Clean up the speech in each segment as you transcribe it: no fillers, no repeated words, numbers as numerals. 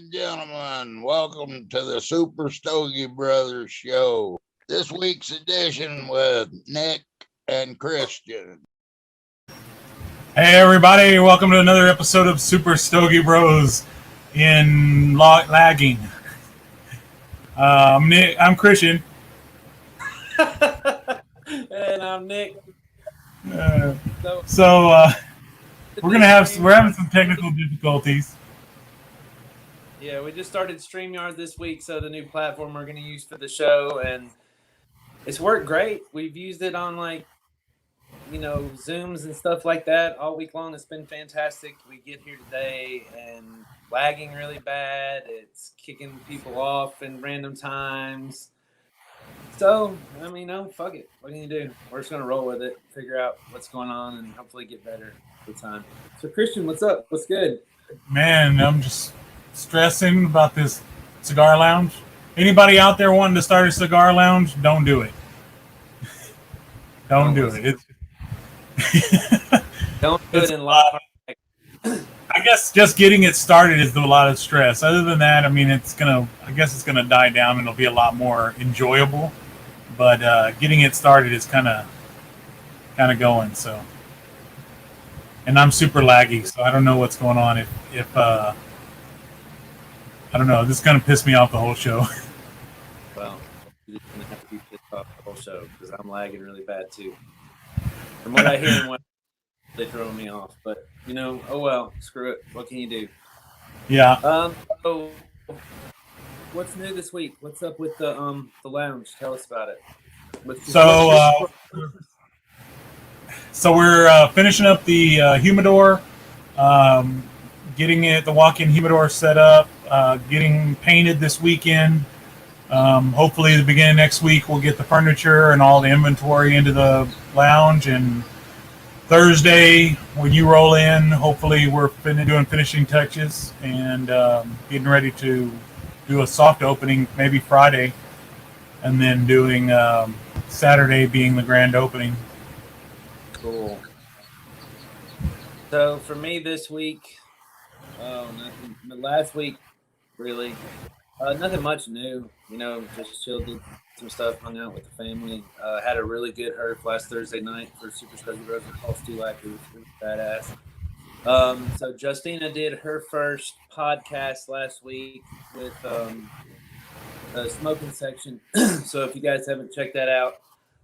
and gentlemen, welcome to the Super Stogie Brothers Show. This week's edition with Nick and Christian. Hey everybody, welcome to another episode of Super Stogie Bros in lagging. I'm Nick. I'm Christian. And I'm Nick. We're having some technical difficulties. Yeah, we just started StreamYard this week, so the new platform we're going to use for the show, and it's worked great. We've used it on Zooms and stuff like that all week long. It's been fantastic. We get here today and lagging really bad. It's kicking people off in random times. So, fuck it. What can you do? We're just going to roll with it, figure out what's going on, and hopefully get better with time. So, Christian, what's up? What's good? Man, I'm just stressing about this cigar lounge. Anybody out there wanting to start a cigar lounge, don't do it. Don't do it. Don't do it in live. I guess just getting it started is a lot of stress. Other than that, I guess it's gonna die down and it'll be a lot more enjoyable. But getting it started is kind of going. So, and I'm super laggy, so I don't know what's going on. If I don't know, this is gonna piss me off the whole show. Well, you're just gonna have to be pissed off the whole show because I'm lagging really bad too. From what I hear and what they're throwing me off, but oh well, screw it. What can you do? Yeah. So what's new this week? What's up with the lounge? Tell us about it. So we're finishing up the humidor, getting the walk-in humidor set up, getting painted this weekend. Hopefully, the beginning of next week, we'll get the furniture and all the inventory into the lounge. And Thursday, when you roll in, hopefully we're doing finishing touches and getting ready to do a soft opening, maybe Friday, and then doing Saturday being the grand opening. Cool. So for me this week, nothing. Last week, really, nothing much new. Just chilled, did some stuff, hung out with the family. Had a really good herf last Thursday night for Super Stogie Bros and Pulse 2 Life. It was badass. So Justina did her first podcast last week with the smoking section. So if you guys haven't checked that out,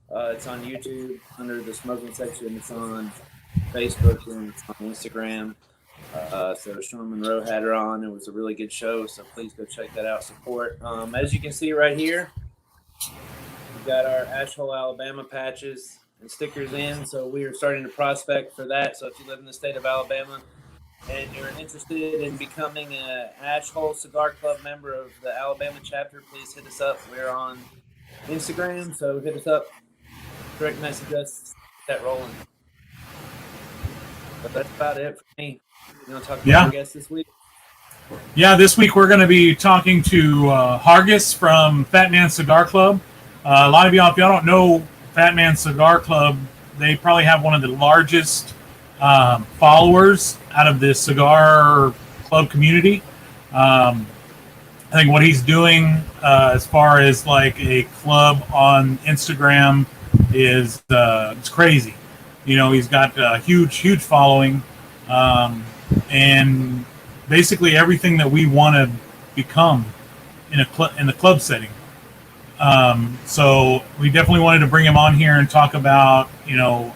it's on YouTube under the smoking section. It's on Facebook and it's on Instagram. So Sean Monroe had her on. It was a really good show, so please go check that out. Support. As you can see right here, we've got our Ashhole, Alabama patches and stickers in. So we are starting to prospect for that. So if you live in the state of Alabama and you're interested in becoming an Ashhole Cigar Club member of the Alabama chapter, please hit us up. We're on Instagram, so hit us up. Direct message us. Get that rolling. But that's about it for me. You want to talk about our guests this week? Yeah, this week we're going to be talking to Hargis from Fatman Cigar Club. A lot of y'all, if y'all don't know Fatman Cigar Club, they probably have one of the largest followers out of the cigar club community. I think what he's doing as far as like a club on Instagram is it's crazy. He's got a huge following, and basically everything that we want to become in the club setting. So we definitely wanted to bring him on here and talk about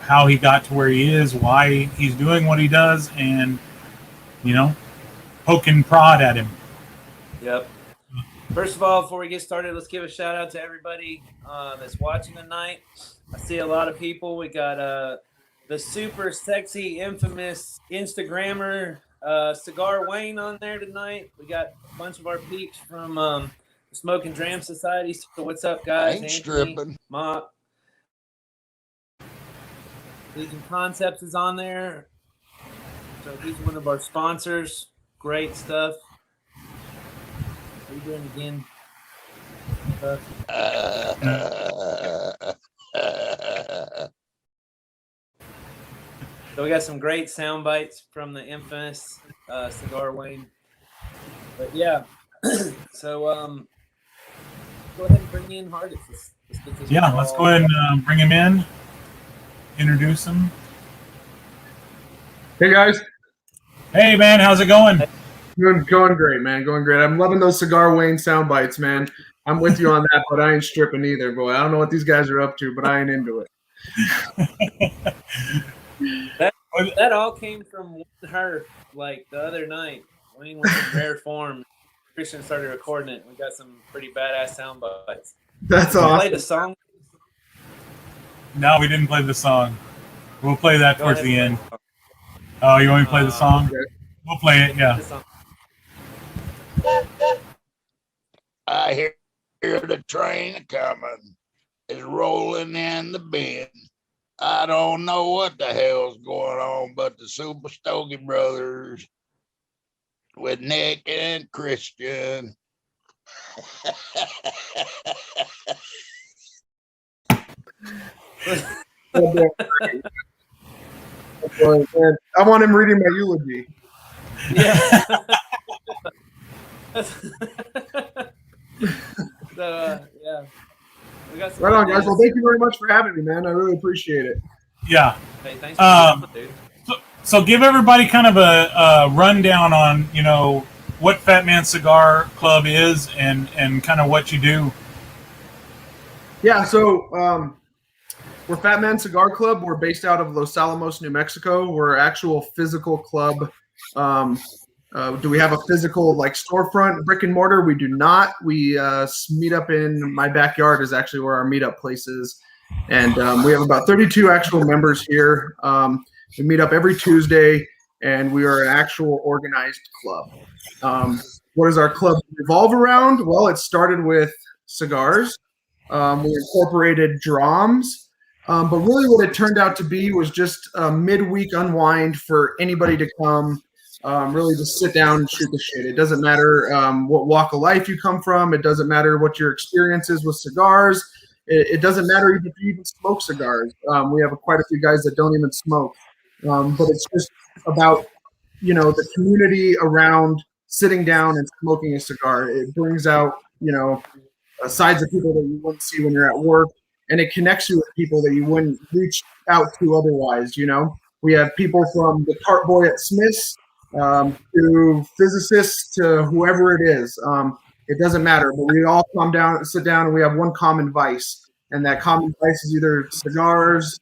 how he got to where he is, why he's doing what he does, and poke and prod at him. Yep. First of all, before we get started, let's give a shout out to everybody that's watching tonight. I see a lot of people. We got the super sexy, infamous Instagrammer Cigar Wayne on there tonight. We got a bunch of our peeps from the Smoke and Dram Society. So what's up, guys? Ain't stripping. Mop. Legion Concepts is on there. So he's one of our sponsors. Great stuff. What are you doing again? So we got some great sound bites from the infamous Cigar Wayne. But yeah, so go ahead and bring in Hargis. Let's get this. Yeah, let's go ahead and bring him in. Introduce him. Hey guys, Hey man, how's it going? going great, man. Going great. I'm loving those Cigar Wayne sound bites, man. I'm with you on that, but I ain't stripping either, boy. I don't know what these guys are up to, but I ain't into it. That all came from her. Like the other night, Wayne was in rare form. Christian started recording it. We got some pretty badass sound bites. That's Did we awesome. play the song? No, we didn't play the song. We'll play that Go towards ahead the and end. play the song. Oh, you want me to play the song? Okay. We'll play it, yeah. The song. I hear the train coming. It's rolling in the bend. I don't know what the hell's going on, but the Super Stogie Brothers with Nick and Christian. I want him reading my eulogy. Yeah. So yeah, we got some Right on, ideas. guys. Well, thank you very much for having me, man. I really appreciate it. Yeah. Hey, thanks for coming, dude. So give everybody kind of a rundown on, what Fatman Cigar Club is and kind of what you do. Yeah, so we're Fatman Cigar Club. We're based out of Los Alamos, New Mexico. We're an actual physical club. Do we have a physical storefront, brick and mortar? We do not. We meet up in my backyard is actually where our meetup place is. And we have about 32 actual members here. We meet up every Tuesday, and we are an actual organized club. What does our club revolve around? Well, it started with cigars. We incorporated drums. But really what it turned out to be was just a midweek unwind for anybody to come, really just sit down and shoot the shit. It doesn't matter what walk of life you come from. It doesn't matter what your experience is with cigars. It doesn't matter if you even smoke cigars. We have quite a few guys that don't even smoke. But it's just about, the community around sitting down and smoking a cigar. It brings out, sides of people that you wouldn't see when you're at work. And it connects you with people that you wouldn't reach out to otherwise. We have people from the cart boy at Smith's to physicists to whoever it is. It doesn't matter, but we all come down, sit down, and we have one common vice. And that common vice is either cigars,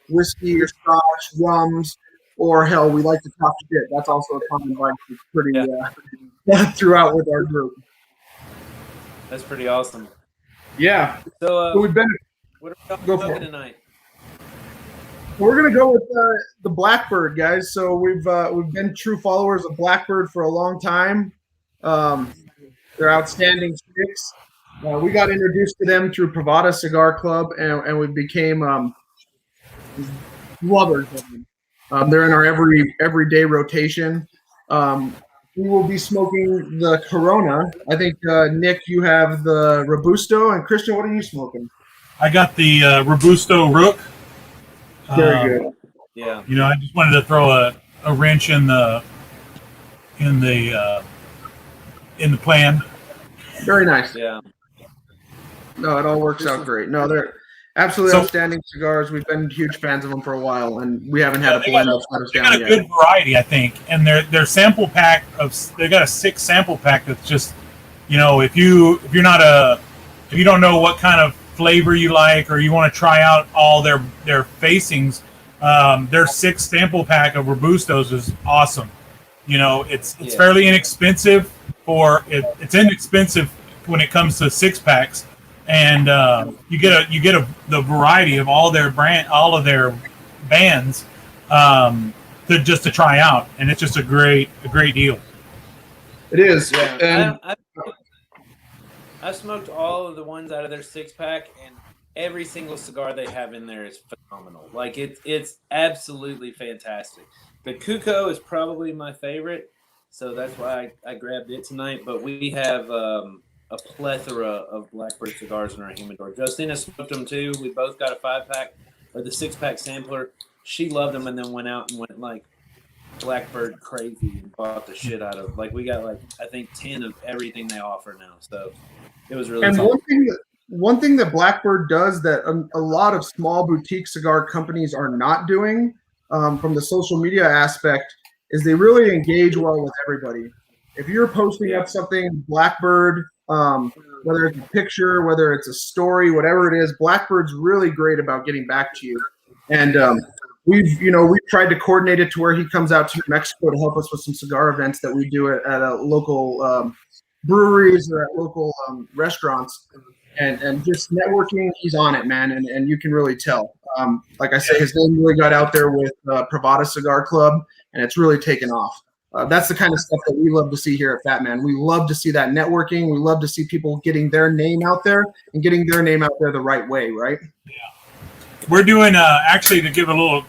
whiskey or scotch, rums, or hell, we like to talk shit. That's also a common vice. It's pretty throughout with our group. That's pretty awesome. Yeah. So we've been. What are we Go smoking for it. tonight? We're gonna go with the Blackbird, guys. So we've been true followers of Blackbird for a long time. They're outstanding sticks. We got introduced to them through Privada Cigar Club, and we became lovers of them. They're in our everyday rotation. We will be smoking the Corona. I think Nick, you have the Robusto, and Christian, what are you smoking? I got the Robusto Rook. Very good. Yeah. I just wanted to throw a wrench in the plan. Very nice. Yeah. No, it all works out great. No, they're absolutely outstanding cigars. We've been huge fans of them for a while, and we haven't had a blend that's let us They down got a yet. good variety, I think, and their sample pack they got a 6 sample pack that's just, if you don't know what kind of flavor you like, or you want to try out all their facings, their 6 sample pack of Robustos is awesome. It's fairly inexpensive it's inexpensive when it comes to 6 packs, and you get the variety of all of their bands to try out, and it's just a great deal. It is. Yeah. And I've smoked all of the ones out of their 6-pack, and every single cigar they have in there is phenomenal. Like it's absolutely fantastic. The Cuco is probably my favorite, so that's why I grabbed it tonight. But we have a plethora of Blackbird cigars in our humidor. Justina smoked them too. We both got a 5-pack or the 6-pack sampler. She loved them and then went out and went Blackbird crazy and bought the shit out of. Like we got like I think 10 of everything they offer now. So it was really And fun. one thing that Blackbird does that a lot of small boutique cigar companies are not doing, from the social media aspect, is they really engage well with everybody. If you're posting up something, Blackbird, whether it's a picture, whether it's a story, whatever it is, Blackbird's really great about getting back to you. And we've tried to coordinate it to where he comes out to New Mexico to help us with some cigar events that we do at a local breweries or at local restaurants. And just networking, he's on it, man, and you can really tell. Like I say, his name really got out there with Pravada Cigar Club, and it's really taken off. That's the kind of stuff that we love to see here at Fatman. We love to see that networking. We love to see people getting their name out there and getting their name out there the right way, right? Yeah. We're doing, actually, to give a little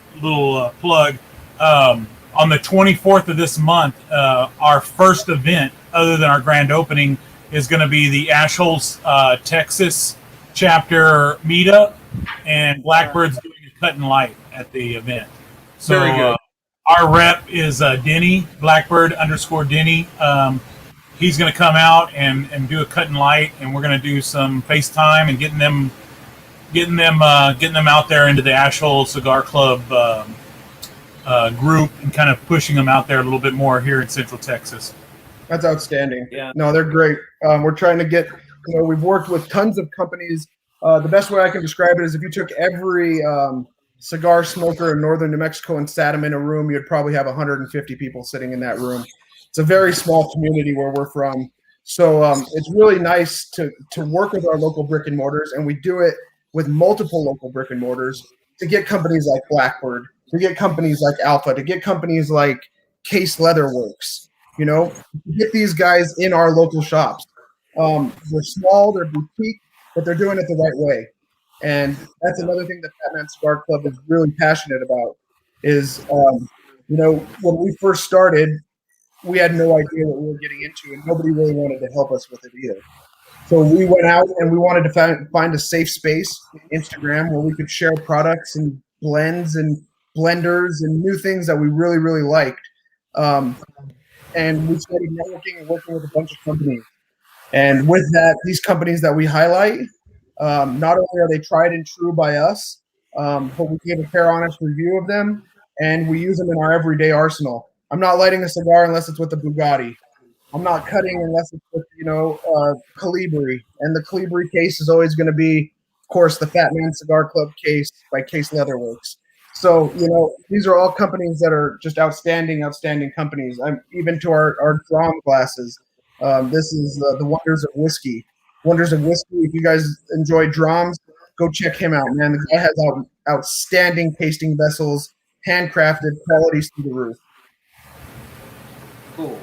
plug, on the 24th of this month, our first event, other than our grand opening, is going to be the Ashholes, Texas chapter meetup, and Blackbird's doing a cut and light at the event. So our rep is Denny, Blackbird _ Denny. He's going to come out and do a cut and light, and we're going to do some FaceTime and getting them out there into the Ashhole Cigar Club group and kind of pushing them out there a little bit more here in Central Texas. That's outstanding. Yeah. No, they're great. We're trying to get, we've worked with tons of companies. The best way I can describe it is if you took every cigar smoker in northern New Mexico and sat them in a room, you'd probably have 150 people sitting in that room. It's a very small community where we're from. So it's really nice to work with our local brick and mortars, and we do it with multiple local brick and mortars to get companies like Blackbird, to get companies like Alpha, to get companies like Case Leather Works, get these guys in our local shops. They're small, they're boutique, but they're doing it the right way. And that's another thing that Fatman Cigar Club is really passionate about is, when we first started, we had no idea what we were getting into, and nobody really wanted to help us with it either. So we went out and we wanted to find a safe space, Instagram, where we could share products and blends and blenders and new things that we really, really liked. And we started networking and working with a bunch of companies. And with that, these companies that we highlight, not only are they tried and true by us, but we give a fair, honest review of them, and we use them in our everyday arsenal. I'm not lighting a cigar unless it's with a Bugatti. I'm not cutting unless it's with, Calibri. And the Calibri case is always going to be, of course, the Fatman Cigar Club case by Case Leather Works. So, these are all companies that are just outstanding companies. I'm even to our drum glasses. This is the Wonders of Whiskey. Wonders of Whiskey. If you guys enjoy drums, go check him out, man. The guy has outstanding tasting vessels, handcrafted, qualities through the roof. Cool.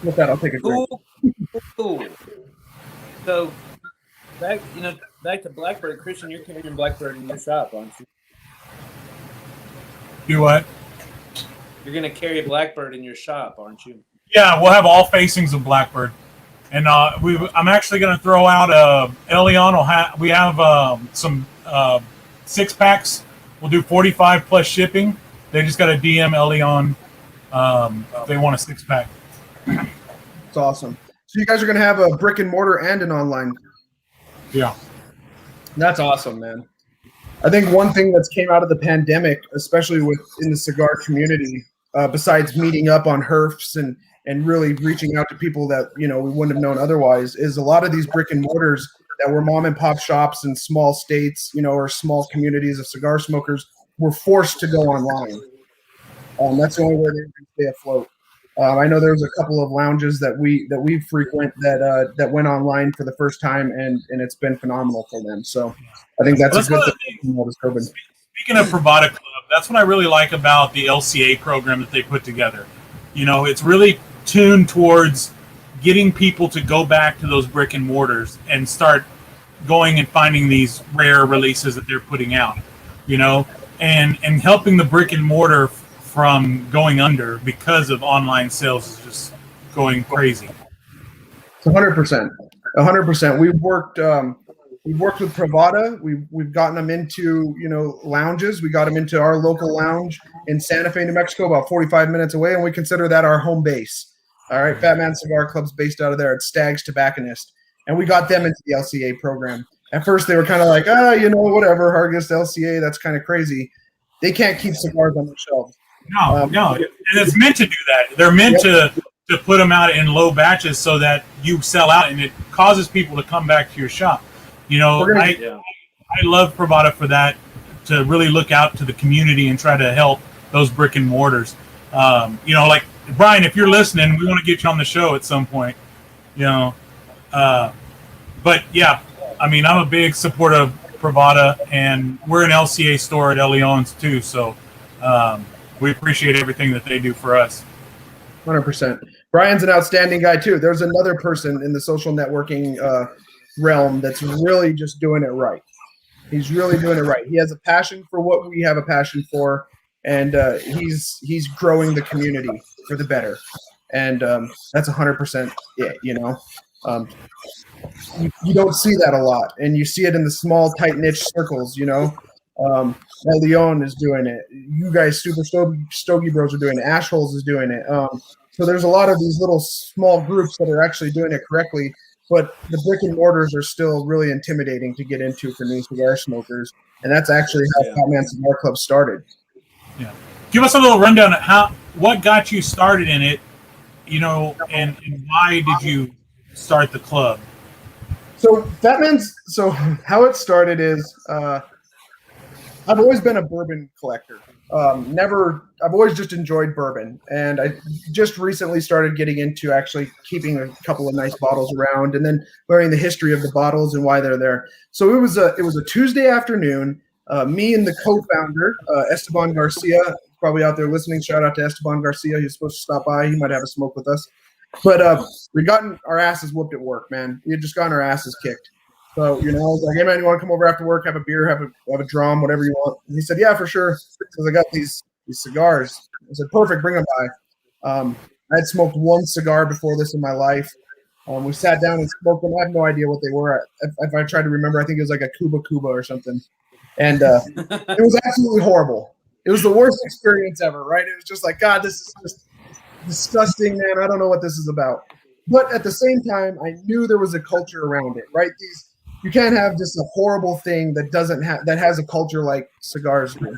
With that, I'll take a drink. Cool. So, back to Blackbird. Christian, you're carrying Blackbird in your shop, aren't you? Do what? You're going to carry Blackbird in your shop, aren't you? Yeah, we'll have all facings of Blackbird. And I'm actually going to throw out Elion. We have some 6-packs. We'll do 45 plus shipping. They just got to DM Elion if they want a 6-pack. It's awesome. So you guys are going to have a brick and mortar and an online. Yeah. That's awesome, man. I think one thing that's came out of the pandemic, especially in the cigar community, besides meeting up on HERFs and really reaching out to people that, we wouldn't have known otherwise, is a lot of these brick and mortars that were mom and pop shops in small states, or small communities of cigar smokers were forced to go online. That's the only way they can stay afloat. I know there's a couple of lounges that we frequent that went online for the first time, and it's been phenomenal for them. So I think that's a good thing. Speaking of Pravada Club, that's what I really like about the LCA program that they put together. It's really tuned towards getting people to go back to those brick and mortars and start going and finding these rare releases that they're putting out, and helping the brick and mortar from going under because of online sales is just going crazy. It's 100%. 100%. We've worked We've worked with Pravada. We've gotten them into, lounges. We got them into our local lounge in Santa Fe, New Mexico, about 45 minutes away, and we consider that our home base. All right, Fatman Cigar Club's based out of there at Stag's Tobacconist, and we got them into the LCA program. At first, they were kind of like, whatever, Hargis, LCA, that's kind of crazy. They can't keep cigars on the shelves. No, and it's meant to do that. They're meant to put them out in low batches so that you sell out, and it causes people to come back to your shop. I love Pravada for that, to really look out to the community and try to help those brick and mortars. Like Brian, if you're listening, we want to get you on the show at some point. But yeah, I mean, I'm a big supporter of Pravada, and we're an LCA store at El Leon's too. So we appreciate everything that they do for us. 100%. Brian's an outstanding guy too. There's another person in the social networking realm that's really just doing it right. He's really doing it right. He has a passion for what we have a passion for, and he's growing the community for the better. And that's 100% it. You don't see that a lot, and you see it in the small, tight niche circles. El Leon is doing it. You guys, Super Stogie Bros, are doing it. Ashholes is doing it. So there's a lot of these little small groups that are actually doing it correctly, but the brick and mortars are still really intimidating to get into for new cigar smokers, and that's actually how Fatman Cigar Club started. Yeah, give us a little rundown of what got you started in it, and why did you start the club? So how it started is I've always been a bourbon collector. I've always just enjoyed bourbon, and I just recently started getting into actually keeping a couple of nice bottles around, and then learning the history of the bottles and why they're there. So it was a Tuesday afternoon. Me and the co-founder, Esteban Garcia, probably out there listening. Shout out to Esteban Garcia. He was supposed to stop by. He might have a smoke with us, but we gotten our asses whooped at work, man. We had just gotten our asses kicked. So, I was like, hey, man, you want to come over after work, have a beer, have a drum, whatever you want? And he said, yeah, for sure. Because I got these cigars. I said, perfect, bring them by. I had smoked one cigar before this in my life. We sat down and smoked them. I have no idea what they were. If I tried to remember, I think it was like a Cuba or something. And it was absolutely horrible. It was the worst experience ever, right? It was just like, God, this is just disgusting, man. I don't know what this is about. But at the same time, I knew there was a culture around it, right? You can't have just a horrible thing that has a culture like cigars do.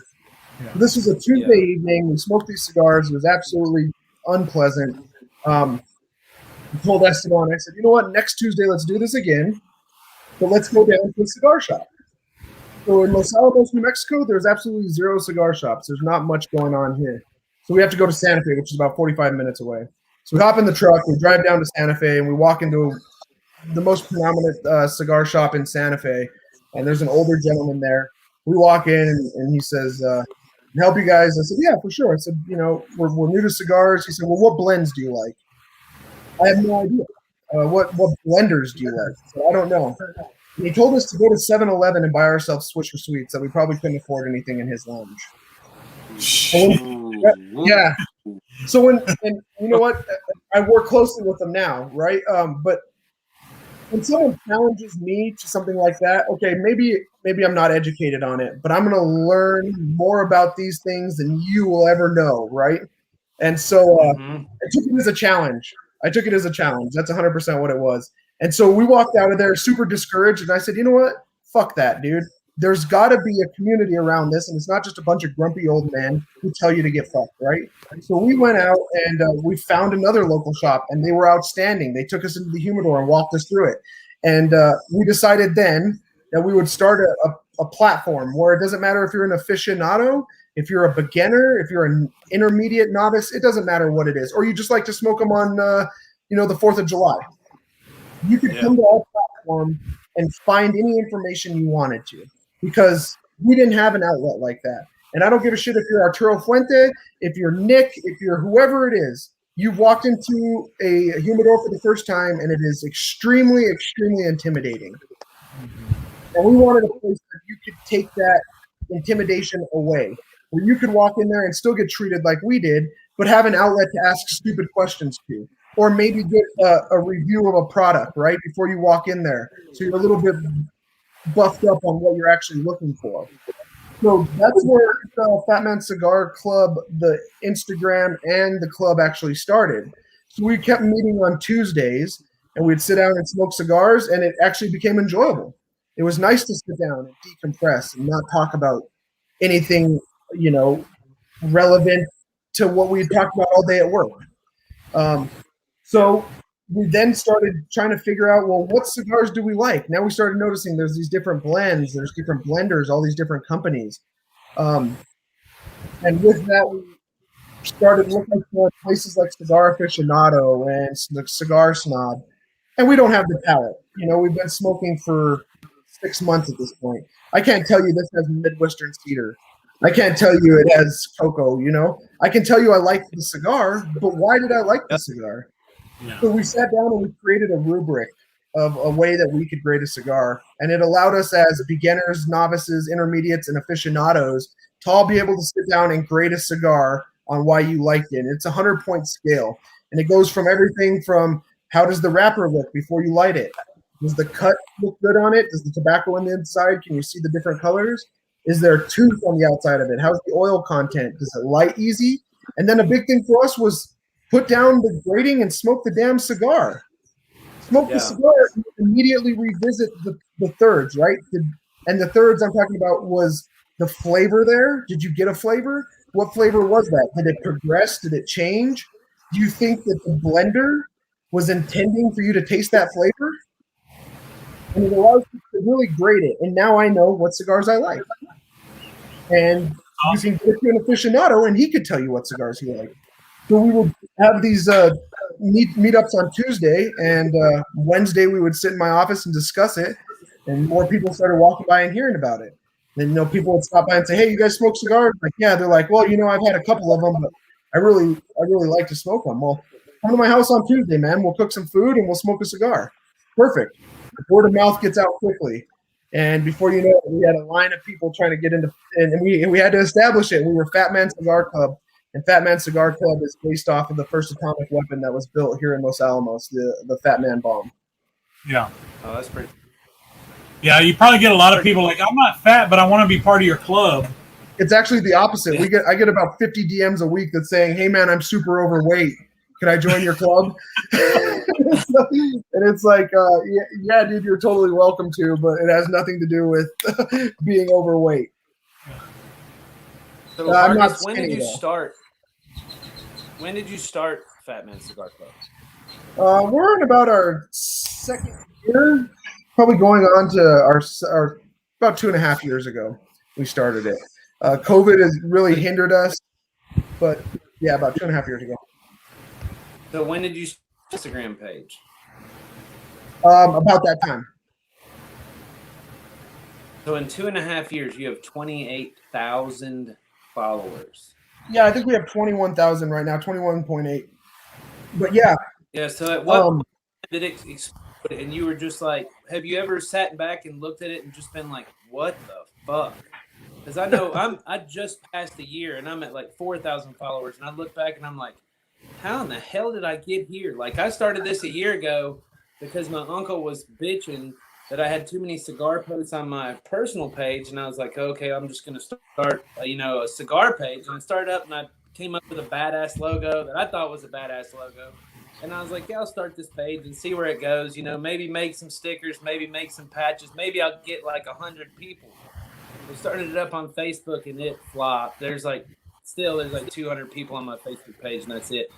Yeah. This was a Tuesday evening. We smoked these cigars. It was absolutely unpleasant. I told Esteban, I said, you know what? Next Tuesday, let's do this again. But let's go down to a cigar shop. So in Los Alamos, New Mexico, there's absolutely zero cigar shops. There's not much going on here. So we have to go to Santa Fe, which is about 45 minutes away. So we hop in the truck, we drive down to Santa Fe, and we walk into the most predominant cigar shop in Santa Fe, and there's an older gentleman there. We walk in, and he says, "Can I help you guys?" I said, "Yeah, for sure." I said, we're new to cigars." He said, "Well, what blends do you like?" I have no idea. What blenders do you like? I said, "I don't know." And he told us to go to 7-Eleven and buy ourselves Swisher Sweets, that we probably couldn't afford anything in his lounge. Yeah. So and you know what? I work closely with him now, right? But when someone challenges me to something like that, okay, maybe I'm not educated on it, but I'm going to learn more about these things than you will ever know, right? And so I took it as a challenge. That's 100% what it was. And so we walked out of there super discouraged, and I said, you know what? Fuck that, dude. There's got to be a community around this, and it's not just a bunch of grumpy old men who tell you to get fucked, right? So we went out, and we found another local shop, and they were outstanding. They took us into the humidor and walked us through it. And we decided then that we would start a platform where it doesn't matter if you're an aficionado, if you're a beginner, if you're an intermediate novice, it doesn't matter what it is. Or you just like to smoke them on, the 4th of July. You could come to our platform and find any information you wanted to, because we didn't have an outlet like that. And I don't give a shit if you're Arturo Fuente, if you're Nick, if you're whoever it is. You've walked into a humidor for the first time, and it is extremely, extremely intimidating. And we wanted a place that you could take that intimidation away, where you could walk in there and still get treated like we did, but have an outlet to ask stupid questions to, or maybe get a review of a product right before you walk in there. So you're a little bit buffed up on what you're actually looking for. So that's where Fatman Cigar Club, the Instagram and the club actually started. So we kept meeting on Tuesdays, and we'd sit down and smoke cigars, and it actually became enjoyable. It was nice to sit down and decompress and not talk about anything, relevant to what we talked about all day at work. So we then started trying to figure out, well, what cigars do we like? Now we started noticing there's these different blends, there's different blenders, all these different companies. And with that, we started looking for places like Cigar Aficionado and the Cigar Snob. And we don't have the palate. We've been smoking for 6 months at this point. I can't tell you this has Midwestern cedar. I can't tell you it has cocoa, I can tell you I like the cigar, but why did I like the cigar? Yeah. So we sat down and we created a rubric of a way that we could grade a cigar. And it allowed us as beginners, novices, intermediates, and aficionados to all be able to sit down and grade a cigar on why you liked it. It's a 100-point scale. And it goes from everything from how does the wrapper look before you light it? Does the cut look good on it? Does the tobacco on the inside? Can you see the different colors? Is there a tooth on the outside of it? How's the oil content? Does it light easy? And then a big thing for us was put down the grading and smoke the damn cigar. Smoke the cigar and immediately revisit the thirds, right? And the thirds I'm talking about was the flavor there. Did you get a flavor? What flavor was that? Did it progress? Did it change? Do you think that the blender was intending for you to taste that flavor? And it allows you to really grade it. And now I know what cigars I like. And you can get to an aficionado, and he could tell you what cigars he likes. So we would have these meetups on Tuesday, and Wednesday we would sit in my office and discuss it. And more people started walking by and hearing about it. Then people would stop by and say, "Hey, you guys smoke cigars?" Like, yeah. They're like, "Well, I've had a couple of them, but I really like to smoke them." Well, come to my house on Tuesday, man. We'll cook some food and we'll smoke a cigar. Perfect. The word of mouth gets out quickly. And before you know it, we had a line of people trying to get into, and we had to establish it. We were Fatman Cigar Club, and Fatman Cigar Club is based off of the first atomic weapon that was built here in Los Alamos, the Fatman bomb. Yeah. Oh, that's pretty. Yeah, you probably get a lot of people like, I'm not fat, but I want to be part of your club. It's actually the opposite. I get about 50 DMs a week that's saying, "Hey, man, I'm super overweight. Can I join your club?" And it's like, yeah, dude, you're totally welcome to, but it has nothing to do with being overweight. So, I'm not when skinny, did you though. start? When did you start Fatman Cigar Club? We're in about our second year, probably going on to our about 2.5 years ago. We started it. COVID has really hindered us, but yeah, about 2.5 years ago. So when did you start the Instagram page? About that time. So in 2.5 years, you have 28,000 followers. Yeah, I think we have 21,000 right now, 21.8. But yeah. Yeah. So at what point did it explode? And you were just like, have you ever sat back and looked at it and just been like, what the fuck? Because I know I just passed a year and I'm at like 4,000 followers, and I look back and I'm like, how in the hell did I get here? Like, I started this a year ago because my uncle was bitching that I had too many cigar posts on my personal page, and I was like, okay, I'm just gonna start a cigar page. And I started up and I came up with a badass logo that I thought was a badass logo. And I was like, yeah, I'll start this page and see where it goes. Maybe make some stickers, maybe make some patches, maybe I'll get like 100 people. We started it up on Facebook and it flopped. There's like 200 people on my Facebook page, and that's it.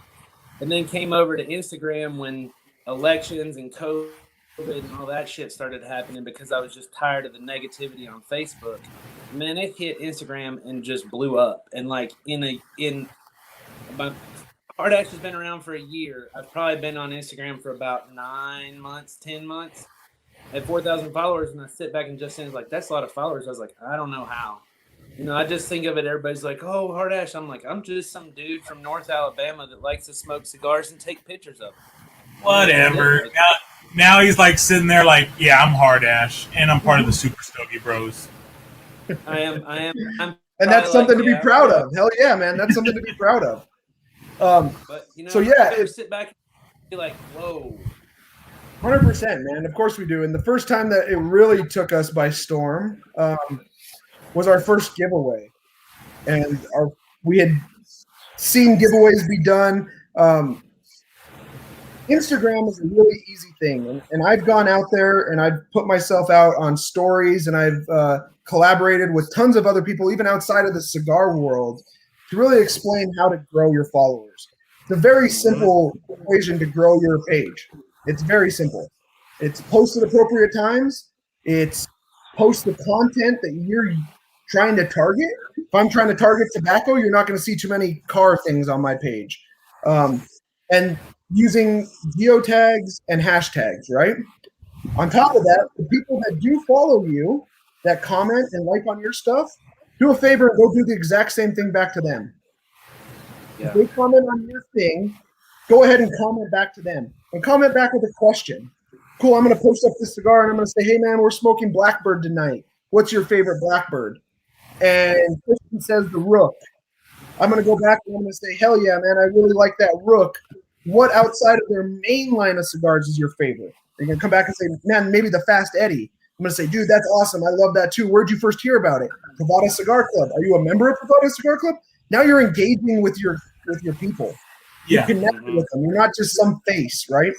And then came over to Instagram when elections and COVID and all that shit started happening, because I was just tired of the negativity on Facebook. Man, it hit Instagram and just blew up. And like my Hargis has been around for a year. I've probably been on Instagram for about 9 months, 10 months. At 4,000 followers, and I sit back and just think like, that's a lot of followers. I was like, I don't know how. I just think of it. Everybody's like, oh, Hargis. I'm like, I'm just some dude from North Alabama that likes to smoke cigars and take pictures of them. Whatever. Now he's like sitting there like, yeah, I'm Hargis, and I'm part of the Super Stogie Bros. I am. And that's something to be proud of. Hell yeah, man. That's something to be proud of. But so yeah, sit back and be like, whoa. 100%, man. Of course we do. And the first time that it really took us by storm was our first giveaway. And we had seen giveaways be done. Instagram is a really easy thing. And I've gone out there and I've put myself out on stories, and I've collaborated with tons of other people, even outside of the cigar world, to really explain how to grow your followers. It's a very simple equation to grow your page. It's very simple. It's post at appropriate times. It's post the content that you're trying to target. If I'm trying to target tobacco, you're not going to see too many car things on my page. And using geotags and hashtags, right? On top of that, the people that do follow you, that comment and like on your stuff, do a favor and go do the exact same thing back to them. Yeah. If they comment on your thing, go ahead and comment back to them. And comment back with a question. Cool, I'm going to post up this cigar and I'm going to say, hey, man, we're smoking Blackbird tonight. What's your favorite Blackbird? And Christian says the Rook. I'm going to go back and I'm going to say, hell yeah, man, I really like that Rook. What outside of their main line of cigars is your favorite? They're going to come back and say, man, maybe the Fast Eddie. I'm going to say, dude, that's awesome. I love that too. Where'd you first hear about it? Privada Cigar Club. Are you a member of Privada Cigar Club? Now you're engaging with your people. You're connecting with them. You're not just some face, right?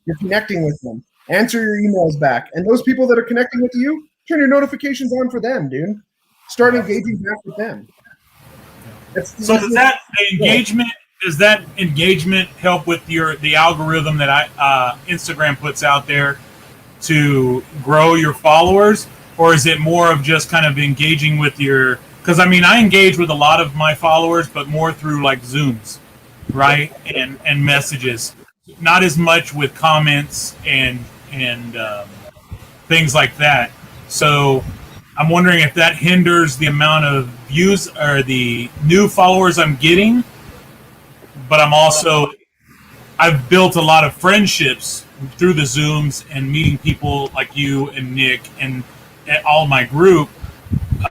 You're connecting with them. Answer your emails back. And those people that are connecting with you, turn your notifications on for them, dude. Start engaging back with them. So does that engagement help with the algorithm that Instagram puts out there to grow your followers, or is it more of just kind of engaging with your? Because I mean, I engage with a lot of my followers, but more through like Zooms, right, and messages, not as much with comments and things like that. So I'm wondering if that hinders the amount of views or the new followers I'm getting. But I've built a lot of friendships through the Zooms and meeting people like you and Nick and all my group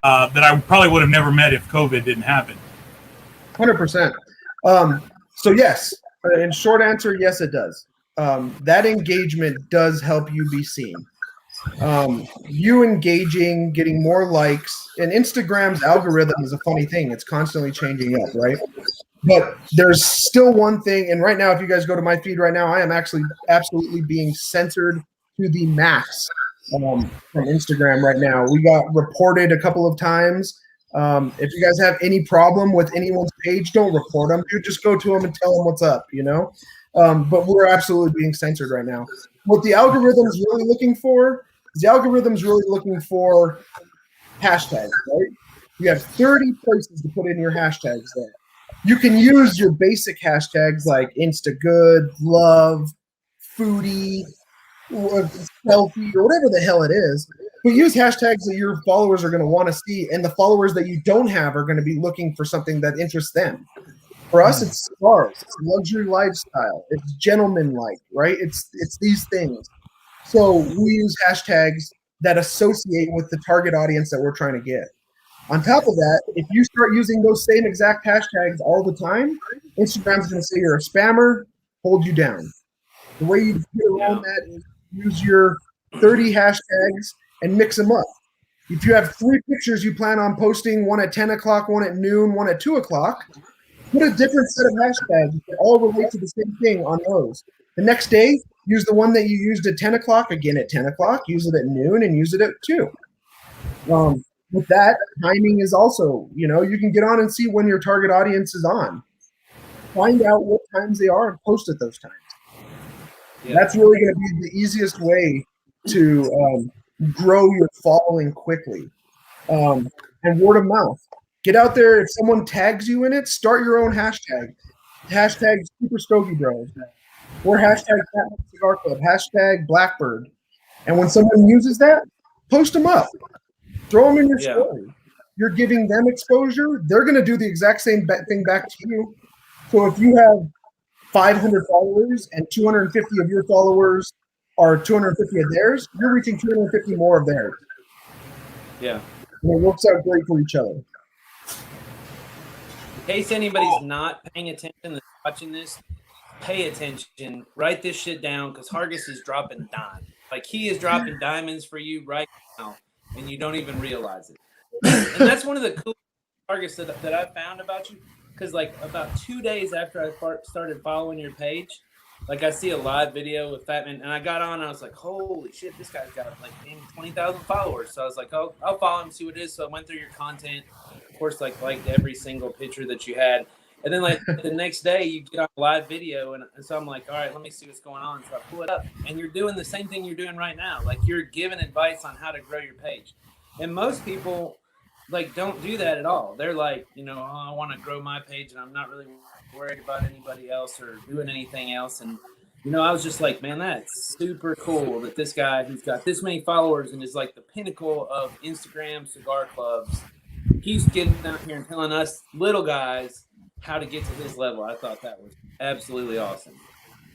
that I probably would have never met if COVID didn't happen. 100%. So yes, in short answer, yes, it does. That engagement does help you be seen. You engaging, getting more likes, and Instagram's algorithm is a funny thing. It's constantly changing up, right? But there's still one thing, and right now, if you guys go to my feed right now, I am actually absolutely being censored to the max from Instagram right now. We got reported a couple of times. If you guys have any problem with anyone's page, don't report them. Dude, just go to them and tell them what's up, you know? But we're absolutely being censored right now. What the algorithm is really looking for is the algorithm's really looking for hashtags, right? You have 30 places to put in your hashtags there. You can use your basic hashtags like Instagood, love, foodie, selfie, or whatever the hell it is. But use hashtags that your followers are going to want to see, and the followers that you don't have are going to be looking for something that interests them. For us, it's cigars, it's luxury lifestyle, it's gentleman-like, right? It's these things. So we use hashtags that associate with the target audience that we're trying to get. On top of that, if you start using those same exact hashtags all the time, Instagram's going to say you're a spammer, hold you down. The way you get around that is use your 30 hashtags and mix them up. If you have 3 pictures you plan on posting, one at 10 o'clock, one at noon, one at 2 o'clock, put a different set of hashtags that all relate to the same thing on those. The next day, use the one that you used at 10 o'clock again at 10 o'clock, use it at noon, and use it at 2. With that, timing is also, you can get on and see when your target audience is on. Find out what times they are and post at those times. Yeah. That's really going to be the easiest way to grow your following quickly. And word of mouth. Get out there. If someone tags you in it, start your own hashtag. Hashtag Super Stogie Bros. Or hashtag Fatman Cigar Club. Hashtag Blackbird. And when someone uses that, post them up. Throw them in your story. You're giving them exposure. They're going to do the exact same thing back to you. So if you have 500 followers and 250 of your followers are 250 of theirs, you're reaching 250 more of theirs. Yeah. And it works out great for each other. In case anybody's not paying attention and watching this, pay attention, write this shit down, because Hargis is dropping dimes. Like, he is dropping diamonds for you right now, and you don't even realize it. And that's one of the cool Hargis that I found about you, because like about 2 days after I started following your page, like I see a live video with Fatman, and I got on, and I was like, holy shit, this guy's got like 20,000 followers. So I was like, oh, I'll follow him, see what it is. So I went through your content, of course, like liked every single picture that you had. And then like the next day you get on a live video, and so I'm like, all right, let me see what's going on. So I pull it up, and you're doing the same thing you're doing right now. Like, you're giving advice on how to grow your page. And most people like don't do that at all. They're like, oh, I want to grow my page, and I'm not really worried about anybody else or doing anything else. And I was just like, man, that's super cool that this guy who's got this many followers and is like the pinnacle of Instagram cigar clubs, he's getting out here and telling us little guys how to get to his level. I thought that was absolutely awesome.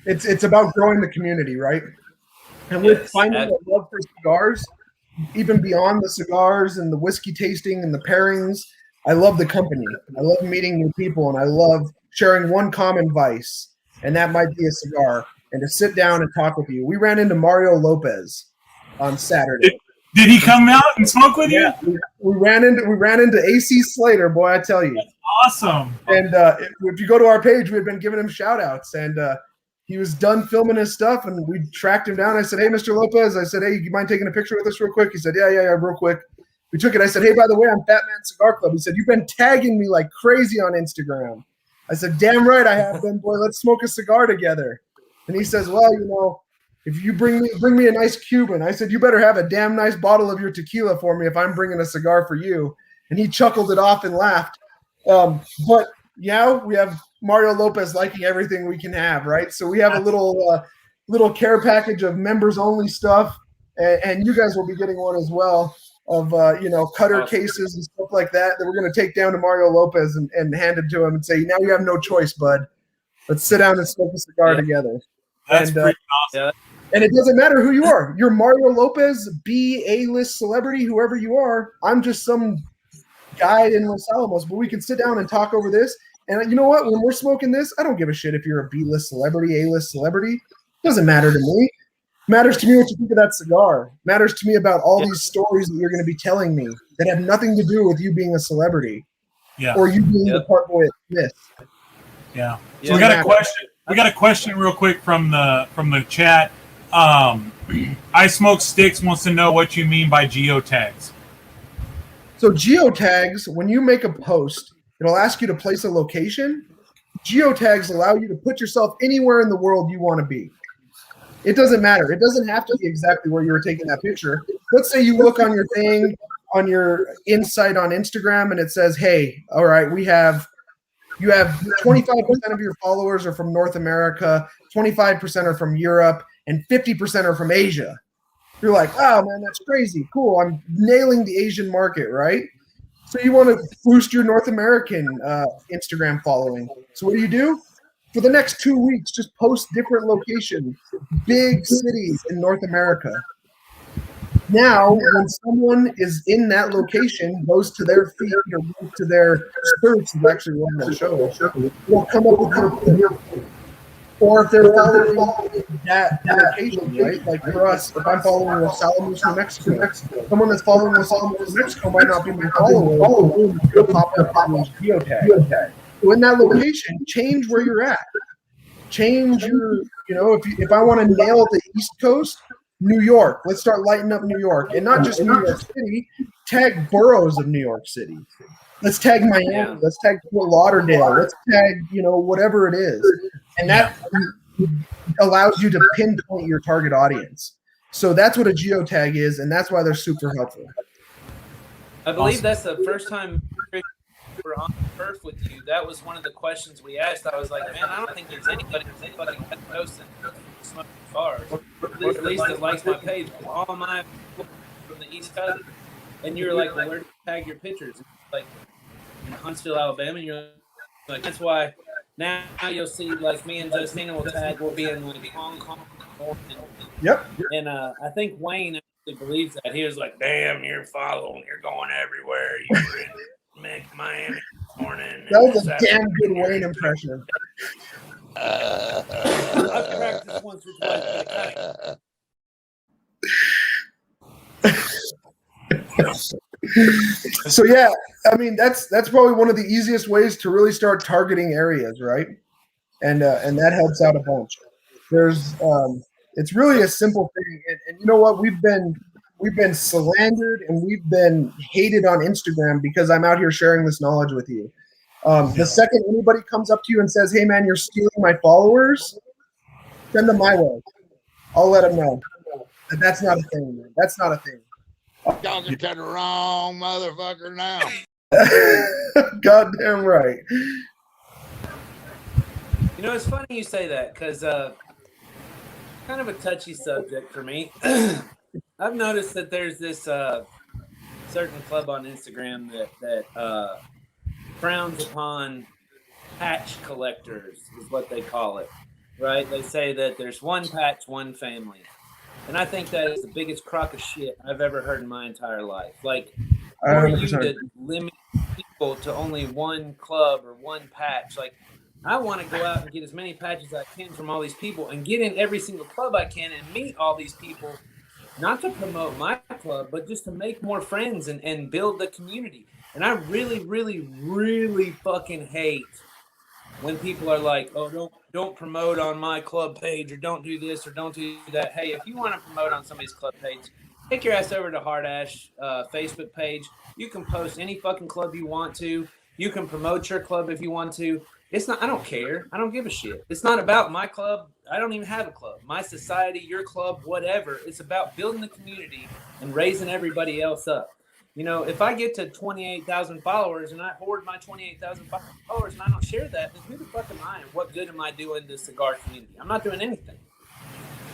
It's about growing the community, right? And with finding a love for cigars, even beyond the cigars and the whiskey tasting and the pairings, I love the company. I love meeting new people, and I love sharing one common vice, and that might be a cigar, and to sit down and talk with you. We ran into Mario Lopez on Saturday. Did he come out and smoke with you? We ran into AC Slater, boy, I tell you. That's awesome. And if you go to our page, we had been giving him shout outs, and he was done filming his stuff, and we tracked him down. I said, hey, Mr. Lopez. I said, hey, you mind taking a picture with us real quick? He said, yeah, real quick. We took it. I said, hey, by the way, I'm Fatman Cigar Club. He said, you've been tagging me like crazy on Instagram. I said, damn right I have been, boy. Let's smoke a cigar together. And he says, well, if you bring me a nice Cuban. I said, you better have a damn nice bottle of your tequila for me if I'm bringing a cigar for you. And he chuckled it off and laughed. But yeah, we have Mario Lopez liking everything we can have, right? So we have a little care package of members only stuff, and you guys will be getting one as well of cutter cases and stuff like that we're going to take down to Mario Lopez and hand it to him and say, now you have no choice, bud. Let's sit down and smoke a cigar together. That's pretty awesome. And it doesn't matter who you are. You're Mario Lopez, B, A-list celebrity, whoever you are. I'm just some guy in Los Alamos, but we can sit down and talk over this. And you know what? When we're smoking this, I don't give a shit if you're a B-list celebrity, A-list celebrity. It doesn't matter to me. It matters to me what you think of that cigar. It matters to me about all these stories that you're going to be telling me that have nothing to do with you being a celebrity or you being the part boy at this. Yeah. So we got a question. We got a question real quick from the chat. I Smoke Sticks wants to know what you mean by geotags. So geotags, when you make a post, it'll ask you to place a location. Geotags allow you to put yourself anywhere in the world you want to be. It doesn't matter. It doesn't have to be exactly where you were taking that picture. Let's say you look on your thing, on your insight on Instagram, and it says, hey, all right, you have 25% of your followers are from North America, 25% are from Europe, and 50% are from Asia. You're like, oh, man, that's crazy. Cool. I'm nailing the Asian market, right? So you want to boost your North American Instagram following. So what do? For the next 2 weeks, just post different locations, big cities in North America. Now, when someone is in that location, goes to their feed or goes to their search, is actually one of the shows, will come up with your feed. Or if they're following that location, right? Like for us, if I'm following Los Alamos, New Mexico, someone that's following Los Alamos, New Mexico might not be my follower. It'll pop up on geotag. So in that location, change where you're at. Change your, if I want to nail the East Coast, New York, let's start lighting up New York. And not just New York City, tag boroughs of New York City. Let's tag Miami. Let's tag Fort Lauderdale. Let's tag, whatever it is. And that allows you to pinpoint your target audience. So that's what a geotag is, and that's why they're super helpful. I believe that's the first time we're on Earth with you. That was one of the questions we asked. I was like, man, I don't think there's anybody posting smoking cigars, at least that likes my page. All my from the East Coast. And you were like, well, where do you tag your pictures? Like in Huntsville, Alabama. And you're like, that's why now you'll see like me and Justina will tag. We'll be in like Hong Kong. Yep. And I think Wayne actually believes that. He was like, damn, you're following. You're going everywhere. You were in Miami this morning. That was a damn good Wayne impression. I've practiced once or twice, but it kind of. So yeah, I mean that's probably one of the easiest ways to really start targeting areas, right? And that helps out a bunch. There's it's really a simple thing, and you know what? We've been slandered and we've been hated on Instagram because I'm out here sharing this knowledge with you. The second anybody comes up to you and says, "Hey man, you're stealing my followers," send them my way. I'll let them know. That's not a thing, man. That's not a thing. Talking to the wrong motherfucker now. Goddamn right. You know, it's funny you say that because kind of a touchy subject for me. I've noticed that there's this certain club on Instagram that frowns upon patch collectors, is what they call it, right? They say that there's one patch, one family. And I think that is the biggest crock of shit I've ever heard in my entire life. Like, who are you to limit people to only one club or one patch? Like, I want to go out and get as many patches as I can from all these people and get in every single club I can and meet all these people, not to promote my club, but just to make more friends and build the community. And I really, really, really fucking hate when people are like, "Oh, don't promote on my club page, or don't do this, or don't do that." Hey, if you want to promote on somebody's club page, take your ass over to Hard Ash Facebook page. You can post any fucking club you want to. You can promote your club if you want to. It's not. I don't care. I don't give a shit. It's not about my club. I don't even have a club. My society, your club, whatever. It's about building the community and raising everybody else up. You know, if I get to 28,000 followers and I hoard my 28,000 followers and I don't share that, then who the fuck am I and what good am I doing to the cigar community? I'm not doing anything.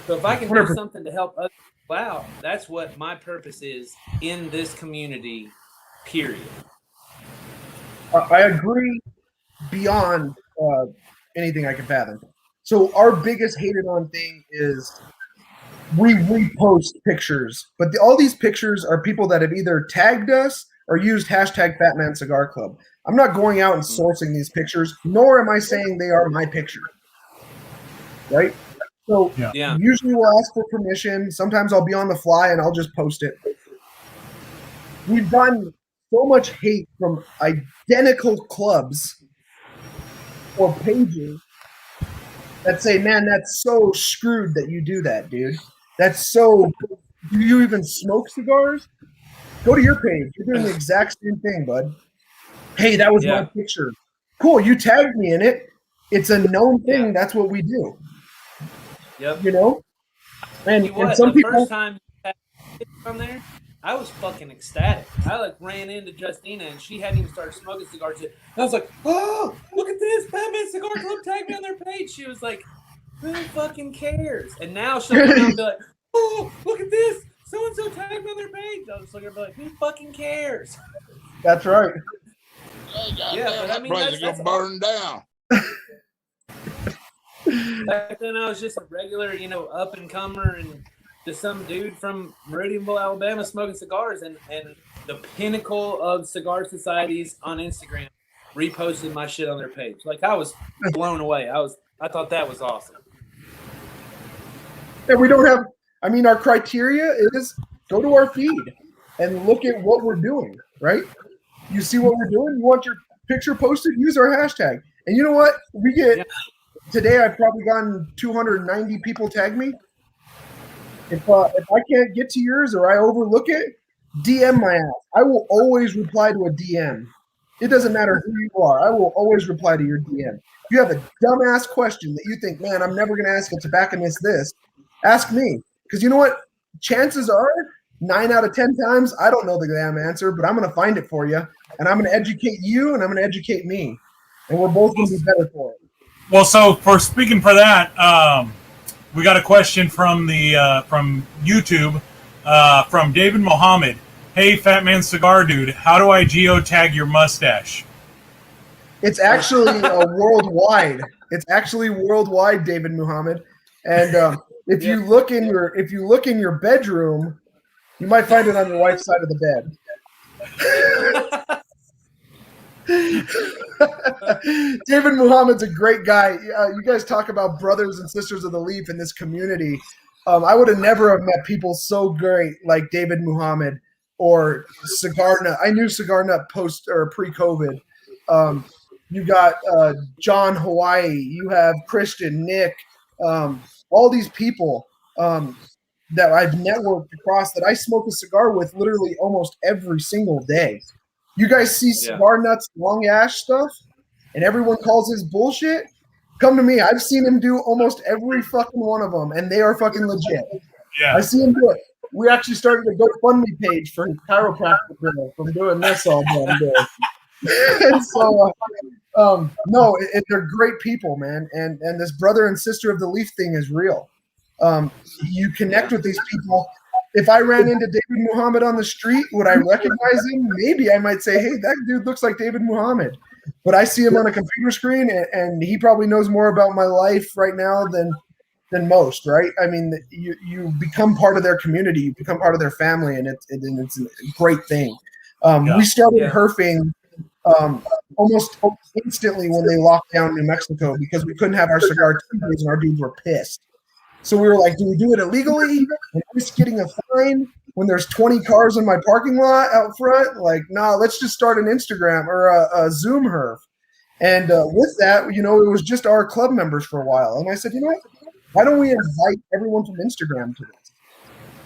So if I can do something to help other people out, that's what my purpose is in this community, period. I agree beyond anything I can fathom. So our biggest hated on thing is we repost pictures, but all these pictures are people that have either tagged us or used hashtag Fatman Cigar Club. I'm not going out and sourcing these pictures, nor am I saying they are my picture. Right? So usually we'll ask for permission. Sometimes I'll be on the fly and I'll just post it. We've gotten so much hate from identical clubs or pages that say, "Man, that's so screwed that you do that, dude. That's so, do you even smoke cigars? Go to your page. You're doing the exact same thing, bud. Hey, that was my picture. Cool, you tagged me in it. It's a known thing. Yeah. That's what we do." Yep. You know? And some the people, first time you tagged on there, I was fucking ecstatic. I like ran into Justina and she hadn't even started smoking cigars yet. I was like, "Oh, look at this. Fatman Cigar Club tagged me on their page." She was like, "Who fucking cares?" And now she'll come out and be like, "Oh, look at this. So-and-so tagged me on their page." I'll just look at her and be like, "Who fucking cares?" That's right. Yeah, but I mean, place is gonna burn down. Back then I was just a regular, up and comer and just some dude from Meridianville, Alabama smoking cigars, and the pinnacle of cigar societies on Instagram reposted my shit on their page. Like, I was blown away. I thought that was awesome. And we don't have, I mean, our criteria is go to our feed and look at what we're doing, right? You see what we're doing? You want your picture posted? Use our hashtag. And you know what? We get, today I've probably gotten 290 people tag me. If I can't get to yours or I overlook it, DM my ass. I will always reply to a DM. It doesn't matter who you are. I will always reply to your DM. If you have a dumbass question that you think, "Man, I'm never going to ask a tobacconist this," ask me. Because you know what? Chances are 9 out of 10 times, I don't know the damn answer, but I'm going to find it for you. And I'm going to educate you and I'm going to educate me. And we're both going to be better for it. Well, so for speaking for that, we got a question from the from YouTube from David Mohammed. "Hey, Fatman Cigar Dude, how do I geotag your mustache?" It's actually worldwide. It's actually worldwide, David Muhammad. And if you look in your bedroom, you might find it on your wife's side of the bed. David Muhammad's a great guy. You guys talk about brothers and sisters of the leaf in this community. I would have never have met people so great like David Muhammad or Cigar Nut. I knew Cigar Nut post or pre-COVID. You got John Hawaii. You have Christian, Nick, all these people that I've networked across that I smoke a cigar with literally almost every single day. You guys see Cigar Nuts long ash stuff and everyone calls this bullshit? Come to me. I've seen him do almost every fucking one of them, and they are fucking legit. Yeah. I see him do it. We actually started a GoFundMe page for his chiropractor girl from doing this all damn day. And so, no, they're great people, man. And this brother and sister of the leaf thing is real. You connect with these people. If I ran into David Muhammad on the street, would I recognize him? Maybe I might say, hey, that dude looks like David Muhammad. But I see him on a computer screen, and he probably knows more about my life right now than most, right? I mean, you become part of their community, you become part of their family, and it's a great thing. We started herfing almost instantly when they locked down New Mexico because we couldn't have our cigar Tuesdays, and our dudes were pissed. So we were like, do we do it illegally and risk getting a fine when there's 20 cars in my parking lot out front? Like, nah, let's just start an Instagram or a Zoom herf. And with that, it was just our club members for a while. And I said, you know what? Why don't we invite everyone from Instagram to this?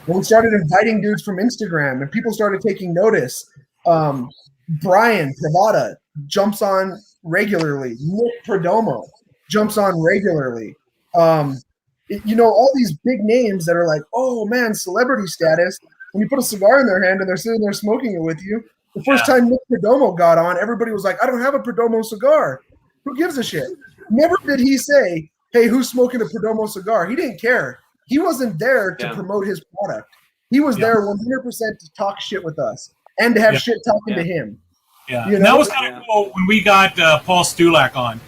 And we started inviting dudes from Instagram, and people started taking notice. Brian Pravada jumps on regularly. Nick Perdomo jumps on regularly. All these big names that are like, oh man, celebrity status. When you put a cigar in their hand and they're sitting there smoking it with you, the first time Nick Perdomo got on, everybody was like, I don't have a Perdomo cigar. Who gives a shit? Never did he say, hey, who's smoking a Perdomo cigar? He didn't care. He wasn't there to promote his product. He was there 100% to talk shit with us and to have shit talking to him. Yeah, and that was kind of cool when we got Paul Stulak on.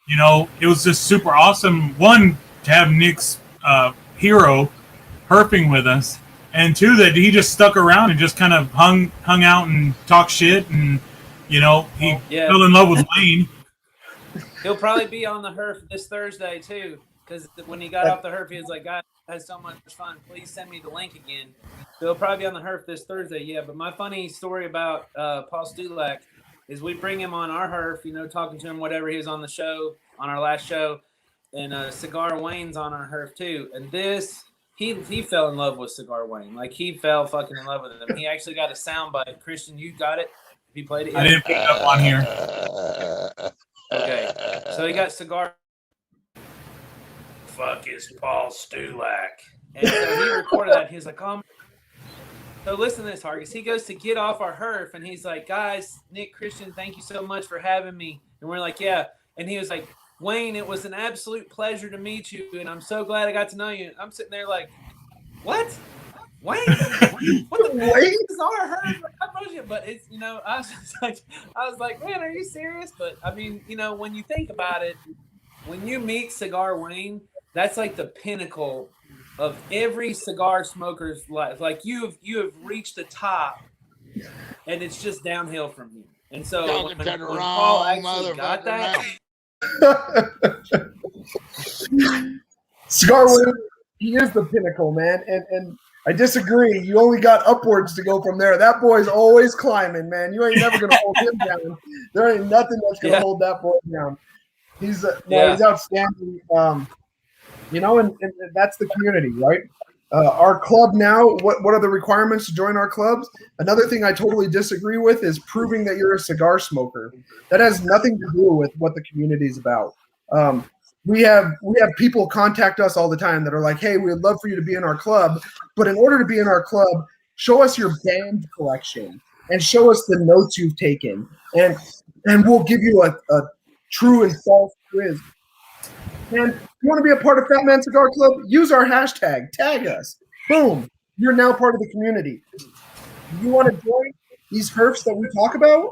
It was just super awesome. One, to have Nick's hero herping with us, and two, that he just stuck around and just kind of hung out and talked shit, and he fell in love with Wayne. He'll probably be on the herf this Thursday too, because when he got off the herf, he was like, "Guys, I had so much fun. Please send me the link again." So he'll probably be on the herf this Thursday. Yeah, but my funny story about Paul Stulak is we bring him on our herf, talking to him, whatever. He was on the show, on our last show, and Cigar Wayne's on our herf too. And he fell in love with Cigar Wayne. Like, he fell fucking in love with him. He actually got a soundbite. Christian, you got it? He played it yet? I didn't pick it up on here. Okay. So he got Cigar. Fuck is Paul Stulak. And so he recorded that. He was like, oh. So listen to this, Hargis. He goes to get off our herf, and he's like, guys, Nick, Christian, thank you so much for having me. And we're like, yeah. And he was like, Wayne, it was an absolute pleasure to meet you, and I'm so glad I got to know you. I'm sitting there like, what? Wayne? What the Wayne? Is our herf? But it's, I was like, man, are you serious? But I mean, when you think about it, when you meet Cigar Wayne, that's like the pinnacle of every cigar smoker's life. Like, you have reached the top, and it's just downhill from here. And so when Paul actually got that. Cigar Wayne, he is the pinnacle, man. And I disagree. You only got upwards to go from there. That boy's always climbing, man. You ain't never gonna hold him down. There ain't nothing that's gonna hold that boy down. He's he's outstanding. And that's the community, right? Our club now, what are the requirements to join our clubs? Another thing I totally disagree with is proving that you're a cigar smoker. That has nothing to do with what the community is about. We have people contact us all the time that are like, hey, we'd love for you to be in our club, but in order to be in our club, show us your band collection and show us the notes you've taken, and we'll give you a true and false quiz. And you want to be a part of Fatman Cigar Club? Use our hashtag. Tag us. Boom. You're now part of the community. You want to join these herfs that we talk about?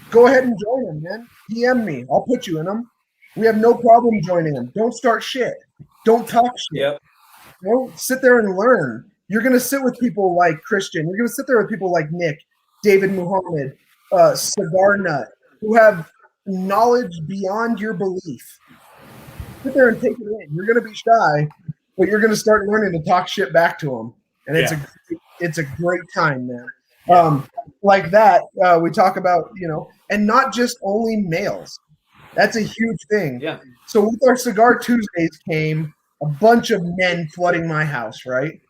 Go ahead and join them, man. DM me. I'll put you in them. We have no problem joining them. Don't start shit. Don't talk shit. Yep. Sit there and learn. You're going to sit with people like Christian. You're going to sit there with people like Nick, David Muhammad, cigar nut who have knowledge beyond your belief. Sit there and take it in. You're going to be shy, but you're going to start learning to talk shit back to them, and it's a great time, man. Like that, we talk about, and not just only males. That's a huge thing. Yeah. So with our Cigar Tuesdays came a bunch of men flooding my house, right?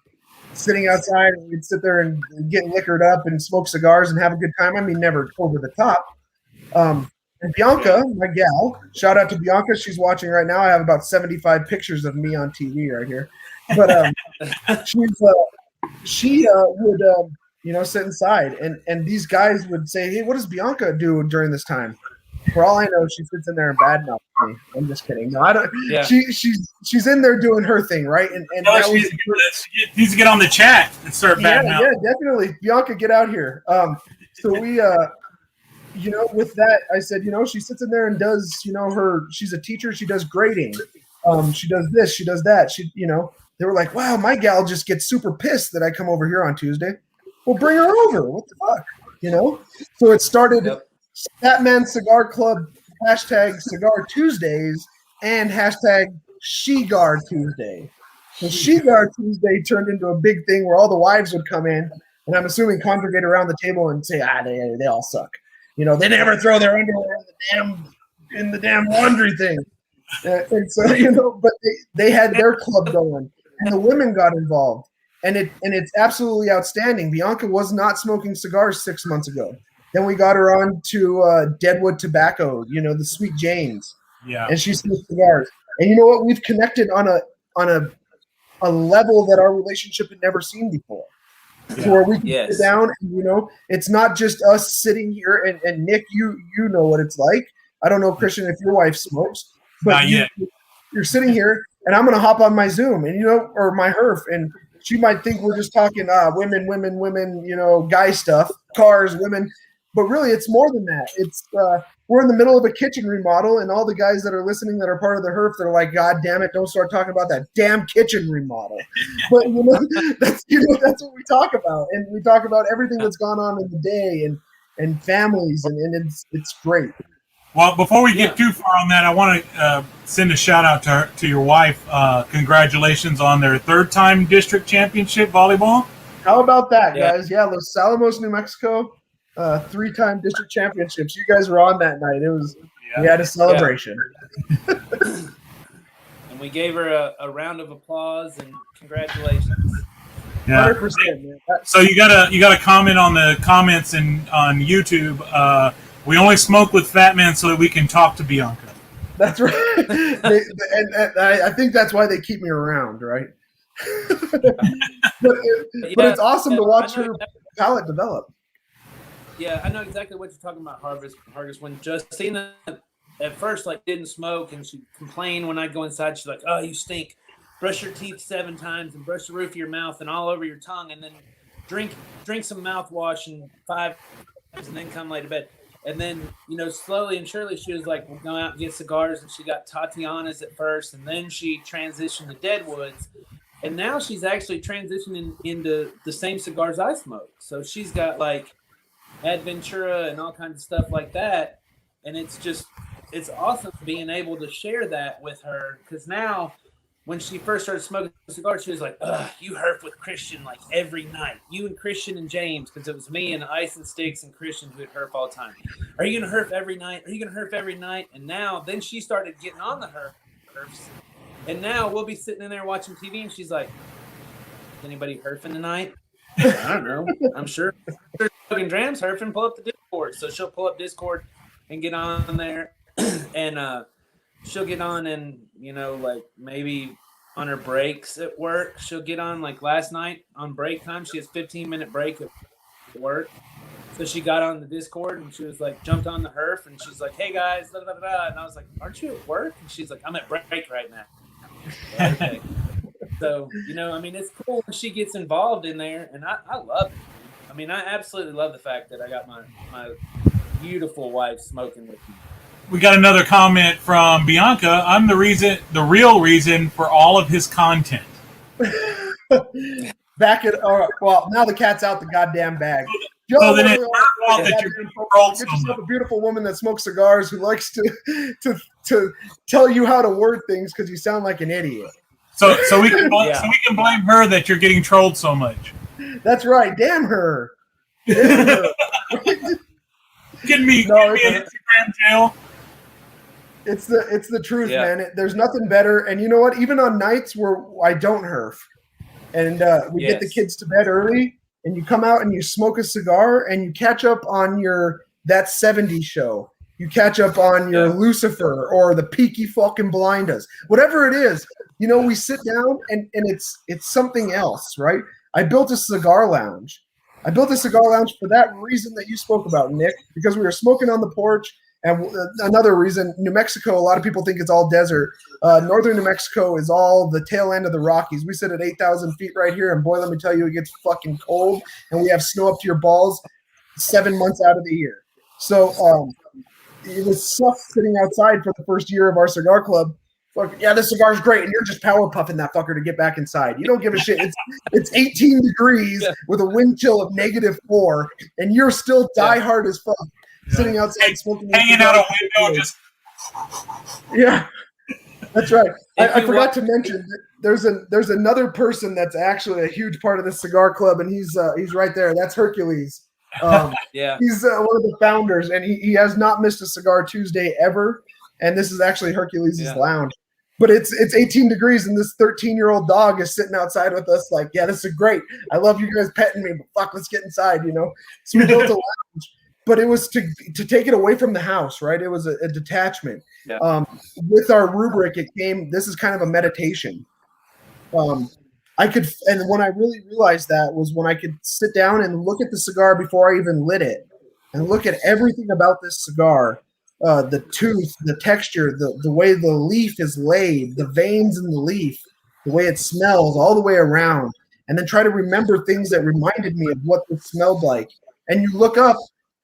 Sitting outside, and we'd sit there and get liquored up and smoke cigars and have a good time. I mean, never over the top. And Bianca, my gal, shout out to Bianca. She's watching right now. I have about 75 pictures of me on TV right here. But she would sit inside, and these guys would say, "Hey, what does Bianca do during this time?" For all I know, she sits in there and badmouths me. I'm just kidding. No, I don't. Yeah. She's in there doing her thing, right? And she needs to get on the chat and start badmouthing. Yeah, definitely. Bianca, get out here. So we with that, I said, she sits in there and does, she's a teacher. She does grading. She does this. She does that. They were like, wow, my gal just gets super pissed that I come over here on Tuesday. Well, bring her over. What the fuck? So it started Fatman Cigar Club, hashtag Cigar Tuesdays, and hashtag Cigar Tuesday. So Cigar Tuesday turned into a big thing where all the wives would come in, and I'm assuming congregate around the table and say, they all suck. They never throw their underwear in the damn laundry thing. And so, but they had their club going, and the women got involved. And it's absolutely outstanding. Bianca was not smoking cigars 6 months ago. Then we got her on to Deadwood Tobacco, the Sweet Janes. Yeah. And she smokes cigars. And you know what? We've connected on a level that our relationship had never seen before. Yeah. So where we can sit down and, it's not just us sitting here and Nick, you know what it's like. I don't know, Christian, if your wife smokes, but you're sitting here and I'm going to hop on my Zoom and, or my Herf, and she might think we're just talking women, guy stuff, cars, women. But really, it's more than that. It's we're in the middle of a kitchen remodel, and all the guys that are listening that are part of the Herf, they're like, God damn it, don't start talking about that damn kitchen remodel. But that's what we talk about, and we talk about everything that's gone on in the day and families, and it's great. Well, before we get too far on that, I want to send a shout out to your wife. Congratulations on their third-time district championship volleyball. How about that, guys? Yeah, Los Alamos, New Mexico. 3-time district championships. You guys were on that night. We had a celebration. Yeah. And we gave her a round of applause and congratulations. Yeah. 100%, man. So you gotta comment on the comments on YouTube. We only smoke with Fatman so that we can talk to Bianca. That's right. and I think that's why they keep me around, right? but it's awesome to watch her palate develop. Yeah, I know exactly what you're talking about, Hargis. When Justina at first didn't smoke and she complained when I'd go inside, she's like, "Oh, you stink. Brush your teeth 7 times and brush the roof of your mouth and all over your tongue, and then drink some mouthwash and 5 times and then come lay to bed." And then, slowly and surely she was like, we'll go out and get cigars, and she got Tatiana's at first, and then she transitioned to Deadwoods. And now she's actually transitioning into the same cigars I smoke. So she's got Adventura and all kinds of stuff like that, and it's awesome being able to share that with her, because now when she first started smoking cigars, she was like, "Ugh, you herf with Christian every night, you and Christian and James," because it was me and Ice and Sticks and Christian who would herf all the time. "Are you gonna herf every night? Are you gonna herf every night?" And now then she started getting on the herfs, and now we'll be sitting in there watching TV, and she's like, "Is anybody herfing tonight?" I don't know. I'm sure fucking Dram's herfing. Pull up the Discord. So she'll pull up Discord and get on there, and she'll get on, and maybe on her breaks at work, she'll get on. Like last night on break time, she has 15-minute break at work. So she got on the Discord and she was jumped on the Herf, and she's like, "Hey guys, da, da, da, da." And I was like, "Aren't you at work?" And she's like, "I'm at break right now." Okay. So, it's cool when she gets involved in there, and I love it. I mean, I absolutely love the fact that I got my beautiful wife smoking with me. We got another comment from Bianca. I'm the real reason for all of his content. Back it. Well, now the cat's out the goddamn bag. Joe, So then it's really her fault that you're getting trolled get so yourself much. a beautiful woman that smokes cigars who likes to tell you how to word things because you sound like an idiot. So we can Yeah. so we can blame her that you're getting trolled so much. That's right. Damn her. Damn her. Get me No, an Instagram jail. It's the truth, Yeah. man. There's nothing better. And you know what? Even on nights where I don't herf, and we get the Yes. kids to bed early, and you come out and you smoke a cigar, and you catch up on your That 70s Show. You catch up on your Yeah. Lucifer or the Peaky fucking Blinders, whatever it is. You know, we sit down and it's something else, right? I built a cigar lounge. I built a cigar lounge for that reason that you spoke about, Nick, because we were smoking on the porch. And another reason, New Mexico, a lot of people think it's all desert. Northern New Mexico is all the tail end of the Rockies. We sit at 8,000 feet right here, and boy, let me tell you, it gets fucking cold, and we have snow up to your balls 7 months out of the year. So it was sucked sitting outside for the first year of our cigar club. Fuck, yeah, this cigar's great, and you're just power puffing that fucker to get back inside. You don't give a shit. It's 18 degrees with a wind chill of -4, and you're still diehard as fuck. Sitting outside smoking, hanging out a window, just that's right. I you forgot to mention that there's another person that's actually a huge part of this cigar club, and he's right there. That's Hercules. Yeah. He's one of the founders, and he has not missed a Cigar Tuesday ever. And this is actually Hercules' lounge. But it's 18 degrees, and this 13-year-old dog is sitting outside with us like, yeah, this is great. I love you guys petting me, but fuck, let's get inside, you know? So we built a lounge. But it was to take it away from the house, right? It was a detachment. Yeah. With our rubric, it came. This is kind of a meditation. And when I really realized that was when I could sit down and look at the cigar before I even lit it, and look at everything about this cigar, the tooth, the texture, the way the leaf is laid, the veins in the leaf, the way it smells, all the way around, and then try to remember things that reminded me of what it smelled like. And you look up.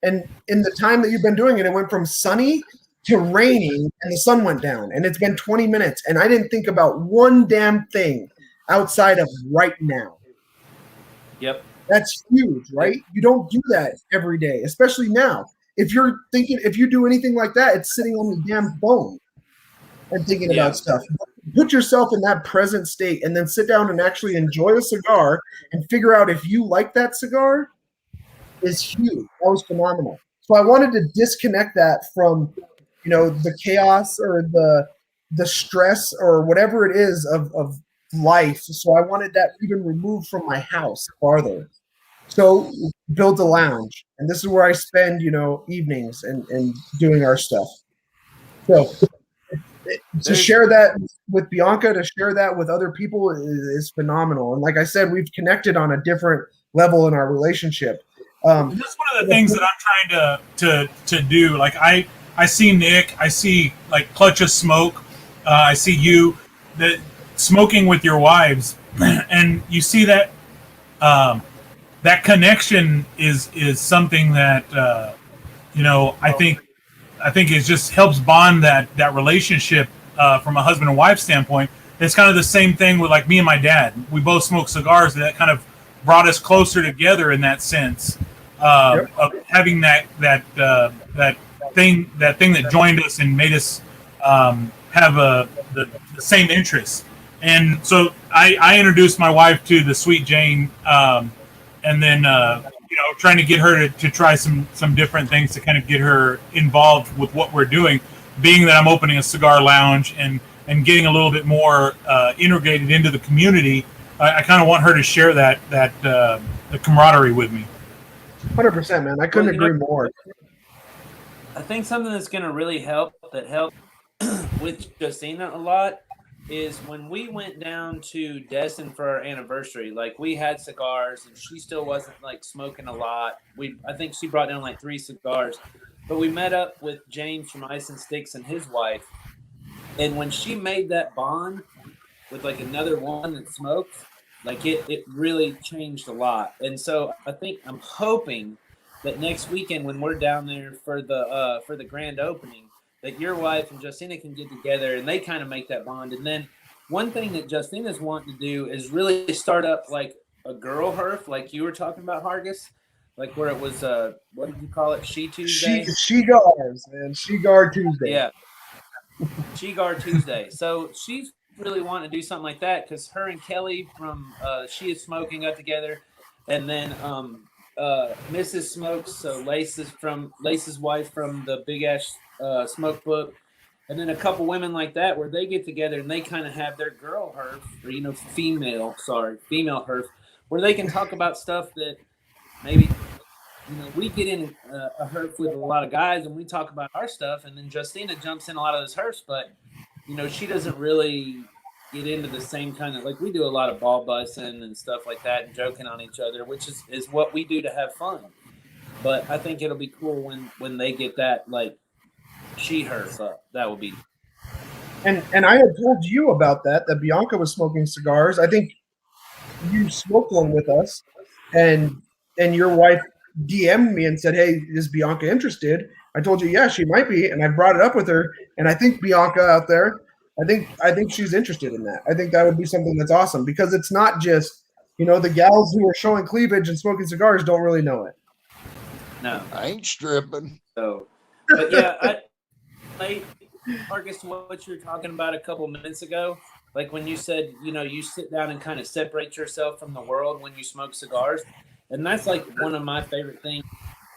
And in the time that you've been doing it, it went from sunny to raining, and the sun went down. And it's been 20 minutes, and I didn't think about one damn thing outside of right now. Yep. That's huge, right? You don't do that every day, especially now. If you do anything like that, it's sitting on the damn phone and thinking about stuff. Put yourself in that present state, and then sit down and actually enjoy a cigar and figure out if you like that cigar. Is huge. That was phenomenal. So I wanted to disconnect that from, the chaos or the stress or whatever it is of life. So I wanted that even removed from my house farther. So build a lounge, and this is where I spend, evenings and doing our stuff. So to share that with Bianca, to share that with other people is phenomenal. And like I said, we've connected on a different level in our relationship. That's one of the things that I'm trying to do. Like I see Nick, I see like Clutch of Smoke, I see you that smoking with your wives, and you see that that connection is something that I think it just helps bond that relationship from a husband and wife standpoint. It's kind of the same thing with like me and my dad. We both smoke cigars, and that kind of brought us closer together in that sense. Of having that thing that joined us and made us have the same interests. And so I introduced my wife to the Sweet Jane, and then trying to get her to try some different things to kind of get her involved with what we're doing. Being that I'm opening a cigar lounge and getting a little bit more integrated into the community, I kind of want her to share that the camaraderie with me. 100%, man. I couldn't agree more. I think something that's going to really help with Justina a lot is when we went down to Destin for our anniversary. Like, we had cigars, and she still wasn't like smoking a lot. I think she brought down like 3 cigars, but we met up with James from Ice and Sticks and his wife, and when she made that bond with like another one that smokes, like it really changed a lot. And so I'm hoping that next weekend when we're down there for the grand opening, that your wife and Justina can get together and they kind of make that bond. And then one thing that Justina's wanting to do is really start up like a girl herf, like you were talking about, Hargis. like where it was what did you call it? She Tuesday? Cigars, man. Cigar Tuesday. Yeah. Cigar Tuesday. So she's really wanting to do something like that because her and Kelly from She Is Smoking got together, and then Mrs. Smokes, so Lace's wife from the Big Ash Smoke Book, and then a couple women like that where they get together and they kind of have their girl herf, or female herf, where they can talk about stuff that maybe we get in a herf with a lot of guys and we talk about our stuff, and then Justina jumps in a lot of those herfs, but she doesn't really get into the same kind of, like, we do a lot of ball busting and stuff like that and joking on each other, which is what we do to have fun. But I think it'll be cool when they get that, like, she herf up. That would be. And I had told you about that Bianca was smoking cigars. I think you smoked one with us, and your wife DM'd me and said, "Hey, is Bianca interested?" I told you, yeah, she might be, and I brought it up with her. And I think Bianca out there, I think she's interested in that. I think that would be something that's awesome because it's not just the gals who are showing cleavage and smoking cigars don't really know it. No, I ain't stripping. So, but yeah, Hargis, what you were talking about a couple minutes ago, like when you said, you sit down and kind of separate yourself from the world when you smoke cigars. And that's like one of my favorite things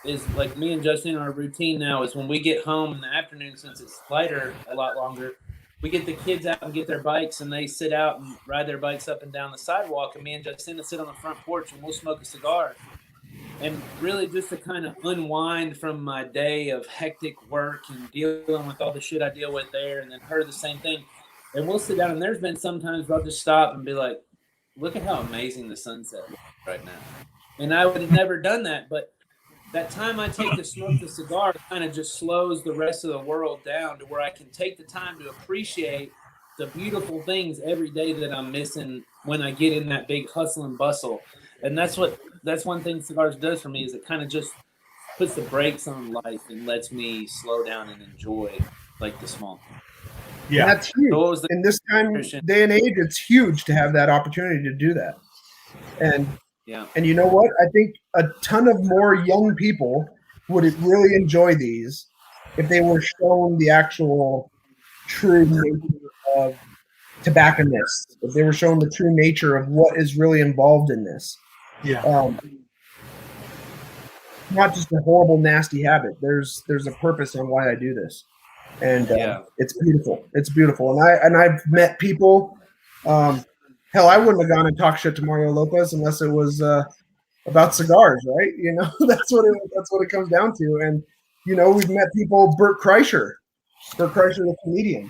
is, like, me and Justin, our routine now is when we get home in the afternoon, since it's lighter a lot longer, we get the kids out and get their bikes and they sit out and ride their bikes up and down the sidewalk. And me and Justin sit on the front porch and we'll smoke a cigar. And really just to kind of unwind from my day of hectic work and dealing with all the shit I deal with there, and then her the same thing. And we'll sit down, and there's been sometimes I'll just stop and be like, look at how amazing the sunset is right now. And I would have never done that, but that time I take to smoke the cigar kind of just slows the rest of the world down to where I can take the time to appreciate the beautiful things every day that I'm missing when I get in that big hustle and bustle. And that's one thing cigars does for me, is it kind of just puts the brakes on life and lets me slow down and enjoy, like, the small. Yeah, and that's huge. So in this day and age, it's huge to have that opportunity to do that. And yeah, and you know what? I think a ton of more young people would really enjoy these if they were shown the actual true nature of tobacconists. If they were shown the true nature of what is really involved in this. Yeah. Not just a horrible, nasty habit. There's a purpose on why I do this, and it's beautiful. It's beautiful, and I've met people. Hell, I wouldn't have gone and talked shit to Mario Lopez unless it was about cigars, right? That's what it comes down to. And we've met people. Bert Kreischer, the comedian.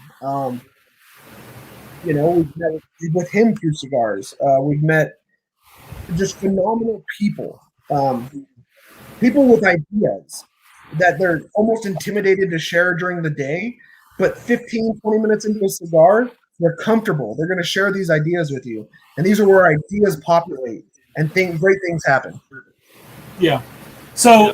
We've met with him through cigars. We've met just phenomenal people. People with ideas that they're almost intimidated to share during the day, but 15, 20 minutes into a cigar, they're comfortable. They're going to share these ideas with you. And these are where ideas populate and great things happen. Yeah. So,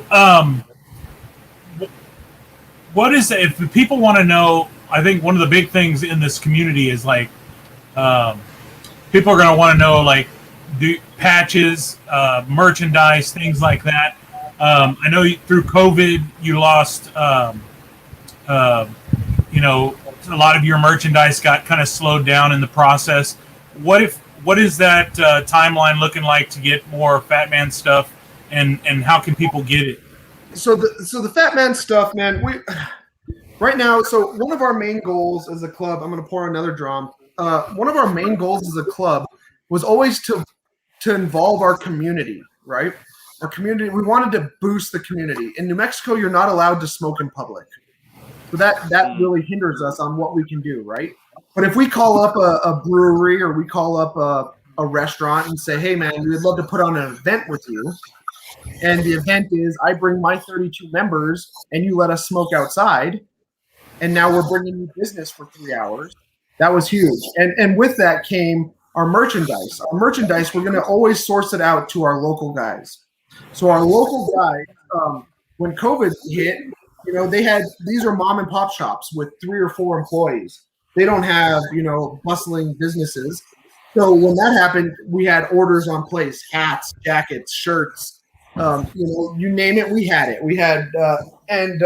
what is, if people want to know, I think one of the big things in this community is, like, people are going to want to know, like, patches, merchandise, things like that. I know through COVID you lost, a lot of your merchandise got kind of slowed down in the process. What is that timeline looking like to get more Fat Man stuff, and how can people get it? So the Fat Man stuff, man, right now, so one of our main goals as a club, I'm going to pour another drum. One of our main goals as a club was always to involve our community, right? Our community, we wanted to boost the community. In New Mexico, you're not allowed to smoke in public. So that really hinders us on what we can do, right? But if we call up a brewery or we call up a restaurant and say, hey, man, we'd love to put on an event with you. And the event is I bring my 32 members and you let us smoke outside. And now we're bringing you business for 3 hours. That was huge. And with that came our merchandise. Our merchandise, we're going to always source it out to our local guys. So our local guys, when COVID hit, these are mom and pop shops with 3 or 4 employees. They don't have, bustling businesses. So when that happened, we had orders on place, hats, jackets, shirts, You name it, we had it. We had, and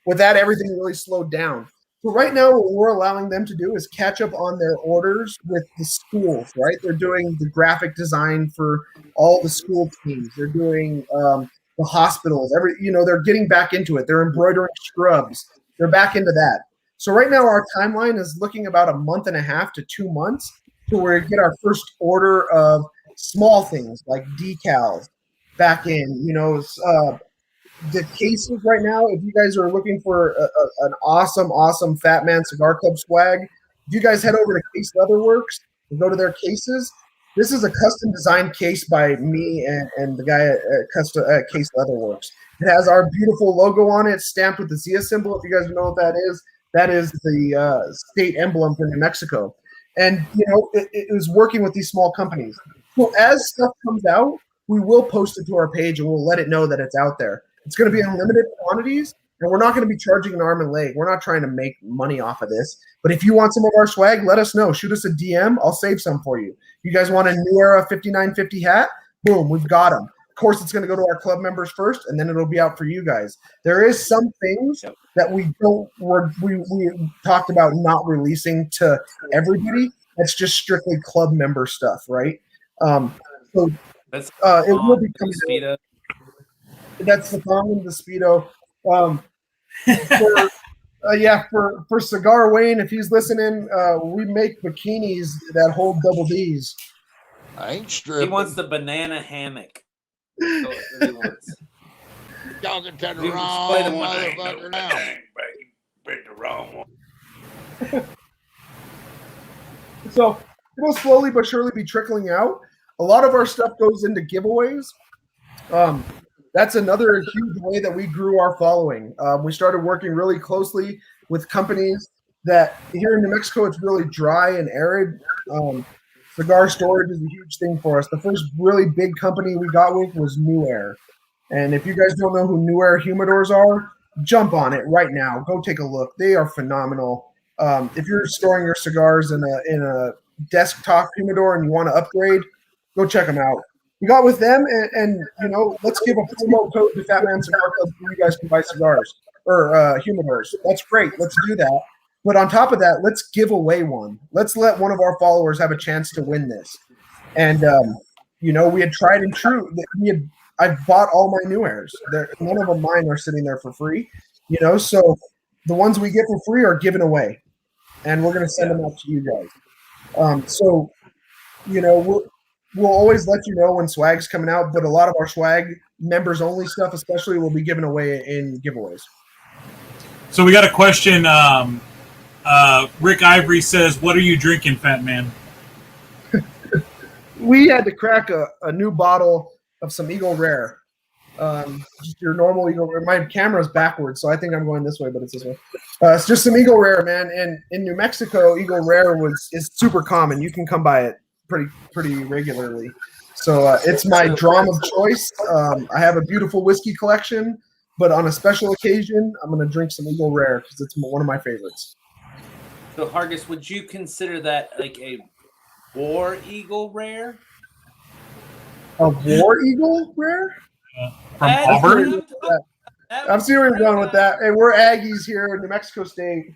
with that, everything really slowed down. So right now, what we're allowing them to do is catch up on their orders with the schools. Right, they're doing the graphic design for all the school teams. They're doing the hospitals. They're getting back into it. They're embroidering scrubs. They're back into that. So right now, our timeline is looking about a month and a half to 2 months to where we get our first order of small things like decals back in. The cases right now, if you guys are looking for an awesome Fat Man Cigar Club swag, if you guys head over to Case Leatherworks and go to their cases, this is a custom designed case by me and the guy at Case Leatherworks. It has our beautiful logo on it, stamped with the Zia symbol. If you guys know what that is the state emblem for New Mexico. And, it was working with these small companies. So as stuff comes out, we will post it to our page and we'll let it know that it's out there. It's going to be in limited quantities, and we're not going to be charging an arm and leg. We're not trying to make money off of this. But if you want some of our swag, let us know. Shoot us a DM. I'll save some for you. You guys want a New Era 5950 hat? Boom, we've got them. Of course, it's going to go to our club members first, and then it'll be out for you guys. There is some things that we talked about not releasing to everybody. That's just strictly club member stuff, right? So it will be coming out. That's the common, the Speedo. For Cigar Wayne, if he's listening, we make bikinis that hold double D's. I ain't stripping. He wants the banana hammock. That's what he wants. Talking to the wrong motherfucker now. Pick the wrong one. So it'll slowly but surely be trickling out. A lot of our stuff goes into giveaways. That's another huge way that we grew our following. We started working really closely with companies that here in New Mexico, it's really dry and arid. Cigar storage is a huge thing for us. The first really big company we got with was New Air. And if you guys don't know who New Air humidors are, jump on it right now. Go take a look. They are phenomenal. If you're storing your cigars in a desktop humidor and you want to upgrade, go check them out. We got with them, and let's give a promo code to Fatman Cigar Club so you guys can buy cigars or humidors. That's great. Let's do that. But on top of that, let's give away one. Let's let one of our followers have a chance to win this. And we had tried and true. I've bought all my New Airs. None of them mine are sitting there for free. So the ones we get for free are given away, and we're going to send them out to you guys. We'll always let you know when swag's coming out, but a lot of our swag, members only stuff especially, will be given away in giveaways. So we got a question. Rick Ivory says, "What are you drinking, Fat Man?" We had to crack a new bottle of some Eagle Rare. Just your normal Eagle Rare. My camera's backwards, so I think I'm going this way, but it's this way. It's just some Eagle Rare, man. And in New Mexico, Eagle Rare is super common. You can come by it pretty regularly. So it's my dram of choice. I have a beautiful whiskey collection, but on a special occasion, I'm going to drink some Eagle Rare because it's one of my favorites. So, Hargis, would you consider that like a War Eagle Rare? A War Eagle Rare? From Auburn? I'm seeing where you're going with that. Hey, we're Aggies here in New Mexico State.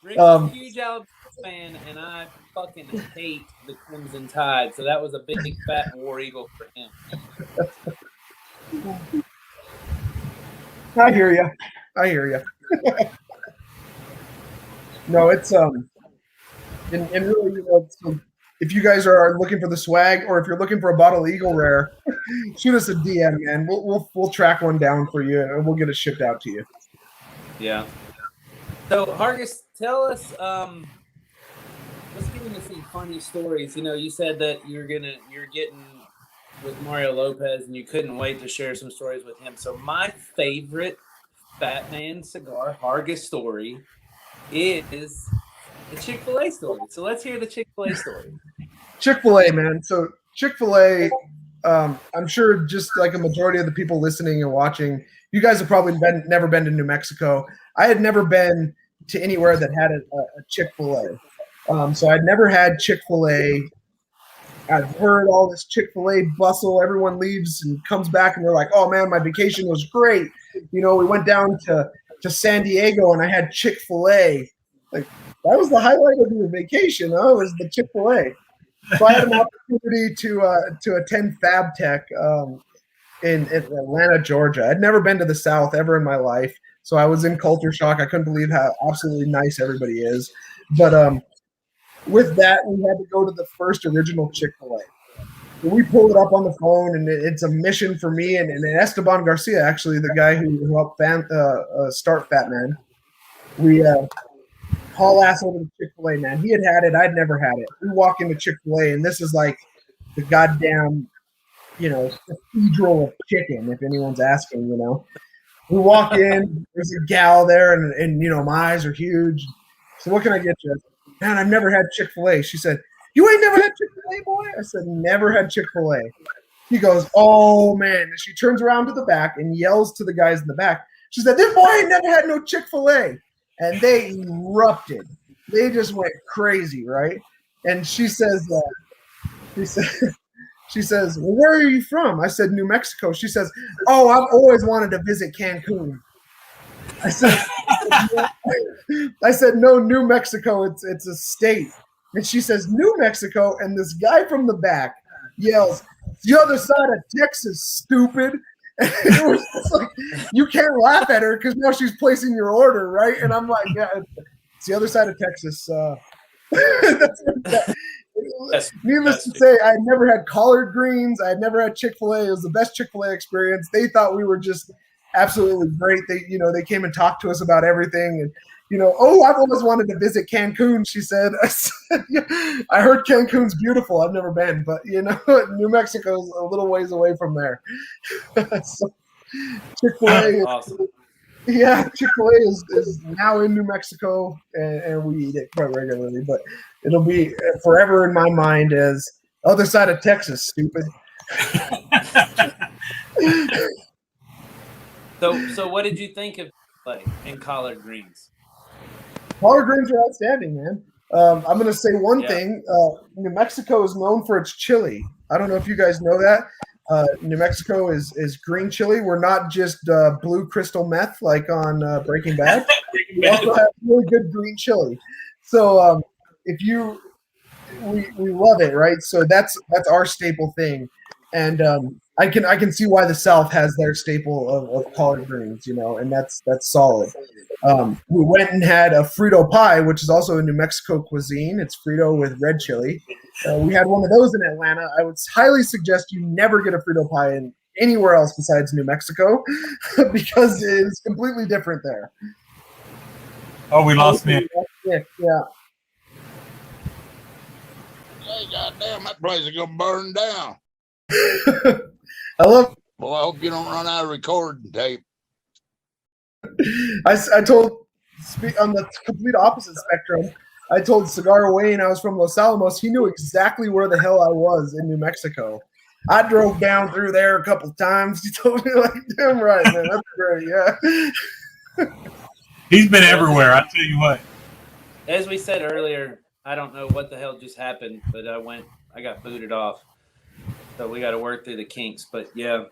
Rick's a huge Alabama fan, and I fucking hate the Crimson Tide, so that was a big fat War Eagle for him. I hear you. No, it's and really, if you guys are looking for the swag, or if you're looking for a bottle of Eagle Rare, shoot us a DM, man. We'll track one down for you, and we'll get it shipped out to you. Yeah. So, Hargis, tell us. Let's get into some funny stories. You said that you're getting with Mario Lopez, and you couldn't wait to share some stories with him. So, my favorite Fat Man Cigar Hargis story is the Chick-fil-A story. So let's hear the Chick-fil-A story. Chick-fil-A, man. So Chick-fil-A, I'm sure just like a majority of the people listening and watching, you guys have probably never been to New Mexico. I had never been to anywhere that had a Chick-fil-A. So I'd never had Chick-fil-A I've heard all this Chick-fil-A bustle. Everyone leaves and comes back, and they're like, "Oh man, my vacation was great. You know, we went down to San Diego, and I had Chick-fil-A. Like that was the highlight of your vacation, huh? Was the Chick-fil-A." So I had an opportunity to attend Fab Tech in Atlanta, Georgia. I'd never been to the South ever in my life, so I was in culture shock. I couldn't believe how absolutely nice everybody is. But with that, we had to go to the first original Chick-fil-A. So we pulled it up on the phone, and it's a mission for me and Esteban Garcia, actually, the guy who helped start Fat Man. We haul ass over to Chick-fil-A, man. He had it. I'd never had it. We walk into Chick-fil-A, and this is like the goddamn, cathedral of chicken, if anyone's asking, We walk in, there's a gal there, and my eyes are huge. So what can I get you? Man, I've never had Chick-fil-A. She said, "You ain't never had Chick-fil-A, boy?" I said, "Never had Chick-fil-A." He goes, "Oh, man." And she turns around to the back and yells to the guys in the back. She said, "This boy ain't never had no Chick-fil-A." And they erupted. They just went crazy, right? And she says, she says, "Well, where are you from?" I said, "New Mexico." She says, "Oh, I've always wanted to visit Cancun." I said, "No, New Mexico. It's a state." And she says, "New Mexico." And this guy from the back yells, "The other side of Texas, stupid." And it was just like, you can't laugh at her because now she's placing your order, right? And I'm like, yeah, it's the other side of Texas. Needless to say, I had never had collard greens. I had never had Chick-fil-A. It was the best Chick-fil-A experience. They thought we were just absolutely great. They came and talked to us about everything. And, "Oh, I've always wanted to visit Cancun," she said. I said, "I heard Cancun's beautiful. I've never been, but, New Mexico's a little ways away from there." So, Chick-fil-A Awesome. Yeah, Chick-fil-A is now in New Mexico, and we eat it quite regularly. But it'll be forever in my mind as other side of Texas, stupid. So what did you think of in collard greens? Collard greens are outstanding, man. I'm going to say one thing. New Mexico is known for its chili. I don't know if you guys know that. New Mexico is green chili. We're not just blue crystal meth like on Breaking Bad. We also have really good green chili. So we love it, right? So that's our staple thing, and I can see why the South has their staple of collard greens, and that's solid. We went and had a Frito pie, which is also a New Mexico cuisine. It's Frito with red chili. We had one of those in Atlanta. I would highly suggest you never get a Frito pie in anywhere else besides New Mexico because it is completely different there. Oh, we lost Nick. Yeah. Hey, goddamn, that place is gonna burn down. I love. Well, I hope you don't run out of recording tape. I told, on the complete opposite spectrum, I told Cigar Wayne I was from Los Alamos. He knew exactly where the hell I was in New Mexico. I drove down through there a couple of times. He told me, like, damn right, man. That's great, yeah. He's been everywhere, I tell you what. As we said earlier, I don't know what the hell just happened, but I got booted off. So we got to work through the kinks. But yeah,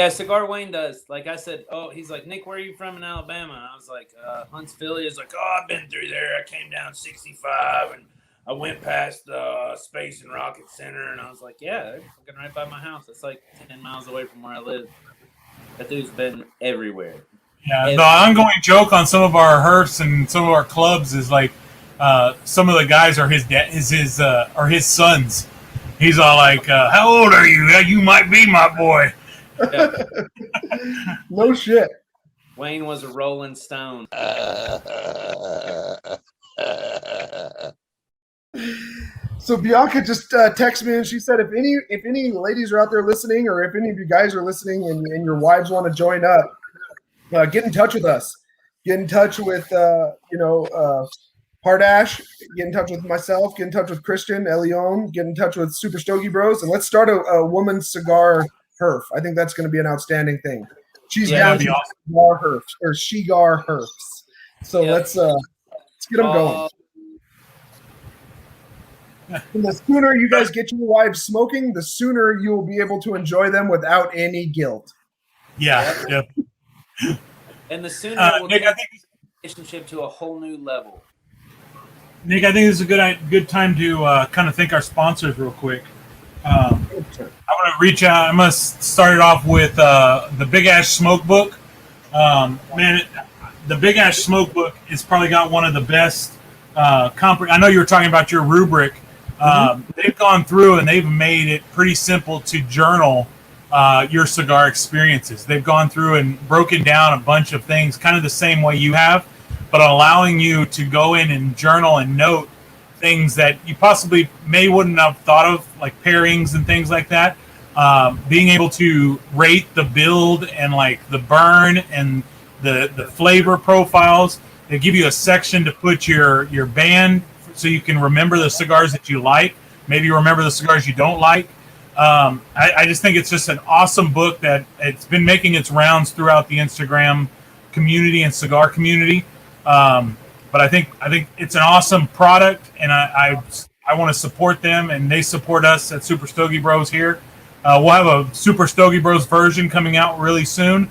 Cigar Wayne does. Like I said, he's like, "Nick, where are you from in Alabama?" And I was like, Huntsville. He's like, "Oh, I've been through there. I came down 65 and I went past Space and Rocket Center." And I was like, "Yeah, they're fucking right by my house. It's like 10 miles away from where I live." That dude's been everywhere. Yeah, the ongoing joke on some of our herfs and some of our clubs is like, some of the guys are his sons. He's all like, "How old are you? You might be my boy." Yeah. No shit. Wayne was a Rolling Stone. So Bianca just texted me and she said, if any ladies are out there listening, or if any of you guys are listening and your wives want to join up, get in touch with us. Get in touch with Hardash. Get in touch with myself. Get in touch with Christian, Elion. Get in touch with Super Stogie Bros. And let's start a woman's cigar herf. I think that's going to be an outstanding thing. She's down to cigar herfs or Shigar herfs. So let's get them going. And the sooner you guys get your wives smoking, the sooner you will be able to enjoy them without any guilt. Yeah. And the sooner it will Nick, take the relationship to a whole new level. I think this is a good time to kind of thank our sponsors real quick. I want to reach out. I'm going to start it off with the Big Ash Smoke Book. The Big Ash Smoke Book has probably got one of the best. I know you were talking about your rubric. They've gone through and they've made it pretty simple to journal your cigar experiences. They've gone through and broken down a bunch of things, kind of the same way you have, but allowing you to go in and journal and note things that you possibly wouldn't have thought of, like pairings and things like that. Being able to rate the build and like the burn and the flavor profiles. They give you a section to put your band so you can remember the cigars that you like. Maybe you remember the cigars you don't like. I just think it's just an awesome book that it's been making its rounds throughout the Instagram community and cigar community. But I think it's an awesome product, and I want to support them, and they support us at Super Stogie Bros here. We'll have a Super Stogie Bros version coming out really soon,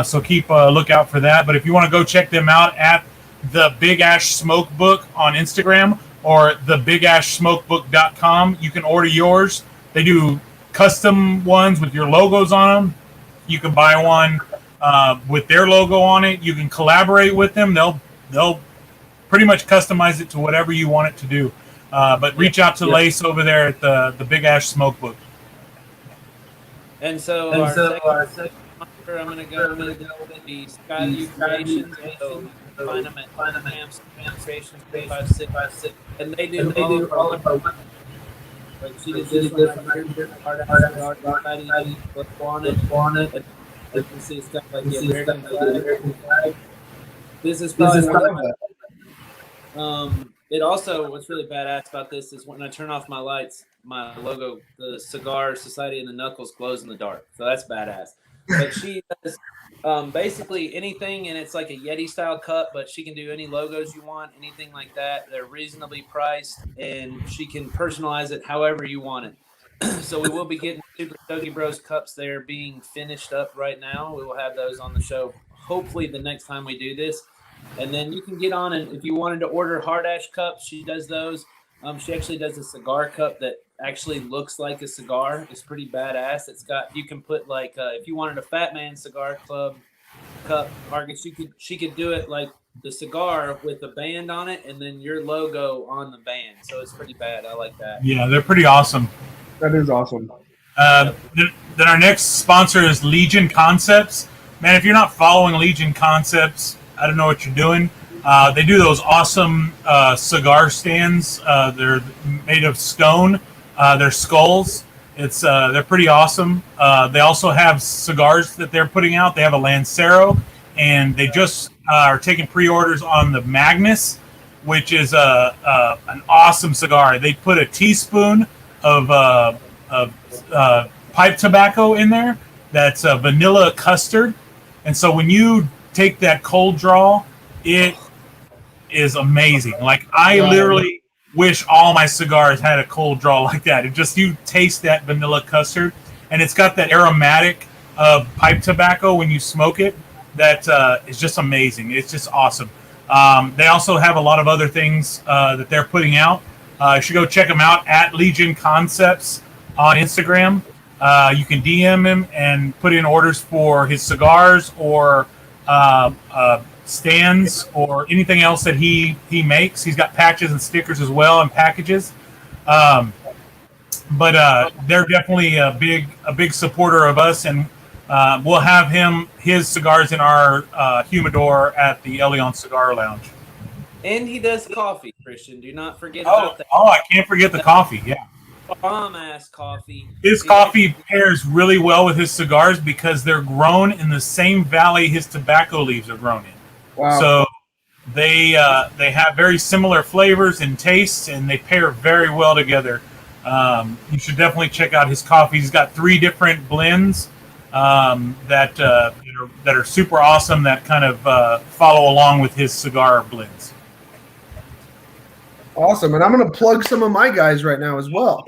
so keep a lookout for that. But if you want to go check them out at the Big Ash Smoke Book on Instagram or thebigashsmokebook.com, you can order yours. They do custom ones with your logos on them. You can buy one with their logo on it. You can collaborate with them. They'll pretty much customize it to whatever you want it to do. But reach out to Lace over there at the Big Ash Smoke Book. And so our second sponsor, I'm going to go with the Skyview Creations. So find them at Ham's Creations 356, and they do all of our. Like she did this one, look on it. And you can see stuff like the American flag. This is probably it also, what's really badass about this is when I turn off my lights, my logo, the Cigar Society and the Knuckles glows in the dark. So that's badass. But she does basically anything, and it's like a Yeti style cup, but she can do any logos you want, anything like that. They're reasonably priced, and she can personalize it however you want it. So we will be getting Super Stogie Bros cups. They're being finished up right now. We will have those on the show hopefully the next time we do this. And then you can get on, and if you wanted to order hard ash cups, she does those. She actually does a cigar cup that actually looks like a cigar. It's pretty badass. It's got, you can put like if you wanted a Fatman Cigar Club cup, Hargis, she could do it like the cigar with a band on it, and then your logo on the band. So it's pretty bad. I like that. Yeah, they're pretty awesome. That is awesome. Then our next sponsor is Legion Concepts. Man, if you're not following Legion Concepts, I don't know what you're doing. They do those awesome cigar stands. They're made of stone. They're skulls. They're pretty awesome. They also have cigars that they're putting out. They have a Lancero, and they just are taking pre-orders on the Magnus, which is an awesome cigar. They put a teaspoon of pipe tobacco in there. That's vanilla custard, and so when you take that cold draw, it is amazing. Like I literally wish all my cigars had a cold draw like that. It just, you taste that vanilla custard, and it's got that aromatic of pipe tobacco when you smoke it. That is just amazing. It's just awesome. They also have a lot of other things that they're putting out. You should go check them out at Legion Concepts on Instagram. You can DM him and put in orders for his cigars or stands or anything else that he makes. He's got patches and stickers as well, and packages. But they're definitely a big supporter of us, and we'll have his cigars in our humidor at the Elion Cigar Lounge. And he does coffee, Christian. Do not forget about that. Oh, I can't forget the coffee. Yeah. Bomb-ass coffee. His coffee pairs really well with his cigars because they're grown in the same valley his tobacco leaves are grown in. Wow. So they have very similar flavors and tastes, and they pair very well together. You should definitely check out his coffee. He's got 3 different blends that are super awesome, that kind of follow along with his cigar blends. Awesome. And I'm going to plug some of my guys right now as well.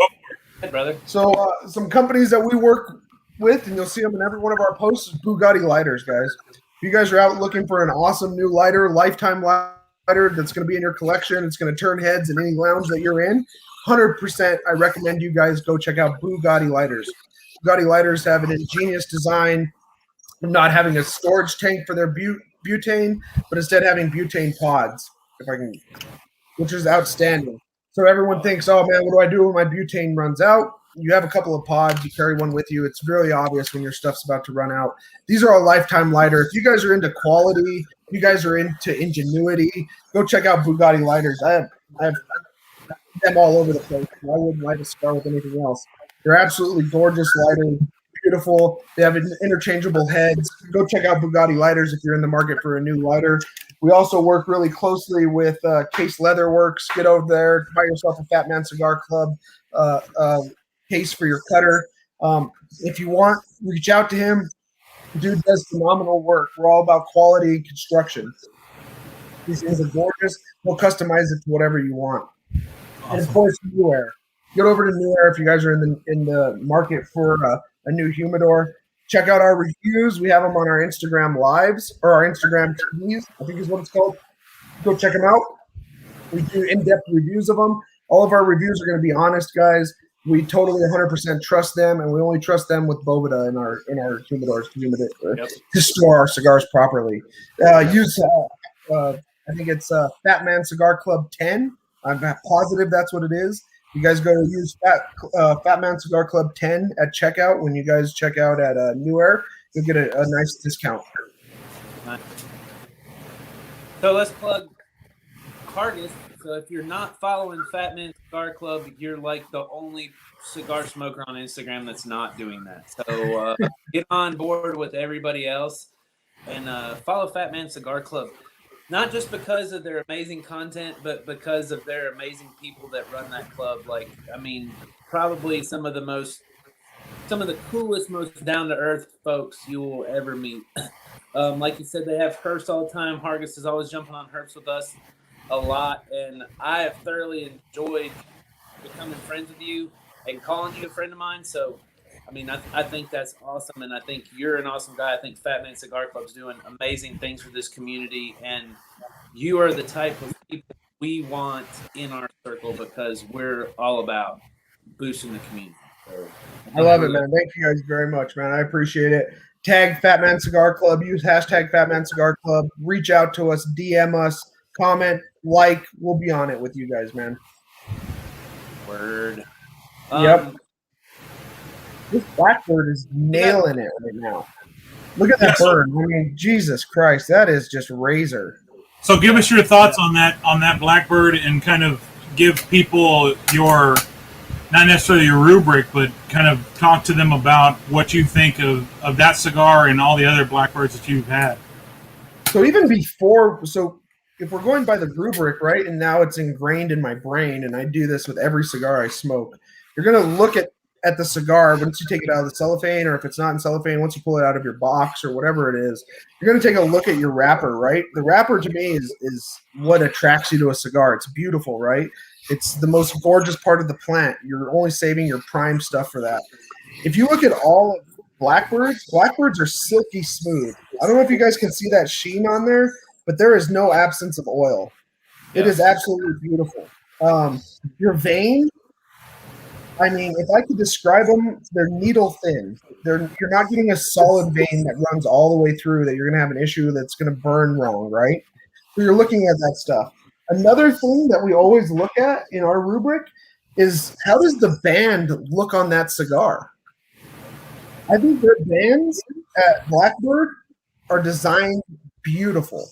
Hey, brother. So some companies that we work with, and you'll see them in every one of our posts, is Bugatti lighters, guys. If you guys are out looking for an awesome new lighter, lifetime lighter that's going to be in your collection, it's going to turn heads in any lounge that you're in, 100% I recommend you guys go check out Bugatti lighters. Bugatti lighters have an ingenious design of not having a storage tank for their butane, but instead having butane pods, if I can, which is outstanding. So everyone thinks, oh man, what do I do when my butane runs out? You have a couple of pods, you carry one with you. It's really obvious when your stuff's about to run out. These are a lifetime lighter. If you guys are into quality, if you guys are into ingenuity, go check out Bugatti lighters. I have them all over the place. I wouldn't light a cigar with anything else. They're absolutely gorgeous lighters, beautiful. They have interchangeable heads. Go check out Bugatti lighters if you're in the market for a new lighter. We also work really closely with Case Leather Works. Get over there, buy yourself a Fatman Cigar Club case for your cutter. If you want, reach out to him. Dude does phenomenal work. We're all about quality construction. These things are gorgeous. We'll customize it to whatever you want. Awesome. And of course, New Air. Get over to New Air if you guys are in the market for a new humidor. Check out our reviews. We have them on our Instagram lives or our Instagram TVs, I think is what it's called. Go check them out. We do in-depth reviews of them. All of our reviews are going to be honest, guys. We totally 100% trust them, and we only trust them with Boveda in our humidors to store our cigars properly. Use I think it's Fatman Cigar Club 10. I'm positive that's what it is. You guys go use Fatman Cigar Club 10 at checkout. When you guys check out at New Air, you'll get a nice discount. So let's plug Hargis. So if you're not following Fatman Cigar Club, you're like the only cigar smoker on Instagram that's not doing that. So get on board with everybody else and follow Fatman Cigar Club. Not just because of their amazing content, but because of their amazing people that run that club. Like, I mean, probably some of the coolest, most down-to-earth folks you will ever meet. Like you said, they have Herfs all the time. Hargis is always jumping on Herfs with us a lot, and I have thoroughly enjoyed becoming friends with you and calling you a friend of mine. So, I mean, I think that's awesome, and I think you're an awesome guy. I think Fatman Cigar Club's doing amazing things for this community, and you are the type of people we want in our circle because we're all about boosting the community. So, I love it, man. Thank you guys very much, man. I appreciate it. Tag Fatman Cigar Club. Use hashtag Fatman Cigar Club. Reach out to us. DM us. Comment. Like. We'll be on it with you guys, man. Word. Yep. This Blackbird is nailing it right now. Look at that bird. I mean, Jesus Christ, that is just razor. So give us your thoughts on that Blackbird and kind of give people your, not necessarily your rubric, but kind of talk to them about what you think of that cigar and all the other Blackbirds that you've had. So even before, if we're going by the rubric, right, and now it's ingrained in my brain, and I do this with every cigar I smoke, you're going to look at the cigar once you take it out of the cellophane, or if it's not in cellophane, once you pull it out of your box or whatever it is, you're going to take a look at your wrapper, right? The wrapper to me is what attracts you to a cigar. It's beautiful, right? It's the most gorgeous part of the plant. You're only saving your prime stuff for that. If you look at all of Blackbirds are silky smooth. I don't know if you guys can see that sheen on there, but there is no absence of oil. It is absolutely beautiful. Your vein, I mean, if I could describe them, they're needle thin. You're not getting a solid vein that runs all the way through that you're going to have an issue that's going to burn wrong, right? So you're looking at that stuff. Another thing that we always look at in our rubric is how does the band look on that cigar? I think their bands at Blackbird are designed beautiful.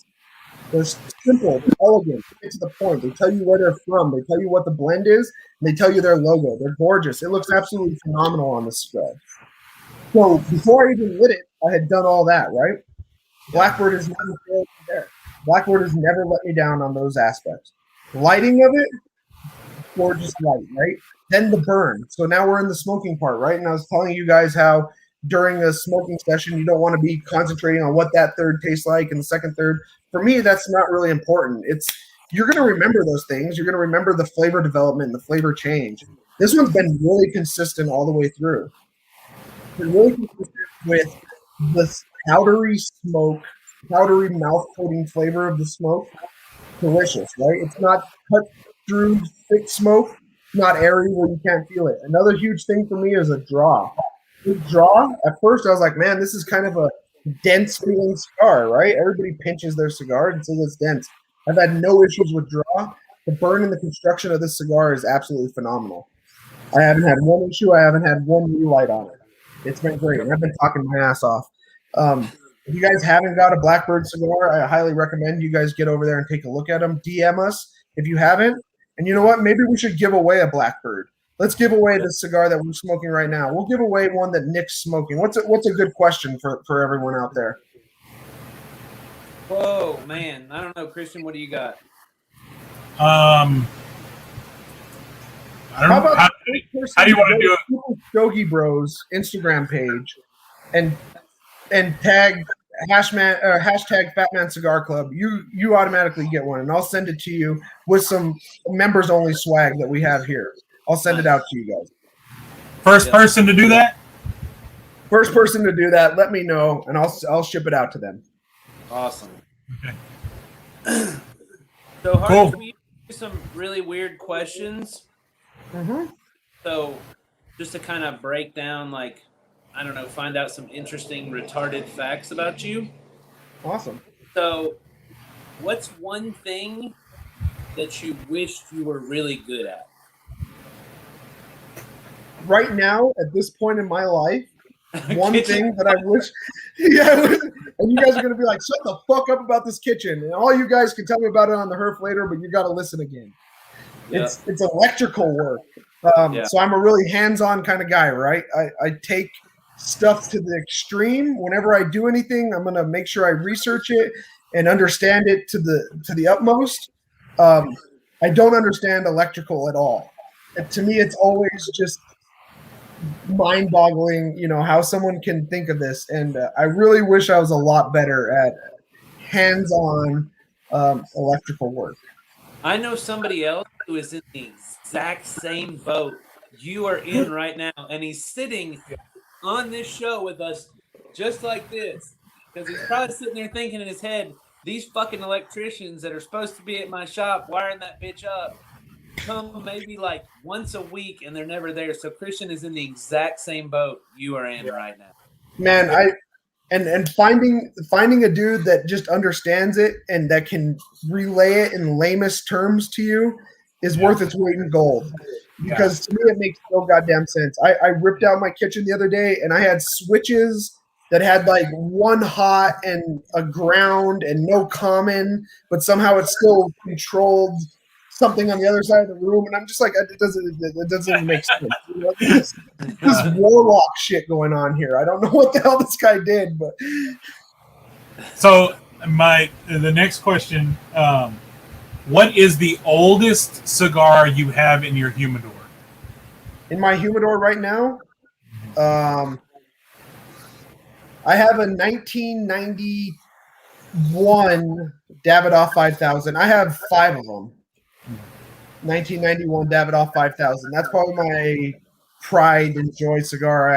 They're simple, elegant, get to the point. They tell you where they're from. They tell you what the blend is, and they tell you their logo. They're gorgeous. It looks absolutely phenomenal on the spread. So before I even lit it, I had done all that, right? Blackbird has never failed me there. Blackbird has never let me down on those aspects. Lighting of it, gorgeous light, right? Then the burn. So now we're in the smoking part, right? And I was telling you guys how during a smoking session, you don't want to be concentrating on what that third tastes like and the second third. For me, that's not really important. It's you're going to remember those things. You're going to remember the flavor development and the flavor change. This one's been really consistent all the way through. Been really consistent with the powdery smoke, powdery mouth-coating flavor of the smoke. Delicious, right? It's not cut through thick smoke, not airy where you can't feel it. Another huge thing for me is a draw. The draw, at first I was like, man, this is kind of a dense feeling cigar, right? Everybody pinches their cigar and says it's dense. I've had no issues with draw. The burn and the construction of this cigar is absolutely phenomenal. I haven't had one issue. I haven't had one relight on it. It's been great. And I've been talking my ass off. If you guys haven't got a Blackbird cigar, I highly recommend you guys get over there and take a look at them. DM us if you haven't. And you know what? Maybe we should give away a Blackbird. Let's give away the cigar that we're smoking right now. We'll give away one that Nick's smoking. What's a good question for everyone out there? Whoa, man. I don't know. Christian, what do you got? I don't know. How do you want to do it? Stogie Bros Instagram page and tag hashtag Fatman Cigar Club. You automatically get one, and I'll send it to you with some members only swag that we have here. I'll send it out to you guys. First person to do that? First person to do that, let me know, and I'll ship it out to them. Awesome. Okay. So, Hargis, Cool. we do some really weird questions. Mm-hmm. So, just to kind of break down, like, I don't know, find out some interesting retarded facts about you. Awesome. So, what's one thing that you wished you were really good at? Right now, at this point in my life, one thing that I wish, yeah, and you guys are gonna be like, shut the fuck up about this kitchen, and all you guys can tell me about it on the Herf later, but you got to listen again. Yeah. It's electrical work. Yeah. So I'm a really hands-on kind of guy, right? I take stuff to the extreme. Whenever I do anything, I'm gonna make sure I research it and understand it to the utmost. I don't understand electrical at all. To me, it's always just mind-boggling, how someone can think of this. And I really wish I was a lot better at hands-on electrical work. I know somebody else who is in the exact same boat you are in right now, and he's sitting on this show with us just like this, because he's probably sitting there thinking in his head, these fucking electricians that are supposed to be at my shop wiring that bitch up come maybe like once a week and they're never there. So Christian is in the exact same boat you are in right now. Man, and finding a dude that just understands it and that can relay it in lamest terms to you is worth its weight in gold. Because to me, it makes no goddamn sense. I ripped out my kitchen the other day, and I had switches that had like one hot and a ground and no common, but somehow it still controlled something on the other side of the room. And I'm just like, it doesn't make sense. This warlock shit going on here. I don't know what the hell this guy did, but So the next question, what is the oldest cigar you have in your humidor? in my humidor right now, I have a 1991 Davidoff 5000. I have 5 of them. 1991 Davidoff 5000. That's probably my pride and joy cigar.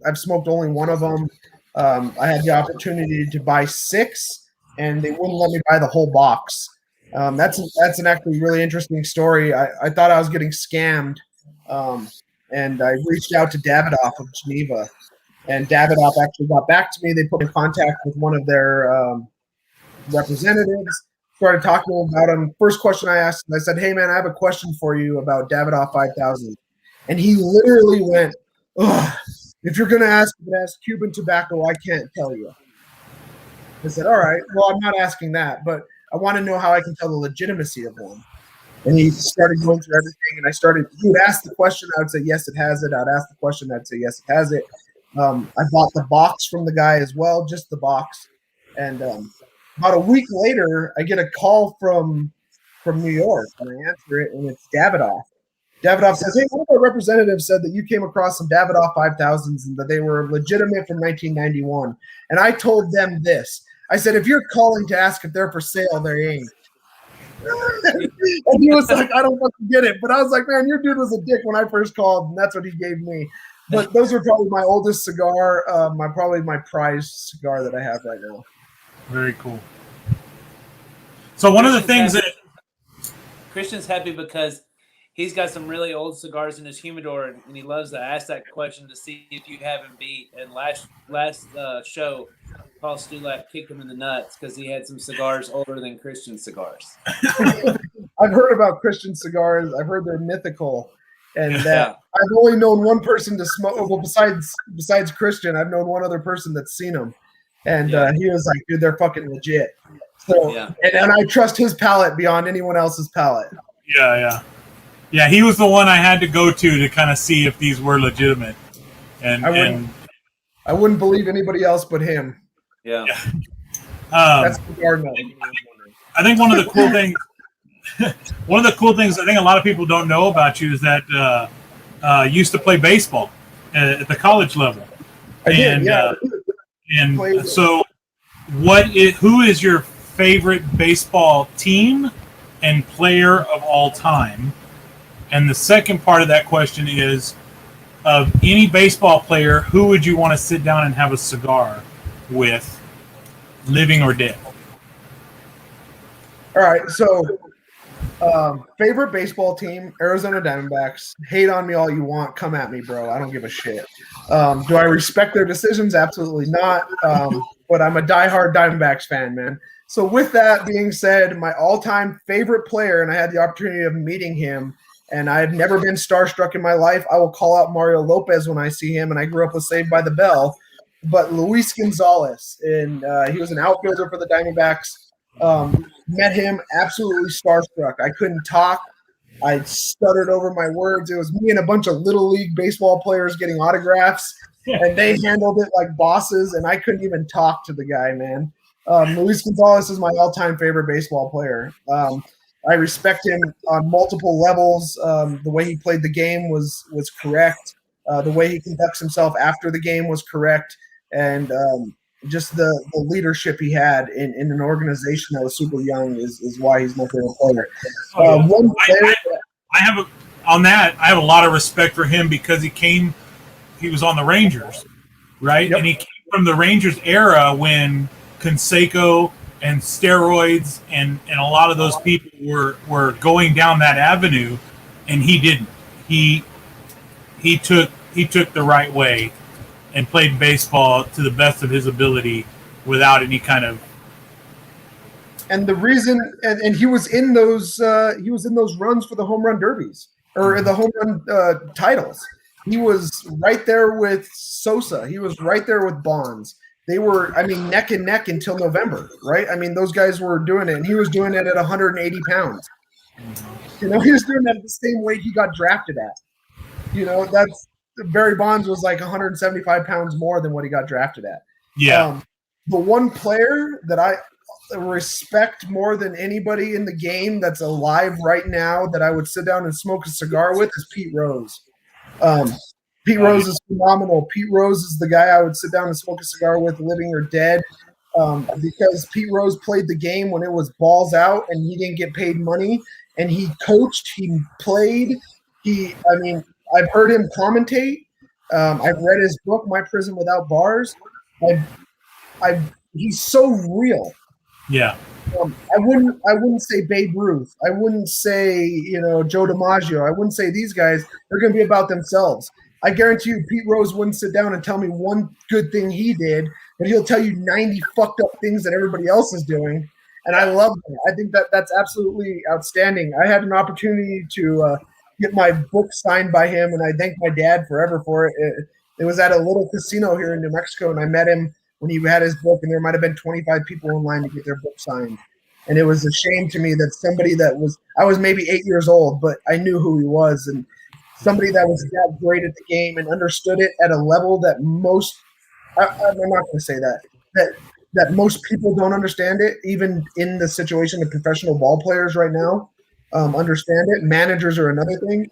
I've smoked only one of them. I had the opportunity to buy 6, and they wouldn't let me buy the whole box. That's an actually really interesting story. I thought I was getting scammed, and I reached out to Davidoff of Geneva, and Davidoff actually got back to me. They put me in contact with one of their representatives, started talking to him about him. First question I asked him, I said, "Hey, man, I have a question for you about Davidoff 5000." And he literally went, "Ugh, if you're going to ask if it has Cuban tobacco, I can't tell you." I said, "All right, well, I'm not asking that, but I want to know how I can tell the legitimacy of one." And he started going through everything, and he would ask the question, I would say, "Yes, it has it." I'd ask the question, I'd say, "Yes, it has it." I bought the box from the guy as well, just the box. And about a week later, I get a call from New York, and I answer it, and it's Davidoff. Davidoff says, "Hey, one of our representatives said that you came across some Davidoff 5000s and that they were legitimate from 1991. And I told them this. I said, if you're calling to ask if they're for sale, they ain't." And he was like, I don't fucking get it. But I was like, man, your dude was a dick when I first called, and that's what he gave me. But those are probably my oldest cigar, probably my prized cigar that I have right now. Very cool. So one of the things that Christian's happy because he's got some really old cigars in his humidor, and he loves to ask that question to see if you have him beat. And last show, Paul Stulak kicked him in the nuts because he had some cigars older than Christian cigars. I've heard about Christian cigars. I've heard they're mythical, and that Yeah. I've only known one person to smoke. Well, besides Christian, I've known one other person that's seen them, and he was like, "Dude, they're fucking legit." So, and I trust his palate beyond anyone else's palate. Yeah. He was the one I had to go to kind of see if these were legitimate, and I wouldn't believe anybody else but him. Yeah. That's the garden. I think one of the cool things. One of the cool things I think a lot of people don't know about you is that you used to play baseball at the college level. I did, yeah. And so, who is your favorite baseball team and player of all time? And the second part of that question is, of any baseball player, who would you want to sit down and have a cigar with, living or dead? All right, so favorite baseball team, Arizona Diamondbacks. Hate on me all you want. Come at me, bro. I don't give a shit. Do I respect their decisions? Absolutely not. But I'm a diehard Diamondbacks fan, man. So with that being said, my all-time favorite player, and I had the opportunity of meeting him, and I had never been starstruck in my life. I will call out Mario Lopez when I see him, and I grew up with Saved by the Bell. But Luis Gonzalez, and he was an outfielder for the Diamondbacks. Met him, absolutely starstruck. I couldn't talk. I stuttered over my words. It was me and a bunch of little league baseball players getting autographs, and they handled it like bosses, and I couldn't even talk to the guy, man. Luis Gonzalez is my all-time favorite baseball player. I respect him on multiple levels. The way he played the game was correct. The way he conducts himself after the game was correct. And just the leadership he had in an organization that was super young is why he's my favorite player. One player I have a lot of respect for him because he was on the Rangers, right? Yep. And he came from the Rangers era when Canseco and steroids and a lot of those people were going down that avenue, and he didn't. He took the right way and played baseball to the best of his ability without any kind of. And the reason, and he was in those runs for the home run derbies or the home run titles. He was right there with Sosa. He was right there with Bonds. They were, neck and neck until November, right? Those guys were doing it, and he was doing it at 180 pounds. He was doing that at the same weight he got drafted at. That's Barry Bonds was like 175 pounds more than what he got drafted at. Yeah. The one player that I respect more than anybody in the game that's alive right now that I would sit down and smoke a cigar with is Pete Rose. Pete Rose is phenomenal. Pete Rose is the guy I would sit down and smoke a cigar with, living or dead, because Pete Rose played the game when it was balls out and he didn't get paid money, and he coached, he played. I've heard him commentate. I've read his book, My Prison Without Bars. He's so real. Yeah. I wouldn't say Babe Ruth. I wouldn't say, Joe DiMaggio. I wouldn't say these guys. They're going to be about themselves. I guarantee you Pete Rose wouldn't sit down and tell me one good thing he did, but he'll tell you 90 fucked up things that everybody else is doing. And I love that. I think that's absolutely outstanding. I had an opportunity to get my book signed by him, and I thank my dad forever for it. It was at a little casino here in New Mexico, and I met him when he had his book, and there might have been 25 people in line to get their book signed. And it was a shame to me that somebody I was maybe 8 years old, but I knew who he was, and somebody that was that great at the game and understood it at a level that most, I'm not going to say that most people don't understand it, even in the situation of professional ball players right now understand it. Managers are another thing.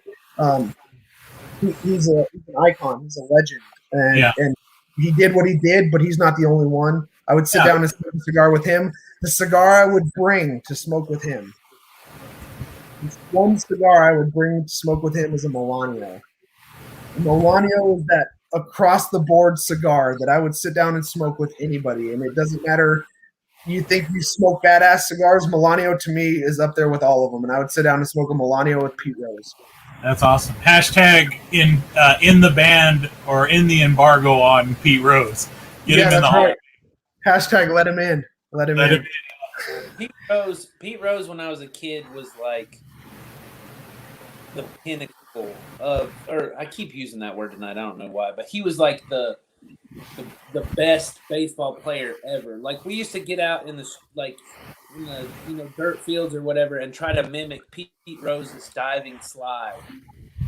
He's an icon. He's a legend. And he did what he did, but he's not the only one. I would sit down and smoke a cigar with him. The cigar I would bring to smoke with him It's one cigar I would bring to smoke with him is a Melanio. A Melanio is that across the board cigar that I would sit down and smoke with anybody, and it doesn't matter. You think you smoke badass cigars? Melanio to me is up there with all of them, and I would sit down and smoke a Melanio with Pete Rose. That's awesome. Hashtag in the band or in the embargo on Pete Rose. Get him in the hall. Right. Hashtag let him in. Let him in. Pete Rose, when I was a kid, was like the pinnacle of, or I keep using that word tonight. I don't know why, but he was like the best baseball player ever. Like, we used to get out in the dirt fields or whatever and try to mimic Pete Rose's diving slide.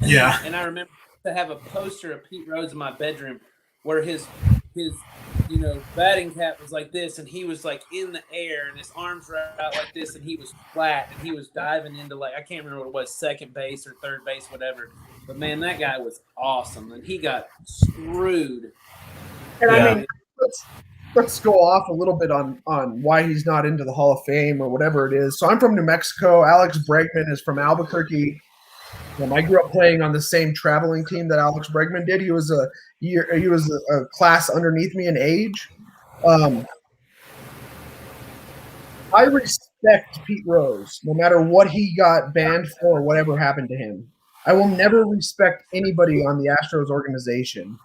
Yeah. And I remember to have a poster of Pete Rose in my bedroom where his batting cap was like this, and he was like in the air, and his arms were out like this, and he was flat, and he was diving into, like, I can't remember what it was, second base or third base, whatever. But man, that guy was awesome, and he got screwed. And I mean, let's go off a little bit on why he's not into the Hall of Fame or whatever it is. So I'm from New Mexico. Alex Bregman is from Albuquerque. I grew up playing on the same traveling team that Alex Bregman did. He was a class underneath me in age. I respect Pete Rose, no matter what he got banned for or whatever happened to him. I will never respect anybody on the Astros organization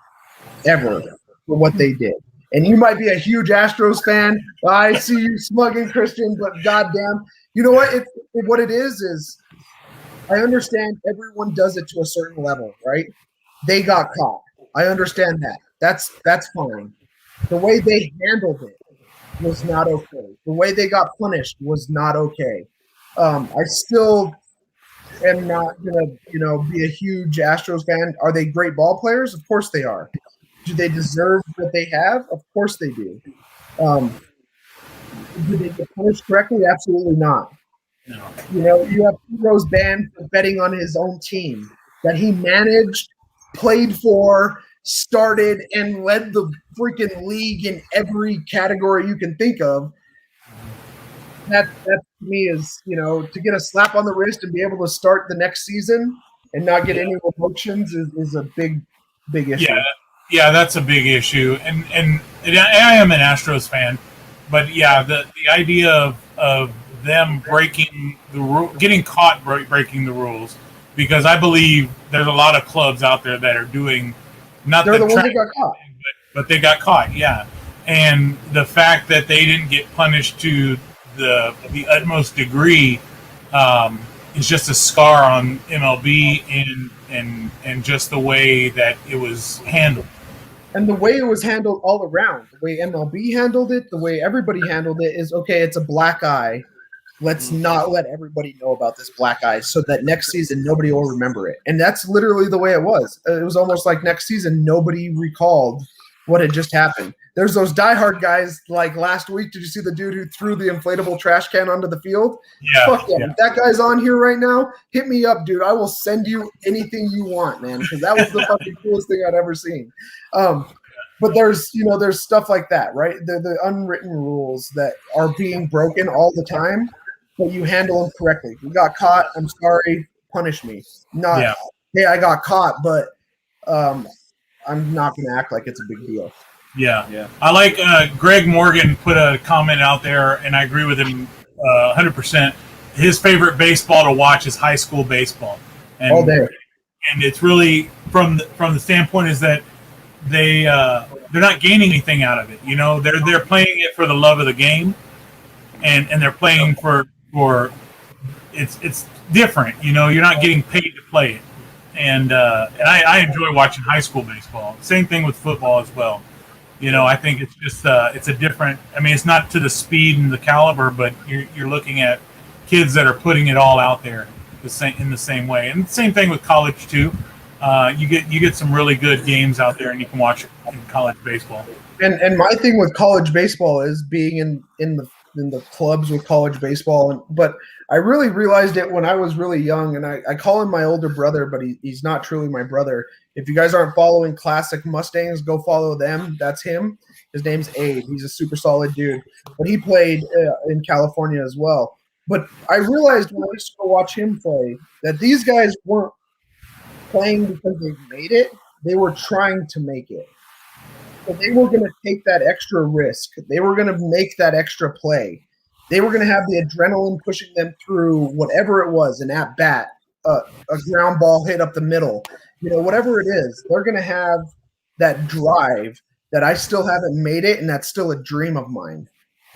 ever for what they did. And you might be a huge Astros fan. I see you smugging, Christian, but goddamn, you know what? What it is I understand everyone does it to a certain level, right? They got caught. I understand that. That's fine. The way they handled it was not okay. The way they got punished was not okay. I still am not gonna, be a huge Astros fan. Are they great ball players? Of course they are. Do they deserve what they have? Of course they do. Do they get punished correctly? Absolutely not. No. You have Pete Rose banned for betting on his own team that he managed, played for, started, and led the freaking league in every category you can think of. That to me is, to get a slap on the wrist and be able to start the next season and not get any promotions is a big issue. Yeah, that's a big issue. And I am an Astros fan, but yeah, the idea of them breaking the rule, getting caught breaking the rules, because I believe there's a lot of clubs out there that are doing they're the ones that got caught, but they got caught, yeah. And the fact that they didn't get punished to the utmost degree is just a scar on MLB and just the way that it was handled. And the way it was handled all around, the way MLB handled it, the way everybody handled it is, okay, it's a black eye. Let's not let everybody know about this black eye so that next season nobody will remember it. And that's literally the way it was. It was almost like next season nobody recalled what had just happened. There's those diehard guys like last week. Did you see the dude who threw the inflatable trash can onto the field? Yeah. Fuck yeah. If that guy's on here right now, hit me up, dude. I will send you anything you want, man, because that was the fucking coolest thing I'd ever seen. But there's stuff like that, right? The unwritten rules that are being broken all the time, but you handle them correctly. You got caught. I'm sorry. Punish me. Not, hey, I got caught, but I'm not going to act like it's a big deal. Yeah. I like Greg Morgan put a comment out there, and I agree with him 100%. His favorite baseball to watch is high school baseball. And, all day. And it's really from the standpoint is that they're not gaining anything out of it. They're playing it for the love of the game, and they're playing for it's different. You're not getting paid to play it, and I enjoy watching high school baseball. Same thing with football as well. I think it's just it's a different. I mean, it's not to the speed and the caliber, but you're looking at kids that are putting it all out there in the same way. And same thing with college too. You get some really good games out there, and you can watch in college baseball. And my thing with college baseball is being in the clubs with college baseball. But I really realized it when I was really young, and I call him my older brother, but he's not truly my brother. If you guys aren't following Classic Mustangs, go follow them. That's him. His name's Abe. He's a super solid dude. But he played in California as well. But I realized when I used to go watch him play that these guys weren't playing because they made it. They were trying to make it. So they were going to take that extra risk. They were going to make that extra play. They were going to have the adrenaline pushing them through whatever it was, an at-bat, a ground ball hit up the middle, whatever it is. They're going to have that drive that I still haven't made it, and that's still a dream of mine.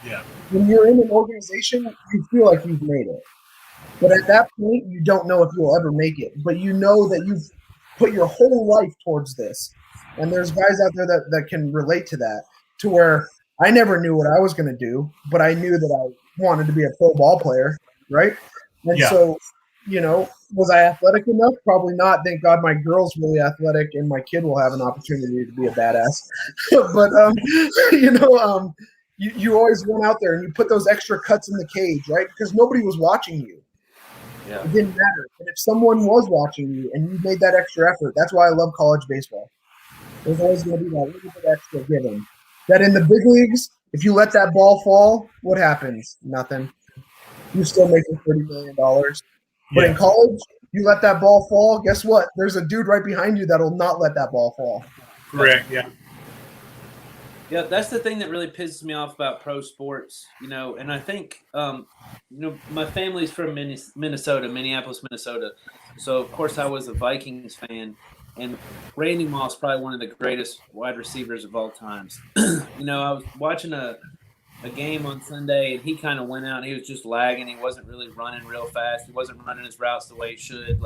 Yeah. When you're in an organization, you feel like you've made it. But at that point, you don't know if you'll ever make it. But you know that you've put your whole life towards this. And there's guys out there that can relate to that, to where I never knew what I was going to do, but I knew that I wanted to be a pro ball player, right? And so, was I athletic enough? Probably not. Thank God my girl's really athletic, and my kid will have an opportunity to be a badass. But, you always went out there and you put those extra cuts in the cage, right? Because nobody was watching you. Yeah. It didn't matter. And if someone was watching you and you made that extra effort, that's why I love college baseball. There's always going to be that little bit extra given. That in the big leagues, if you let that ball fall, what happens? Nothing. You still making $30 million. But in college, you let that ball fall, guess what? There's a dude right behind you that'll not let that ball fall. Correct, yeah. Yeah, that's the thing that really pisses me off about pro sports, and I think, my family's from Minnesota, Minneapolis, Minnesota. So, of course, I was a Vikings fan, and Randy Moss, probably one of the greatest wide receivers of all times. I was watching a game on Sunday, and he kind of went out, and he was just lagging. He wasn't really running real fast. He wasn't running his routes the way he should,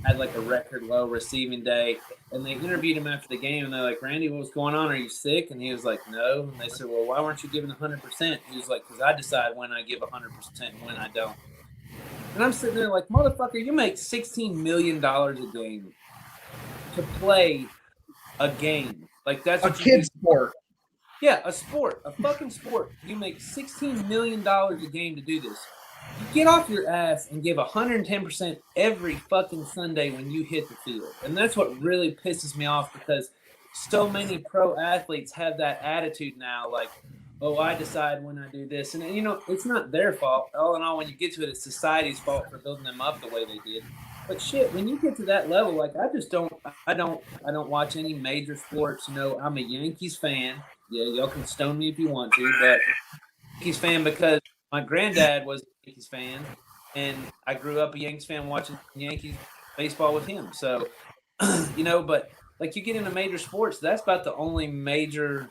had a record low receiving day. And they interviewed him after the game, and they're like, Randy, what was going on? Are you sick? And he was like, no. And they said, well, why weren't you giving 100%? He was like, because I decide when I give 100% and when I don't. And I'm sitting there like, motherfucker, you make $16 million a game to play a game. That's a kid's sport. Yeah, a sport, a fucking sport. You make $16 million a game to do this. You get off your ass and give 110% every fucking Sunday when you hit the field. And that's what really pisses me off, because so many pro athletes have that attitude now, oh, I decide when I do this. And, it's not their fault. All in all, when you get to it, it's society's fault for building them up the way they did. But shit, when you get to that level, I don't watch any major sports. I'm a Yankees fan. Yeah, y'all can stone me if you want to, but Yankees fan because my granddad was a Yankees fan, and I grew up a Yankees fan watching Yankees baseball with him. So, but you get into major sports, that's about the only major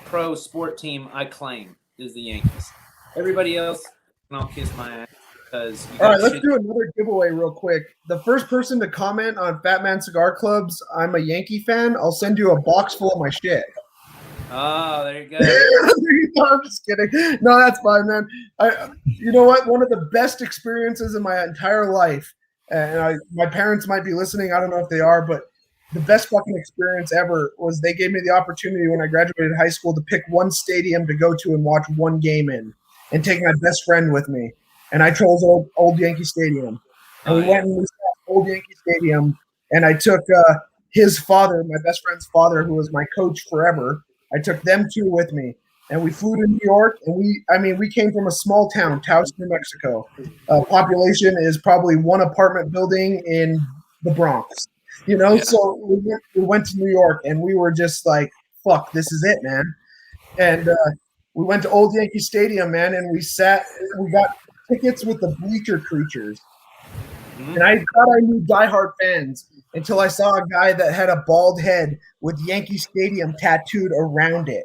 pro sport team I claim is the Yankees. Everybody else, and I'll kiss my ass. All right, let's do another giveaway real quick. The first person to comment on Fatman Cigar Club's I'm a Yankee fan, I'll send you a box full of my shit. Oh, there you go. No, I'm just kidding. No, that's fine, man. You know what? One of the best experiences in my entire life, and my parents might be listening. I don't know if they are, but the best fucking experience ever was they gave me the opportunity when I graduated high school to pick one stadium to go to and watch one game in, and take my best friend with me. And I chose old Yankee Stadium. And we went and we saw Old Yankee Stadium, and I took his father, my best friend's father, who was my coach forever. I took them two with me, and we flew to New York. And we came from a small town, Taos, New Mexico. Population is probably one apartment building in the Bronx. So we went to New York, and we were just like, "Fuck, this is it, man." And we went to Old Yankee Stadium, man, and we got tickets with the bleacher creatures. And I thought I knew diehard fans until I saw a guy that had a bald head with Yankee Stadium tattooed around it.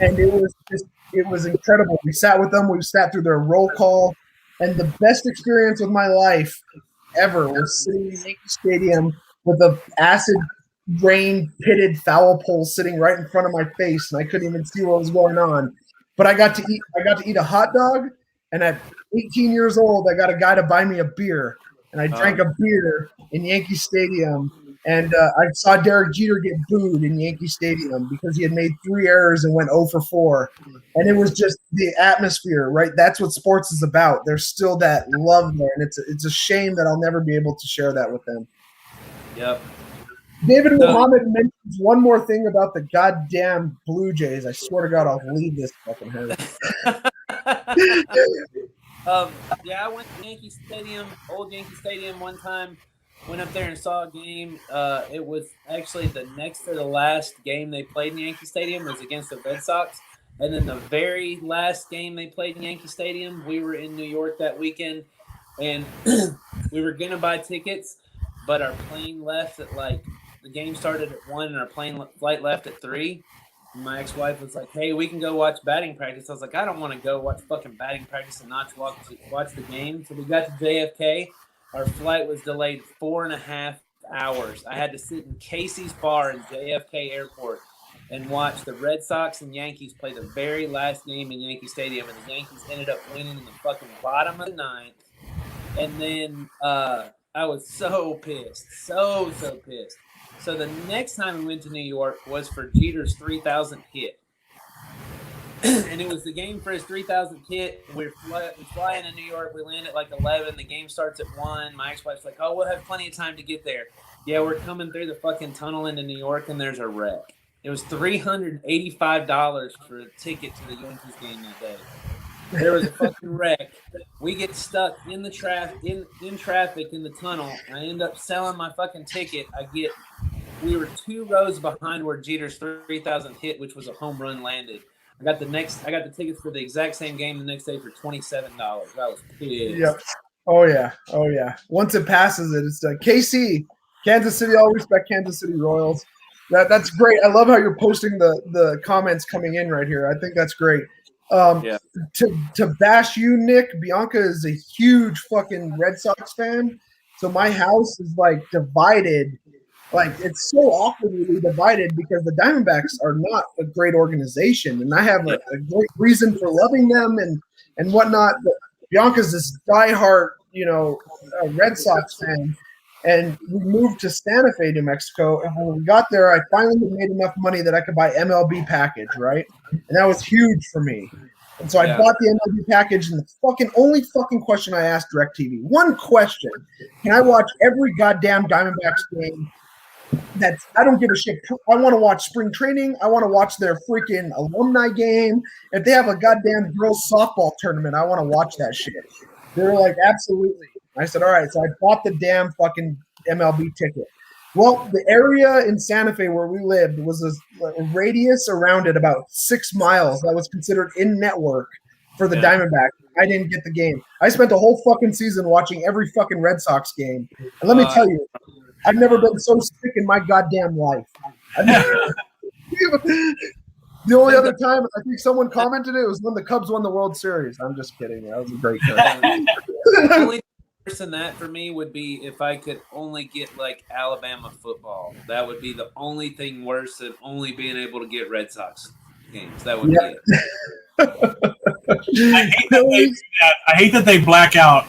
And it was incredible. We sat with them. We sat through their roll call. And the best experience of my life ever was sitting in Yankee Stadium with a acid rain pitted foul pole sitting right in front of my face, and I couldn't even see what was going on. But I got to eat a hot dog, and at 18 years old, I got a guy to buy me a beer, and I drank a beer in Yankee Stadium. And I saw Derek Jeter get booed in Yankee Stadium because he had made 3 errors and went 0 for 4. And it was just the atmosphere, right? That's what sports is about. There's still that love there, and it's a shame that I'll never be able to share that with them. Yep. David Muhammad mentions one more thing about the goddamn Blue Jays. I swear to God, I'll leave this fucking head. Yeah, I went to Yankee Stadium, old Yankee Stadium one time. Went up there and saw a game. It was actually the next to the last game they played in Yankee Stadium was against the Red Sox. And then the very last game they played in Yankee Stadium, we were in New York that weekend, and we were gonna buy tickets, but our plane left at the game started at 1 and our flight left at 3. My ex-wife was like, "Hey, we can go watch batting practice." I was like, "I don't want to go watch fucking batting practice and not watch the game." So we got to JFK. Our flight was delayed 4.5 hours. I had to sit in Casey's bar in JFK Airport and watch the Red Sox and Yankees play the very last game in Yankee Stadium, and the Yankees ended up winning in the fucking bottom of the ninth. And then I was so pissed, so pissed. So the next time we went to New York was for Jeter's 3,000th hit. And it was the game for his 3,000th hit. We're flying in New York. We land at 11. The game starts at 1. My ex-wife's like, "Oh, we'll have plenty of time to get there." Yeah, we're coming through the fucking tunnel into New York, and there's a wreck. It was $385 for a ticket to the Yankees game that day. There was a fucking wreck. We get stuck in the traffic in the tunnel. I end up selling my fucking ticket. We were 2 rows behind where Jeter's 3,000th hit, which was a home run, landed. I got the tickets for the exact same game the next day for $27. I was pissed. Yep. Oh yeah. Once it passes it, it's KC, Kansas City. I'll respect Kansas City Royals. That's great. I love how you're posting the comments coming in right here. I think that's great. Yeah. To bash you, Nick, Bianca is a huge fucking Red Sox fan. So my house is divided. It's so awkwardly divided because the Diamondbacks are not a great organization, and I have a great reason for loving them and whatnot. But Bianca's this diehard, Red Sox fan, and we moved to Santa Fe, New Mexico. And when we got there, I finally made enough money that I could buy MLB package, right? And that was huge for me. And so I bought the MLB package, and the only question I asked DirecTV, one question: can I watch every goddamn Diamondbacks game? I don't give a shit. I want to watch spring training. I want to watch their freaking alumni game. If they have a goddamn girls softball tournament, I want to watch that shit. They're like, absolutely. I said, all right. So I bought the damn fucking MLB ticket. Well, the area in Santa Fe where we lived was a radius around it about 6 miles that was considered in network for the Diamondbacks. I didn't get the game. I spent the whole fucking season watching every fucking Red Sox game. And let me tell you, I've never been so sick in my goddamn life. The only other time I think someone commented it was when the Cubs won the World Series. I'm just kidding. That was a great time. The only worse than that for me would be if I could only get Alabama football. That would be the only thing worse than only being able to get Red Sox games. That would be it. I hate that they black out.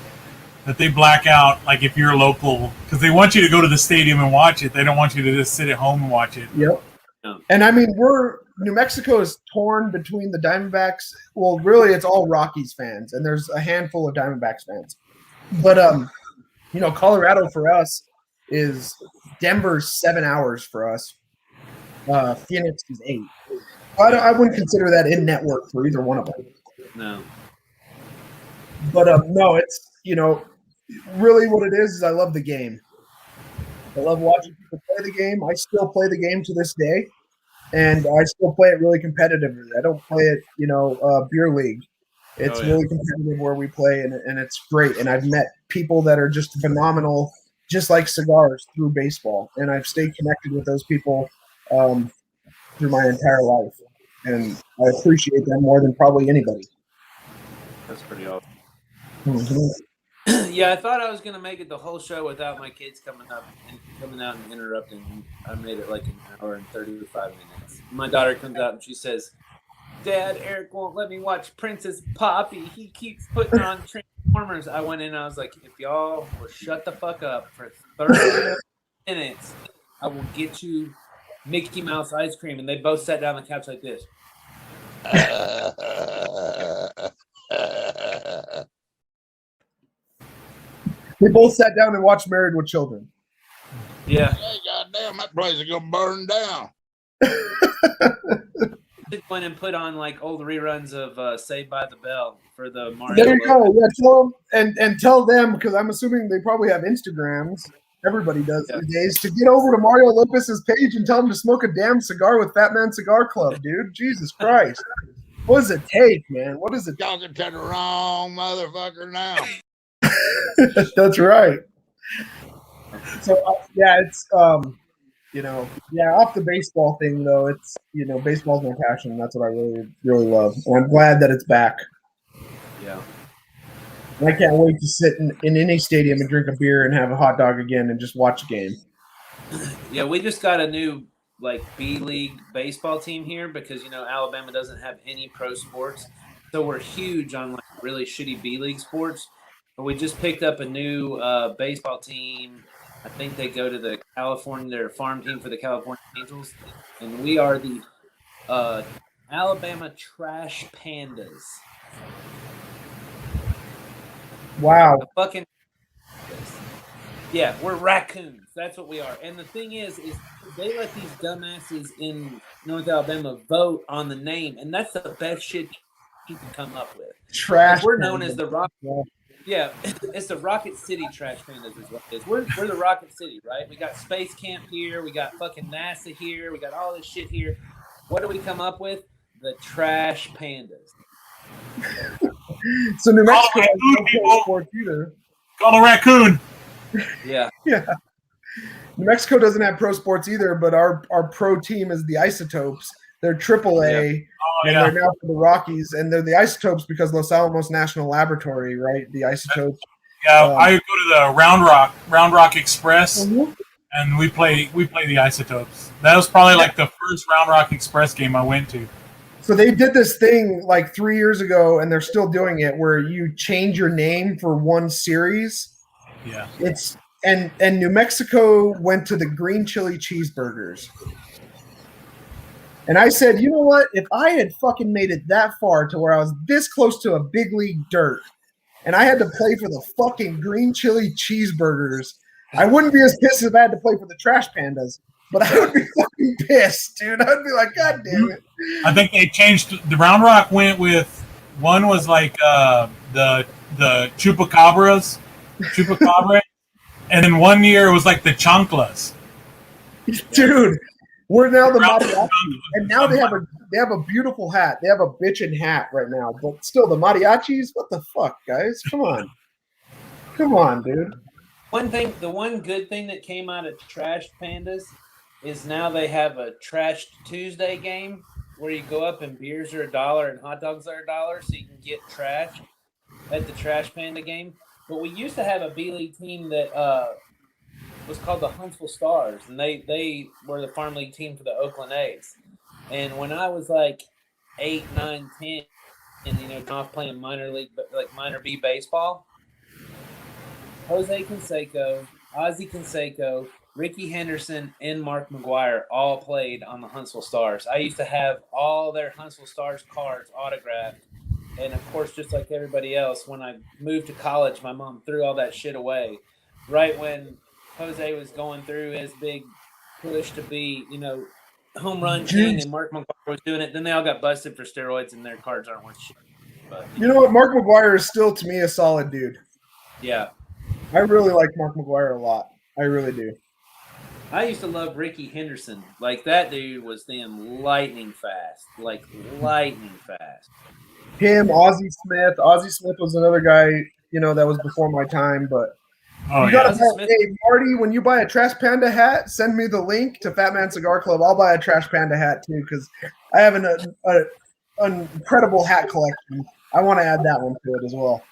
If you're local, because they want you to go to the stadium and watch it. They don't want you to just sit at home and watch it. Yep. Yeah. And I mean, New Mexico is torn between the Diamondbacks. Well, really, it's all Rockies fans, and there's a handful of Diamondbacks fans. But Colorado for us is Denver's 7 hours for us. Phoenix is 8. I wouldn't consider that in network for either one of them. No. But no, it's really what it is I love the game. I love watching people play the game. I still play the game to this day, and I still play it really competitively. I don't play it, beer league. It's really competitive where we play, and it's great. And I've met people that are just phenomenal, just like cigars, through baseball. And I've stayed connected with those people through my entire life. And I appreciate them more than probably anybody. That's pretty awesome. Mm-hmm. Yeah, I thought I was going to make it the whole show without my kids coming out and interrupting. I made it an hour and 35 minutes. My daughter comes out and she says, "Dad, Eric won't let me watch Princess Poppy. He keeps putting on Transformers." I went in and I was like, "If y'all will shut the fuck up for 30 minutes, I will get you Mickey Mouse ice cream." And they both sat down on the couch like this. We both sat down and watched Married with Children. Yeah. Hey, goddamn, that place is gonna burn down. should go in and put on like old reruns of Saved by the Bell for the Mario. There you go. Yeah, tell them and tell them, because I'm assuming they probably have Instagrams. Everybody does these days, to get over to Mario Lopez's page and tell him to smoke a damn cigar with Fatman Cigar Club, dude. Jesus Christ. What does it take, man? What is it? Talking to the wrong motherfucker now. That's right. So yeah, it's off the baseball thing though. It's baseball's my passion. That's what I really, really love, and I'm glad that it's back. Yeah. And I can't wait to sit in any stadium and drink a beer and have a hot dog again and just watch a game. Yeah, we just got a new B League baseball team here because Alabama doesn't have any pro sports, so we're huge on really shitty B League sports. But we just picked up a new baseball team. I think they go to their farm team for the California Angels, and we are the Alabama Trash Pandas. Wow. Yeah, we're raccoons. That's what we are. And the thing is they let these dumbasses in North Alabama vote on the name, and that's the best shit you can come up with. Trash. We're known as the Rock. Yeah, it's the Rocket City Trash Pandas is what it is. We're the Rocket City, right? We got Space Camp here. We got fucking NASA here. We got all this shit here. What do we come up with? The Trash Pandas. So New Mexico has no pro sports either. Call a raccoon. Yeah. Yeah. New Mexico doesn't have pro sports either, but our pro team is the Isotopes. They're AAA, and they're now for the Rockies, and they're the Isotopes because Los Alamos National Laboratory, right? The Isotopes. Yeah, I go to the Round Rock Express, and we play the Isotopes. That was probably the first Round Rock Express game I went to. So they did this thing 3 years ago, and they're still doing it, where you change your name for one series. Yeah. And New Mexico went to the green chili cheeseburgers. And I said, you know what? If I had fucking made it that far to where I was this close to a big league dirt, and I had to play for the fucking green chili cheeseburgers, I wouldn't be as pissed if I had to play for the Trash Pandas. But I would be fucking pissed, dude. I would be like, God damn it. I think they changed. The Round Rock went with, one was the Chupacabra, and then one year it was the Chanclas. Dude, we're now the Mariachi, and now they have a beautiful hat. They have a bitchin' hat right now, but still the Mariachis. What the fuck, guys? Come on, dude. The one good thing that came out of Trash Pandas is now they have a Trash Tuesday game where you go up and beers are $1 and hot dogs are $1, so you can get trash at the Trash Panda game. But we used to have a B League team that was called the Huntsville Stars, and they were the farm league team for the Oakland A's. And when I was 8, 9, 10, and off playing minor league, minor B baseball, Jose Canseco, Ozzie Canseco, Ricky Henderson, and Mark McGuire all played on the Huntsville Stars. I used to have all their Huntsville Stars cards autographed. And, of course, just like everybody else, when I moved to college, my mom threw all that shit away. Right when Jose was going through his big push to be, home run king, and Mark McGuire was doing it, then they all got busted for steroids, and their cards aren't worth shit. But, you know what? Mark McGuire is still, to me, a solid dude. Yeah. I really like Mark McGuire a lot. I really do. I used to love Ricky Henderson. That dude was damn lightning fast. Lightning fast. Him, Ozzie Smith. Ozzie Smith was another guy, that was before my time. But you gotta hey, Marty, when you buy a Trash Panda hat, send me the link to Fatman Cigar Club. I'll buy a Trash Panda hat too, because I have an incredible hat collection. I want to add that one to it as well.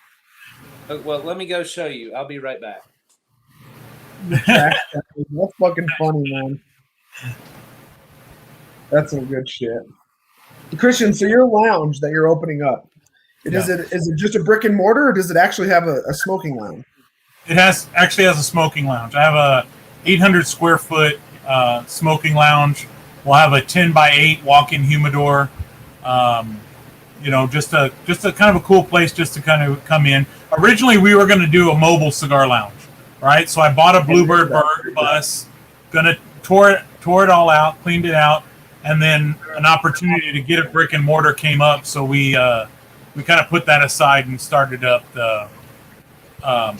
Well, let me go show you. I'll be right back. That's fucking funny, man. That's some good shit. Christian, so your lounge that you're opening up, is it just a brick and mortar, or does it actually have a smoking lounge? It actually has a smoking lounge. I have a 800 square foot smoking lounge. We'll have a 10x8 walk-in humidor. Just a kind of a cool place just to kind of come in. Originally, we were going to do a mobile cigar lounge, right? So I bought a Bluebird bus, gonna tore it all out, cleaned it out, and then an opportunity to get a brick and mortar came up, so we kind of put that aside and started up um,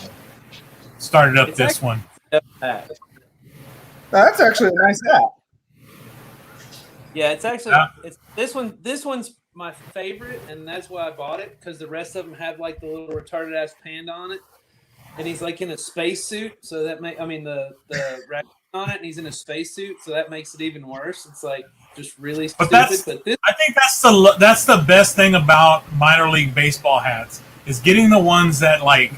this one. That's actually a nice hat. Yeah, it's actually Yeah. it's this one. This one's my favorite, and that's why I bought it, because the rest of them have like the little retarded ass panda on it, and he's like in a spacesuit. So that the racket on it, and he's in a spacesuit, so that makes it even worse. It's like just really But stupid. But this, I think that's the best thing about minor league baseball hats is getting the ones that like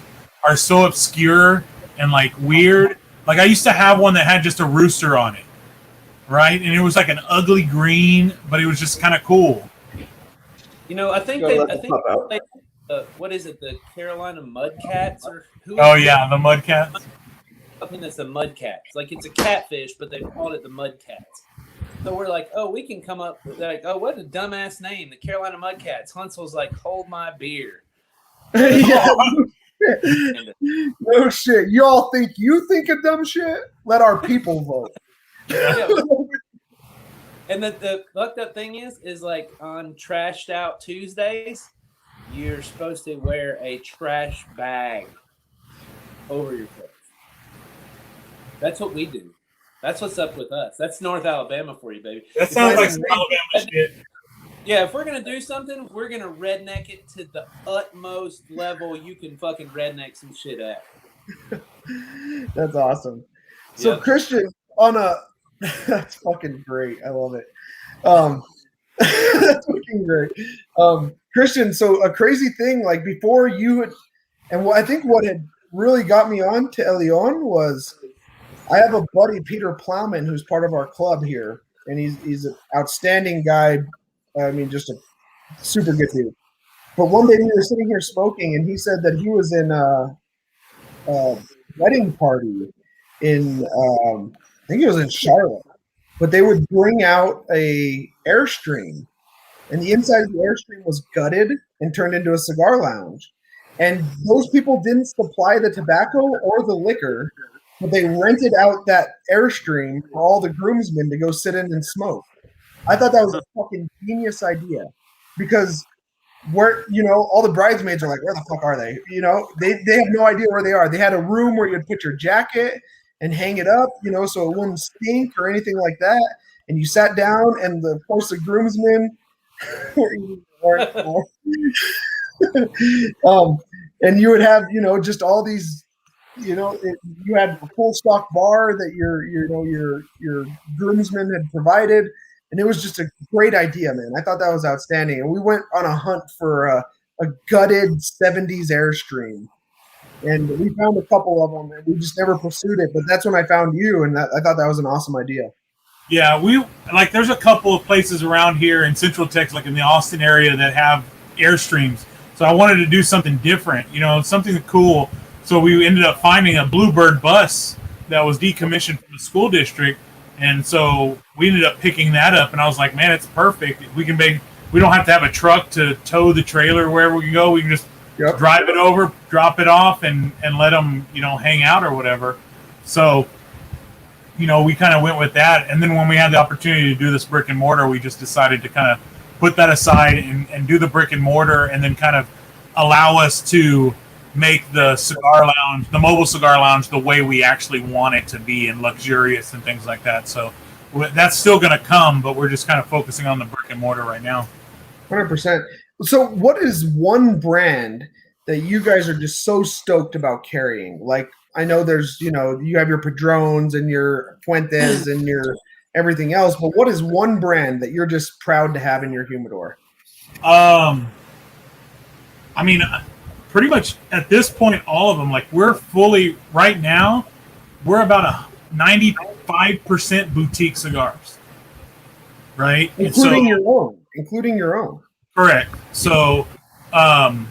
are so obscure and like weird. Like I used to have one that had just a rooster on it, right? And it was like an ugly green, but it was just kind of cool. I think what is it? The Carolina Mudcats or who? Oh yeah, the Mudcats. I think it's the Mudcats. Like it's a catfish, but they called it the Mudcats. So we're like, oh, we can come up with like, oh, what a dumbass name, the Carolina Mudcats. Huntsville's like, hold my beer. Yeah. No shit. Y'all think you think of dumb shit? Let our people vote. Yeah. And the fucked up thing is like on Trashed Out Tuesdays, you're supposed to wear a trash bag over your clothes. That's what we do. That's what's up with us. That's North Alabama for you, baby. That sounds like some Alabama shit. Yeah, if we're going to do something, we're going to redneck it to the utmost level you can fucking redneck some shit at. That's awesome. So, yep. Christian, that's fucking great. I love it. That's fucking great. Christian, so a crazy thing, like before you had, and I think what had really got me on to Elion was I have a buddy, Peter Plowman, who's part of our club here, and he's an outstanding guy. I mean, just a super good dude. But one day we were sitting here smoking, and he said that he was in a wedding party in, I think it was in Charlotte, but they would bring out a Airstream, and the inside of the Airstream was gutted and turned into a cigar lounge. And those people didn't supply the tobacco or the liquor, but they rented out that Airstream for all the groomsmen to go sit in and smoke. I thought that was a fucking genius idea, because all the bridesmaids are like, where the fuck are they? They have no idea where they are. They had a room where you'd put your jacket and hang it up, so it wouldn't stink or anything like that. And you sat down, and of course the groomsmen and you would have, just all these, you had a full stock bar that your groomsmen had provided. And it was just a great idea, man. I thought that was outstanding. And we went on a hunt for a gutted 70s Airstream. And we found a couple of them, and we just never pursued it. But that's when I found you, and I thought that was an awesome idea. Yeah, there's a couple of places around here in Central Texas, like in the Austin area, that have Airstreams. So I wanted to do something different, something cool. So we ended up finding a Bluebird bus that was decommissioned from the school district. And so we ended up picking that up, and I was like, man, it's perfect. We don't have to have a truck to tow the trailer wherever we go. We can just drive it over, drop it off, and let them, hang out or whatever. So, we kind of went with that. And then when we had the opportunity to do this brick and mortar, we just decided to kind of put that aside and do the brick and mortar, and then kind of allow us to make the mobile cigar lounge, the way we actually want it to be, and luxurious and things like that. So that's still going to come, but we're just kind of focusing on the brick and mortar right now. 100%. So what is one brand that you guys are just so stoked about carrying? Like, I know there's, you have your Padrones and your Fuentes and your everything else, but what is one brand that you're just proud to have in your humidor? I mean, pretty much at this point, all of them. Like right now, we're about a 95% boutique cigars, right? Including your own. Correct. So, I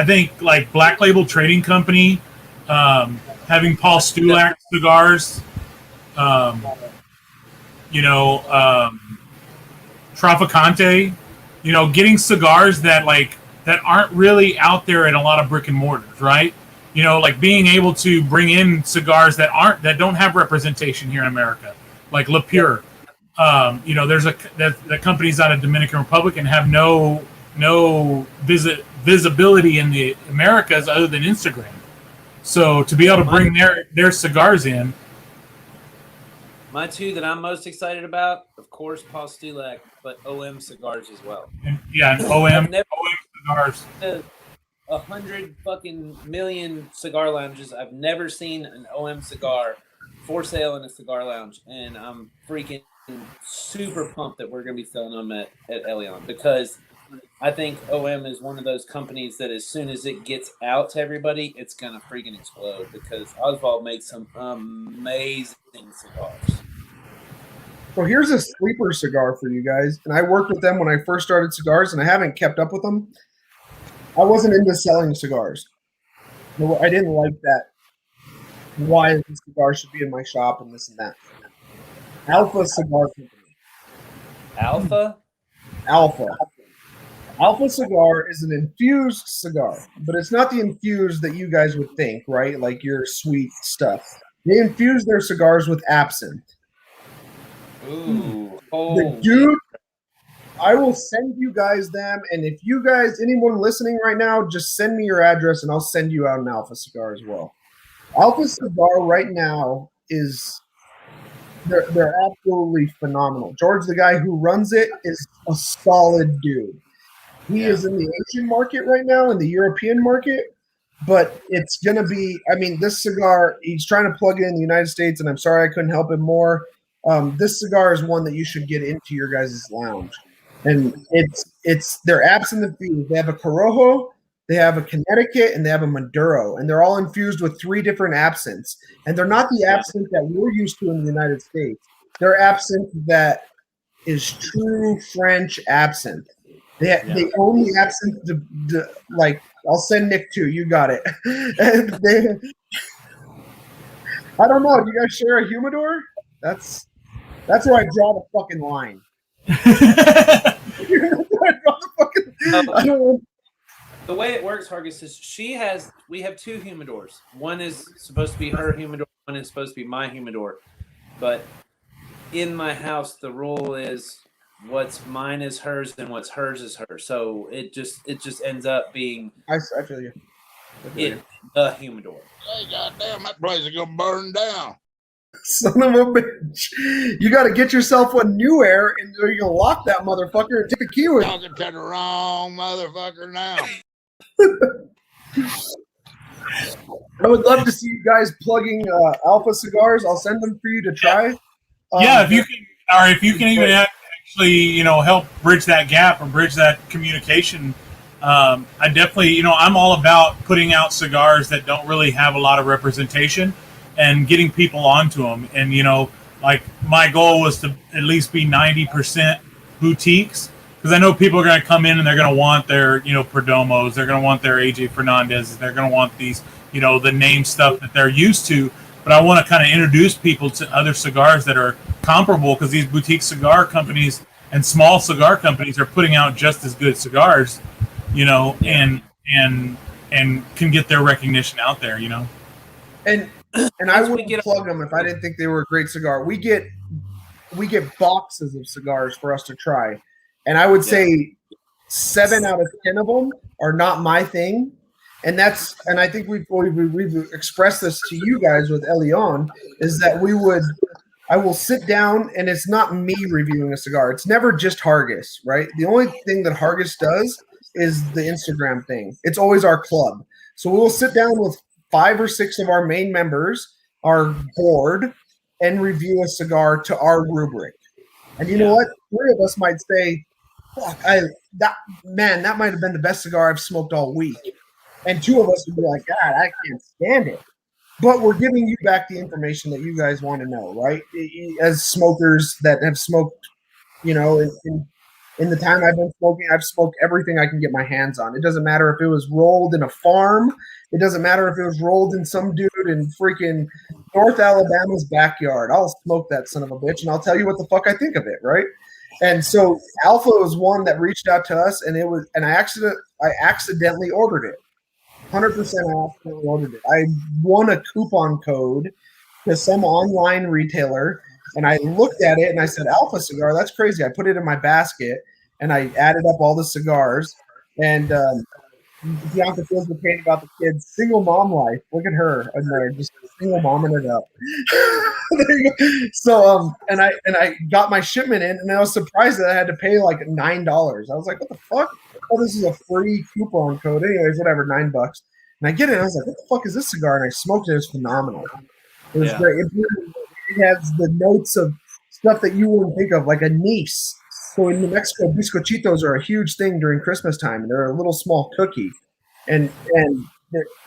think like Black Label Trading Company, having Paul Stulak cigars, Traficante, getting cigars that aren't really out there in a lot of brick and mortars, right? Like being able to bring in cigars that don't have representation here in America, like La Pure. You know, there's the companies out of Dominican Republic and have no visibility in the Americas other than Instagram. So to be able to bring their cigars in. My two that I'm most excited about, of course, Paul Stulak, but OM cigars as well. And OM cigars. 100 fucking million cigar lounges. I've never seen an OM cigar for sale in a cigar lounge, and I'm freaking super pumped that we're going to be selling them at Elion, because I think OM is one of those companies that as soon as it gets out to everybody, it's going to freaking explode, because Oswald makes some amazing cigars. So here's a sleeper cigar for you guys, and I worked with them when I first started cigars, and I haven't kept up with them. I wasn't into selling cigars. I didn't like that. Why the cigar should be in my shop and this and that. Alpha Cigar Company. Alpha? Alpha Cigar is an infused cigar, but it's not the infused that you guys would think, right? Like your sweet stuff. They infuse their cigars with absinthe. Ooh. Dude, I will send you guys them, and if you guys, anyone listening right now, just send me your address and I'll send you out an Alpha Cigar as well. Alpha Cigar right now is they're absolutely phenomenal. George, the guy who runs it, is a solid dude. He is in the Asian market right now, in the European market, but it's going to be, I mean, this cigar, he's trying to plug it in the United States, and I'm sorry I couldn't help him more. This cigar is one that you should get into your guys' lounge. And they're absinthe infused. They have a Corojo, they have a Connecticut, and they have a Maduro, and they're all infused with 3 different absinthes. And they're not the absinthe that we're used to in the United States. They're absinthe that is true French absinthe. They own the absinthe. Like, I'll send Nick too. You got it. And I don't know. Do you guys share a humidor? That's where I draw the fucking line. I don't know. The way it works, Hargis, is we have 2 humidors. One is supposed to be her humidor, one is supposed to be my humidor. But in my house, the rule is what's mine is hers and what's hers is hers. So it just ends up being I feel you. the humidor. Hey, goddamn, that place is gonna burn down. Son of a bitch. You got to get yourself a new air, and you're going to lock that motherfucker and take the key with you. Talking to the wrong motherfucker now. I would love to see you guys plugging Alpha Cigars. I'll send them for you to try. If you can even actually, you know, help bridge that gap or bridge that communication. I definitely, you know, I'm all about putting out cigars that don't really have a lot of representation and getting people onto them. And, you know, like my goal was to at least be 90% boutiques, because I know people are going to come in and they're going to want their, you know, Perdomos, they're going to want their AJ Fernandez, they're going to want these, you know, the name stuff that they're used to. But I want to kind of introduce people to other cigars that are comparable, because these boutique cigar companies and small cigar companies are putting out just as good cigars, you know, and can get their recognition out there, you know. And I wouldn't plug them if I didn't think they were a great cigar. We get boxes of cigars for us to try, and I would say 7 out of 10 of them are not my thing. And I think we've expressed this to you guys with Elion, is that I will sit down, and it's not me reviewing a cigar. It's never just Hargis, right? The only thing that Hargis does is the Instagram thing. It's always our club. So we'll sit down with 5 or 6 of our main members, our board, and review a cigar to our rubric. And you know what? 3 of us might say, fuck, that might have been the best cigar I've smoked all week. And 2 of us would be like, God, I can't stand it. But we're giving you back the information that you guys want to know, right? As smokers that have smoked, you know, in the time I've been smoking, I've smoked everything I can get my hands on. It doesn't matter if it was rolled in a farm. It doesn't matter if it was rolled in some dude in freaking North Alabama's backyard. I'll smoke that son of a bitch, and I'll tell you what the fuck I think of it, right? And so Alpha was one that reached out to us, and I accidentally ordered it. 100% I accidentally ordered it. I won a coupon code to some online retailer, And I looked at it and I said, Alpha cigar, that's crazy. I put it in my basket and I added up all the cigars. And Bianca feels the pain about the kids. Single mom life. Look at her in there, just single momming it up. There you go. So and I got my shipment in, and I was surprised that I had to pay like $9. I was like, what the fuck? Oh, this is a free coupon code. Anyways, whatever, $9. And I get it, and I was like, what the fuck is this cigar? And I smoked it. It was phenomenal. It was great. It has the notes of stuff that you wouldn't think of, like anise. So in New Mexico, bizcochitos are a huge thing during Christmas time, and they're a little small cookie, and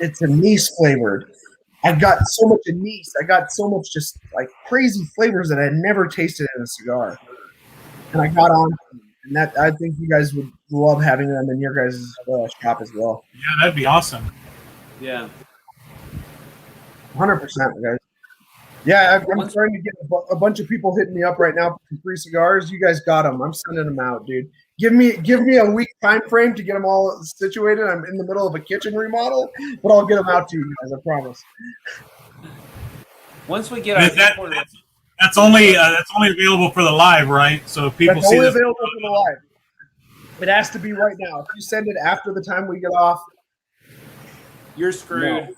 it's anise flavored. I got so much anise. I got so much just like crazy flavors that I had never tasted in a cigar, and I got on. And that I think you guys would love having them in your guys' shop as well. Yeah, that'd be awesome. Yeah, 100%, guys. Yeah, I'm starting to get a bunch of people hitting me up right now for free cigars. You guys got them. I'm sending them out, dude. Give me a week time frame to get them all situated. I'm in the middle of a kitchen remodel, but I'll get them out to you guys. I promise. Once we get our that's only available for the live, right? So if people see only this, available for the live. It has to be right now. If you send it after the time we get off, you're screwed. No.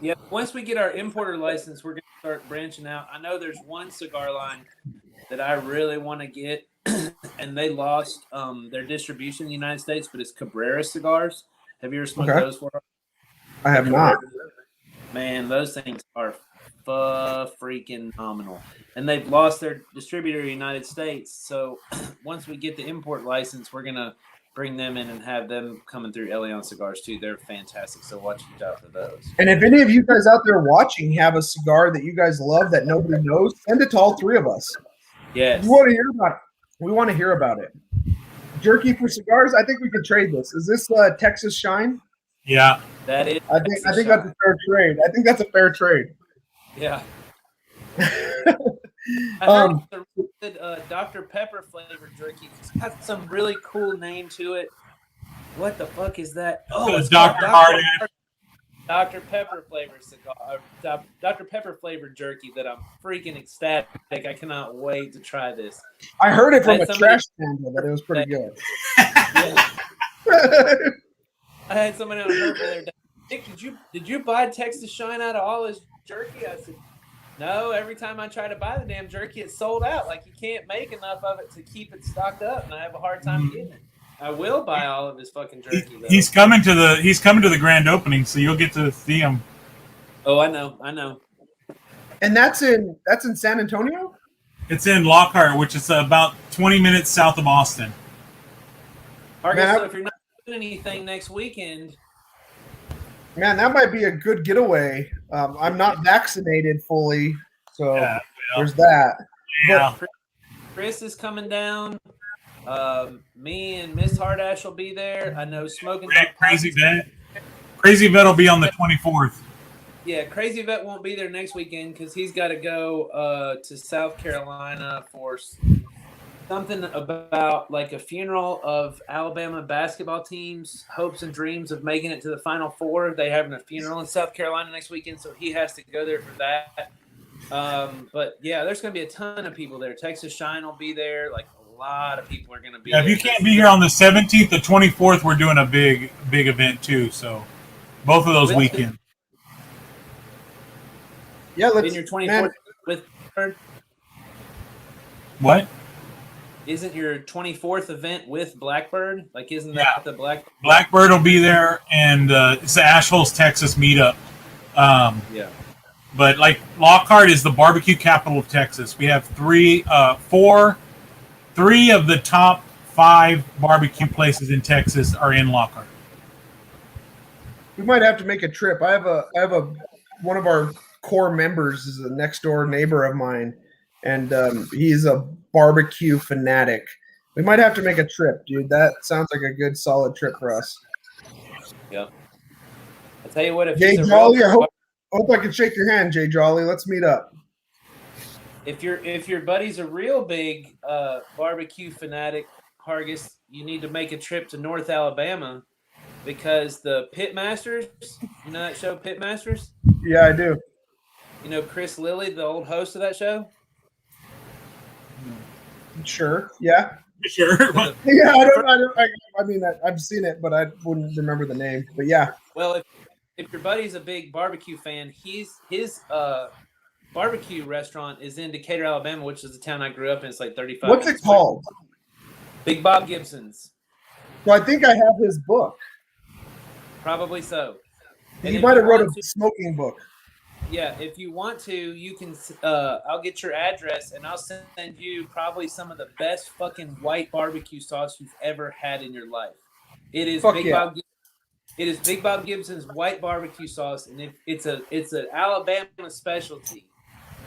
Yeah, once we get our importer license, we're going to start branching out. I know there's one cigar line that I really want to get, and they lost their distribution in the United States, but it's Cabrera cigars. Have you ever smoked those before? I have not. Man, those things are freaking phenomenal. And they've lost their distributor in the United States. So once we get the import license, we're going to bring them in and have them coming through Elion Cigars too. They're fantastic. So watch out for those. And if any of you guys out there watching have a cigar that you guys love that nobody knows, send it to all three of us. Yes. You want to hear about it? We want to hear about it. Jerky for cigars? I think we could trade this. Is this Texas Shine? Yeah. That is. I think that's a fair trade. I think that's a fair trade. Yeah. I heard the Dr. Pepper flavored jerky. It's got some really cool name to it. What the fuck is that? Oh, it's Dr. Dr. Pepper flavored cigar. Dr. Pepper flavored jerky that I'm freaking ecstatic. I cannot wait to try this. I heard it from a trash can, but it was pretty good. Yeah. I had someone on her the other day. Nick, did you buy Texas Shine out of all his jerky? I said, no, every time I try to buy the damn jerky, it's sold out. Like, you can't make enough of it to keep it stocked up, and I have a hard time getting it. I will buy all of his fucking jerky, though. He's coming to the grand opening, so you'll get to see him. Oh, I know. And that's in San Antonio? It's in Lockhart, which is about 20 minutes south of Austin. Hargis, so if you're not doing anything next weekend, man, that might be a good getaway. I'm not vaccinated fully, so there's that. Yeah. But Chris is coming down. Me and Miss Hardash will be there. I know Smoking Crazy Vet. Crazy Vet will be on the 24th. Yeah, Crazy Vet won't be there next weekend because he's got to go to South Carolina for something about like a funeral of Alabama basketball team's hopes and dreams of making it to the Final Four. They're having a funeral in South Carolina next weekend, so he has to go there for that. But yeah, there's going to be a ton of people there. Texas Shine will be there. Like a lot of people are going to be there. If you can't be here on the 17th, the 24th, we're doing a big event too. So both of those weekends. Yeah, let's. In your 24th with what? Isn't your 24th event with Blackbird? Like, isn't that the Blackbird will be there, and it's the Ashholes, Texas meetup. Yeah. But like Lockhart is the barbecue capital of Texas. We have three of the top 5 barbecue places in Texas are in Lockhart. We might have to make a trip. I have one of our core members is a next door neighbor of mine, and he's a barbecue fanatic. We might have to make a trip, dude. That sounds like a good solid trip for us. Yeah. I'll tell you what, if Jay Jolly, I hope I can shake your hand, Jay Jolly. Let's meet up. If your buddy's a real big barbecue fanatic, Hargis, you need to make a trip to North Alabama because the Pitmasters, you know that show Pitmasters? Yeah, I do. You know Chris Lilly, the old host of that show? Sure. Yeah. Sure. Yeah. I mean, I've seen it, but I wouldn't remember the name. But yeah. Well, if your buddy's a big barbecue fan, his barbecue restaurant is in Decatur, Alabama, which is the town I grew up in. It's like 35 What's it minutes away. called? Big Bob Gibson's. So I think I have his book. Probably so. And He if might have you wrote a want to- smoking book. Yeah, if you want to, you can. I'll get your address and I'll send you probably some of the best fucking white barbecue sauce you've ever had in your life. It is Fuck Big yeah. Bob. It is Big Bob Gibson's white barbecue sauce, and it's an Alabama specialty.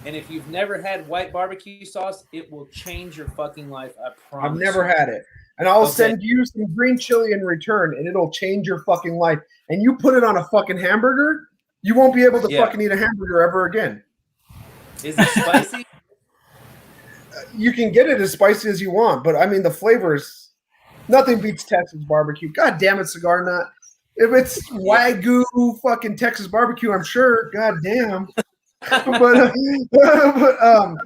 And if you've never had white barbecue sauce, it will change your fucking life. I promise. I've never had it. And I'll send you some green chili in return, and it'll change your fucking life. And you put it on a fucking hamburger, you won't be able to fucking eat a hamburger ever again. Is it spicy? You can get it as spicy as you want, but I mean, the flavors, nothing beats Texas barbecue. God damn it, Cigar Nut. If it's Wagyu fucking Texas barbecue, I'm sure. God damn. but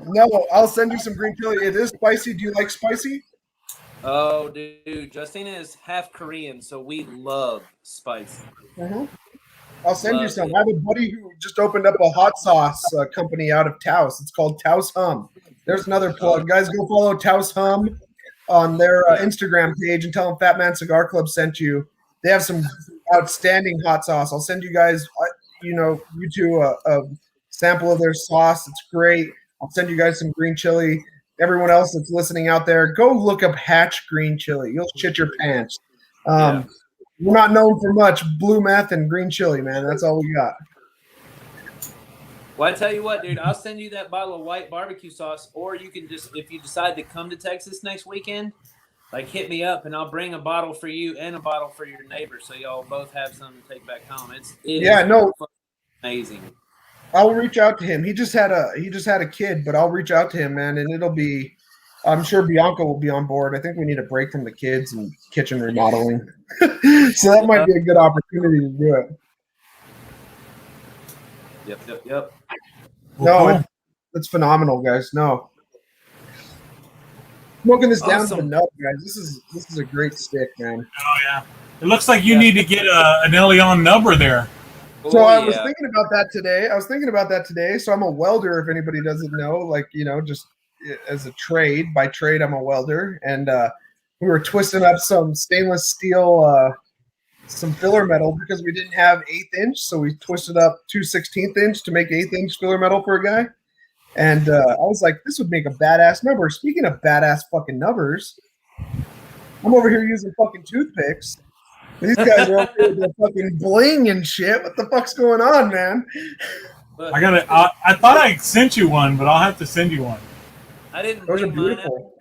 no, I'll send you some green chili. It is spicy. Do you like spicy? Oh, dude, Justina is half Korean, so we love spicy. Mm-hmm. I'll send you some. I have a buddy who just opened up a hot sauce company out of Taos. It's called Taos Hum. There's another plug. Guys, go follow Taos Hum on their Instagram page and tell them Fatman Cigar Club sent you. They have some outstanding hot sauce. I'll send you guys, you two a sample of their sauce. It's great. I'll send you guys some green chili. Everyone else that's listening out there, go look up Hatch green chili. You'll shit your pants. We're not known for much. Blue meth and green chili, man. That's all we got. Well, I tell you what, dude, I'll send you that bottle of white barbecue sauce, or you can just, if you decide to come to Texas next weekend, like hit me up and I'll bring a bottle for you and a bottle for your neighbor, so y'all both have something to take back home. It is amazing. I'll reach out to him. He just had a kid, but I'll reach out to him, man, and it'll be. I'm sure Bianca will be on board. I think we need a break from the kids and kitchen remodeling, so that might be a good opportunity to do it. Yep. No, it's phenomenal, guys. No, smoking this down to the nut, guys. This is a great stick, man. Oh yeah, it looks like you need to get an Elion number there. So I was thinking about that today. So I'm a welder, if anybody doesn't know, like, just as a trade. By trade, I'm a welder. And we were twisting up some stainless steel, some filler metal because we didn't have 1/8 inch. So we twisted up 2/16 inch to make 1/8 inch filler metal for a guy. And I was like, this would make a badass number. Speaking of badass fucking numbers, I'm over here using fucking toothpicks. These guys are up here with their fucking bling and shit. What the fuck's going on, man? I got it. I thought I sent you one, but I'll have to send you one. I didn't. Those are beautiful.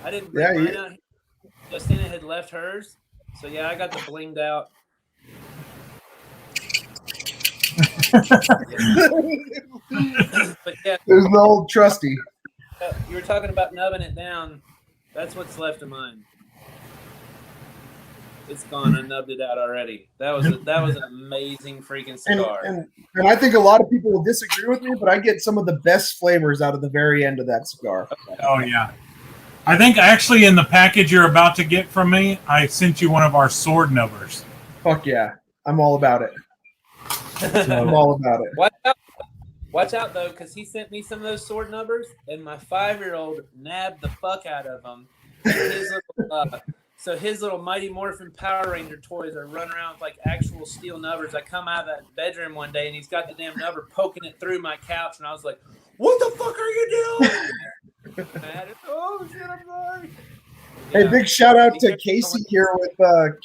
I didn't bring mine out. Justina had left hers, so yeah, I got the blinged out. But yeah, there's the old trusty. You were talking about nubbing it down. That's what's left of mine. It's gone. I nubbed it out already. That was an amazing freaking cigar. And I think a lot of people will disagree with me, but I get some of the best flavors out of the very end of that cigar. Okay. Oh yeah, I think actually in the package you're about to get from me, I sent you one of our sword nubbers. Fuck yeah, I'm all about it. I'm all about it. Watch out though, because he sent me some of those sword numbers, and my 5-year-old nabbed the fuck out of them. So his little Mighty Morphin Power Ranger toys are running around with like actual steel nubbers. I come out of that bedroom one day and he's got the damn number poking it through my couch, and I was like, "What the fuck are you doing?" Oh shit, I'm sorry. Hey, big shout out to Casey here with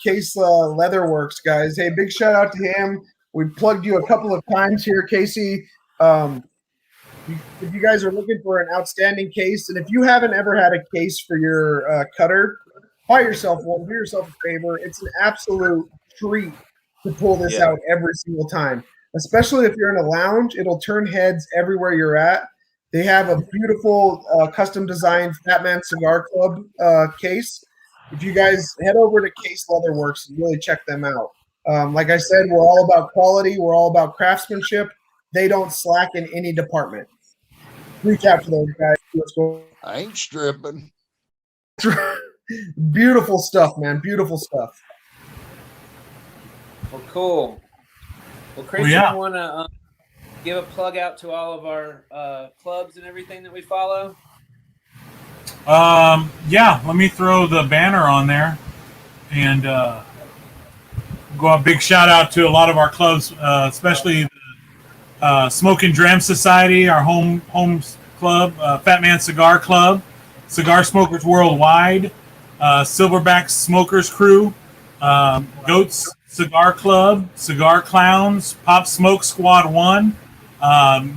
Case Leatherworks, guys. Hey, big shout out to him. We plugged you a couple of times here, Casey. If you guys are looking for an outstanding case, and if you haven't ever had a case for your cutter, buy yourself one. Do yourself a favor. It's an absolute treat to pull this out every single time, especially if you're in a lounge. It'll turn heads everywhere you're at. They have a beautiful custom designed Fatman Cigar Club case. If you guys head over to Case Leatherworks and really check them out. Like I said, we're all about quality. We're all about craftsmanship. They don't slack in any department. Reach out to those guys. I ain't stripping. Beautiful stuff, man. Beautiful stuff. Well, cool. Well, Christian, yeah. you want to give a plug out to all of our clubs and everything that we follow? Yeah, let me throw the banner on there and go a big shout out to a lot of our clubs, especially the Smoke and Dram Society, our home club, Fatman Cigar Club, Cigar Smokers Worldwide, Silverback Smokers Crew, Goats Cigar Club, Cigar Clowns, Pop Smoke Squad 1,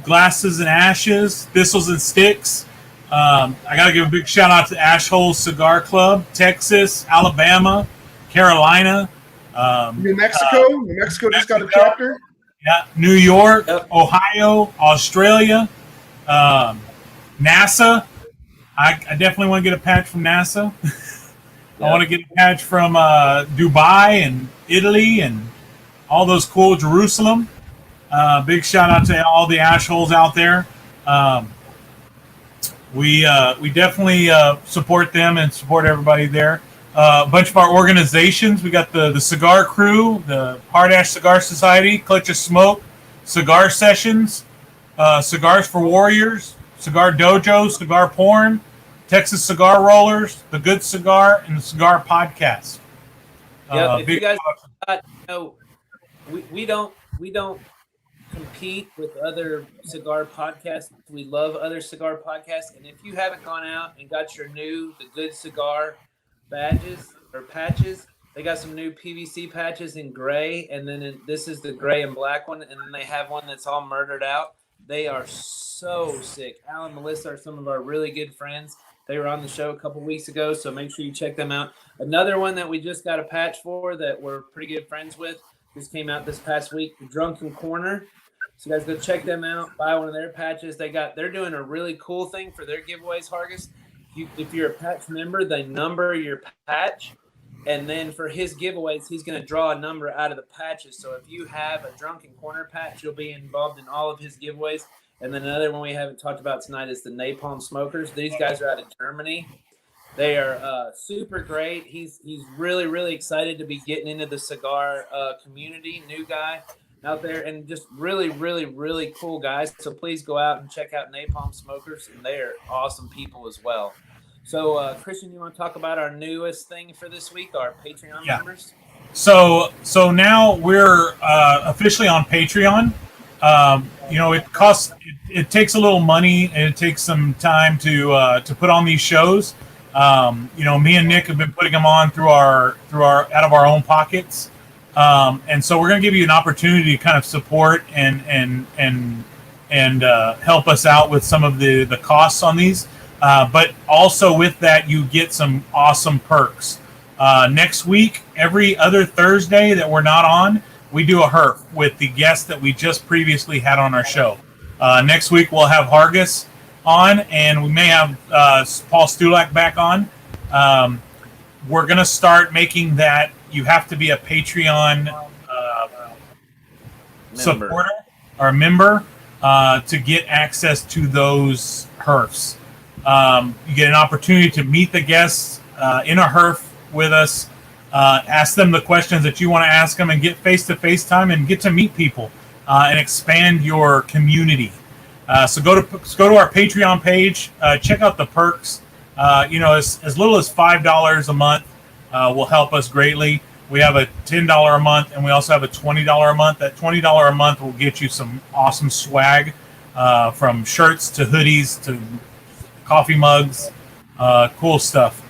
Glasses and Ashes, Thistles and Sticks. I got to give a big shout out to Ashhole Cigar Club, Texas, Alabama, Carolina. New Mexico. New Mexico just got a chapter. Yeah, New York, Ohio, Australia, NASA. I definitely want to get a patch from NASA. I want to get a patch from Dubai and Italy and all those cool Jerusalem. Big shout out to all the ashholes out there. We definitely support them and support everybody there. A bunch of our organizations. We got the Cigar Crew, the Hard Ash Cigar Society, Clutch of Smoke, Cigar Sessions, Cigars for Warriors, Cigar Dojo, Cigar Porn, Texas Cigar Rollers, The Good Cigar, and the Cigar Podcast. If you guys, we don't compete with other cigar podcasts. We love other cigar podcasts, and if you haven't gone out and got your new The Good Cigar badges or patches, they got some new PVC patches in gray, and then this is the gray and black one, and then they have one that's all murdered out. They are so sick. Al and Melissa are some of our really good friends. They were on the show a couple weeks ago, so make sure you check them out. Another one that we just got a patch for that we're pretty good friends with just came out this past week, the Drunken Corner. So you guys go check them out, buy one of their patches. They're doing a really cool thing for their giveaways, Hargis. If you're a patch member, they number your patch, and then for his giveaways, he's going to draw a number out of the patches. So if you have a Drunken Corner patch, you'll be involved in all of his giveaways. And then another one we haven't talked about tonight is the Napalm Smokers. These guys are out of Germany. They are super great. He's really, really excited to be getting into the cigar community, new guy out there, and just really, really, really cool guys. So please go out and check out Napalm Smokers, and they are awesome people as well. So, Christian, you want to talk about our newest thing for this week, our Patreon members? So now we're officially on Patreon. It costs. It takes a little money and it takes some time to put on these shows. Me and Nick have been putting them on through our out of our own pockets. And so we're going to give you an opportunity to kind of support and help us out with some of the costs on these. But also with that, you get some awesome perks. Next week, every other Thursday that we're not on, we do a herp with the guest that we just previously had on our show. Next week, we'll have Hargis on, and we may have Paul Stulak back on. We're going to start making that you have to be a Patreon supporter or member to get access to those herfs. You get an opportunity to meet the guests in a herf with us, ask them the questions that you want to ask them, and get face-to-face time and get to meet people and expand your community. So go to our Patreon page, check out the perks. As little as $5 a month will help us greatly. We have a $10 a month, and we also have a $20 a month. That $20 a month will get you some awesome swag, from shirts to hoodies to coffee mugs, cool stuff.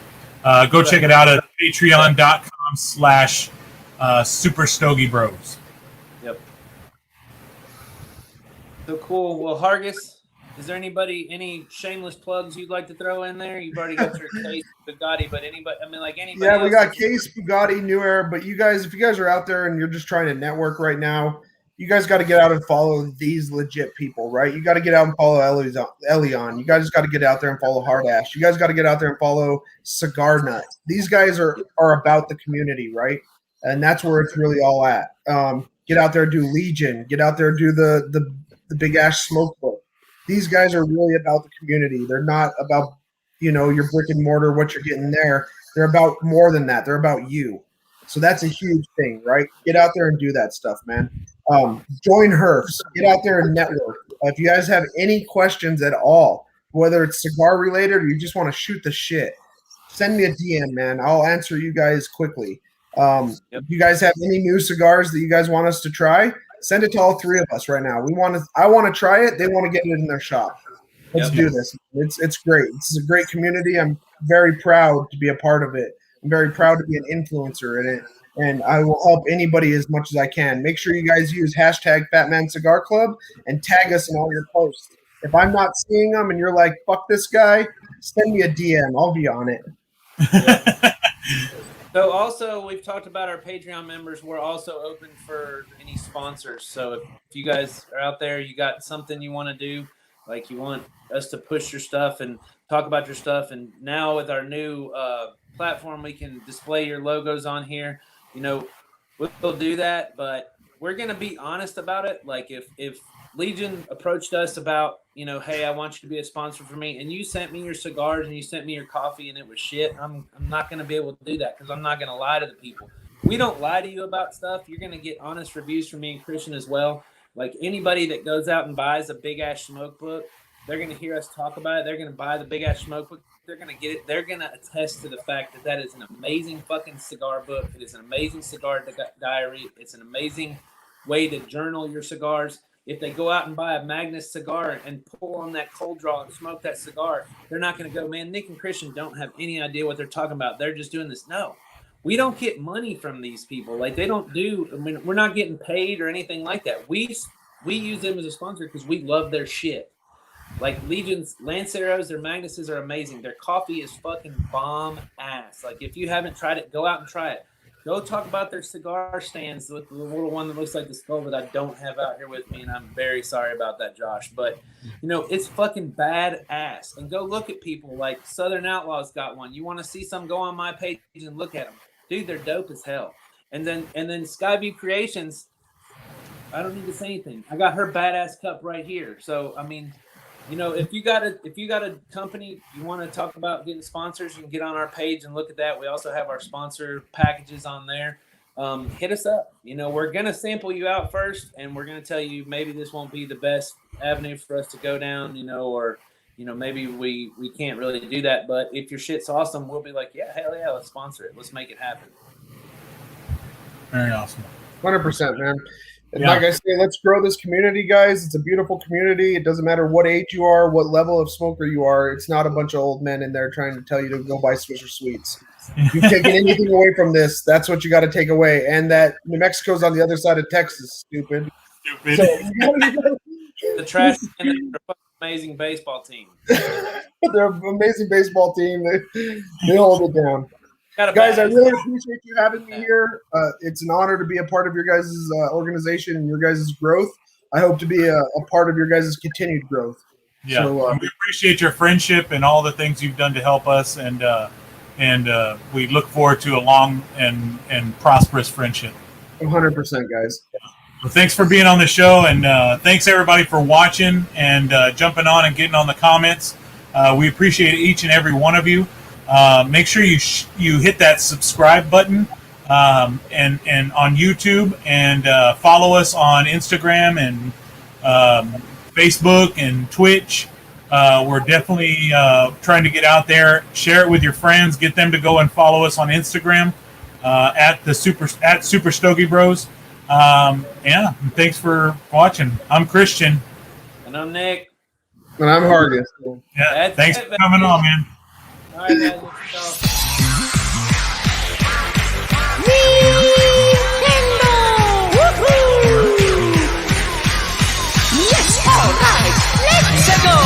Go check it out at patreon.com/Super Stogie Bros. Yep. So cool. Well, Hargis, is there any shameless plugs you'd like to throw in there? You've already got your Case Bugatti, but anybody Yeah, we got Case Bugatti, New Era, but you guys, if you guys are out there and you're just trying to network right now, you guys got to get out and follow these legit people, right? You got to get out and follow Elion. You guys got to get out there and follow Hard Ash. You guys got to get out there and follow Cigar Nut. These guys are about the community, right? And that's where it's really all at. Get out there, do Legion. Get out there, do the the Big Ash Smoke Book. These guys are really about the community. They're not about, your brick and mortar, what you're getting there. They're about more than that. They're about you. So that's a huge thing, right? Get out there and do that stuff, man. Join HERFs. Get out there and network. If you guys have any questions at all, whether it's cigar related or you just want to shoot the shit, send me a DM, man. I'll answer you guys quickly. If you guys have any new cigars that you guys want us to try, send it to all three of us right now. I want to try it. They want to get it in their shop. Let's do this. It's great. This is a great community. I'm very proud to be a part of it. I'm very proud to be an influencer in it, and I will help anybody as much as I can. Make sure you guys use hashtag Fatman Cigar Club and tag us in all your posts. If I'm not seeing them and you're like, fuck this guy, send me a DM. I'll be on it. So also, we've talked about our Patreon members. We're also open for any sponsors. So if you guys are out there, you got something you want to do, like you want us to push your stuff and talk about your stuff. And now with our new platform, we can display your logos on here. We'll do that, but we're going to be honest about it. Like if Legion approached us about, hey, I want you to be a sponsor for me, and you sent me your cigars and you sent me your coffee and it was shit, I'm not going to be able to do that because I'm not going to lie to the people. We don't lie to you about stuff. You're going to get honest reviews from me and Christian as well. Like anybody that goes out and buys a Big Ash Smoke Book, they're going to hear us talk about it. They're going to buy the Big Ash Smoke Book. They're going to get it. They're going to attest to the fact that is an amazing fucking cigar book. It is an amazing cigar diary. It's an amazing way to journal your cigars. If they go out and buy a Magnus cigar and pull on that cold draw and smoke that cigar, they're not going to go, man, Nick and Christian don't have any idea what they're talking about. They're just doing this. No, we don't get money from these people. Like they don't do, we're not getting paid or anything like that. We use them as a sponsor because we love their shit. Like Legion's Lanceros, their Magnuses are amazing. Their coffee is fucking bomb ass. Like if you haven't tried it, go out and try it. Go talk about their cigar stands with the little one that looks like the skull that I don't have out here with me, and I'm very sorry about that, Josh. But, it's fucking badass. And go look at people like Southern Outlaws got one. You want to see some, go on my page and look at them. Dude, they're dope as hell. And then Skyview Creations, I don't need to say anything. I got her badass cup right here. So, if you got a company you want to talk about getting sponsors, you can get on our page and look at that. We also have our sponsor packages on there. Hit us up. We're gonna sample you out first, and we're gonna tell you maybe this won't be the best avenue for us to go down. Or maybe we can't really do that. But if your shit's awesome, we'll be like, yeah, hell yeah, let's sponsor it. Let's make it happen. Very awesome. 100%, man. And like I say, let's grow this community, guys. It's a beautiful community. It doesn't matter what age you are, what level of smoker you are. It's not a bunch of old men in there trying to tell you to go buy Swisher Sweets. If you've taken anything away from this, that's what you got to take away. And that New Mexico's on the other side of Texas, stupid. So, the trash and the amazing baseball team. They're an amazing baseball team. They hold it down. Guys, I really appreciate you having me here. It's an honor to be a part of your guys' organization and your guys' growth. I hope to be a part of your guys' continued growth. Yeah, so, we appreciate your friendship and all the things you've done to help us, and we look forward to a long and prosperous friendship. 100%, guys. Well, thanks for being on the show, and thanks everybody for watching and jumping on and getting on the comments. We appreciate each and every one of you. Make sure you hit that subscribe button and on YouTube, and follow us on Instagram and Facebook and Twitch. We're definitely trying to get out there. Share it with your friends. Get them to go and follow us on Instagram at Super Stogie Bros. And thanks for watching. I'm Christian, and I'm Nick, and I'm Hargis. Yeah, thanks for coming on, man. All right, guys, let's go. Yes, all right, let's go.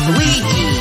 Luigi.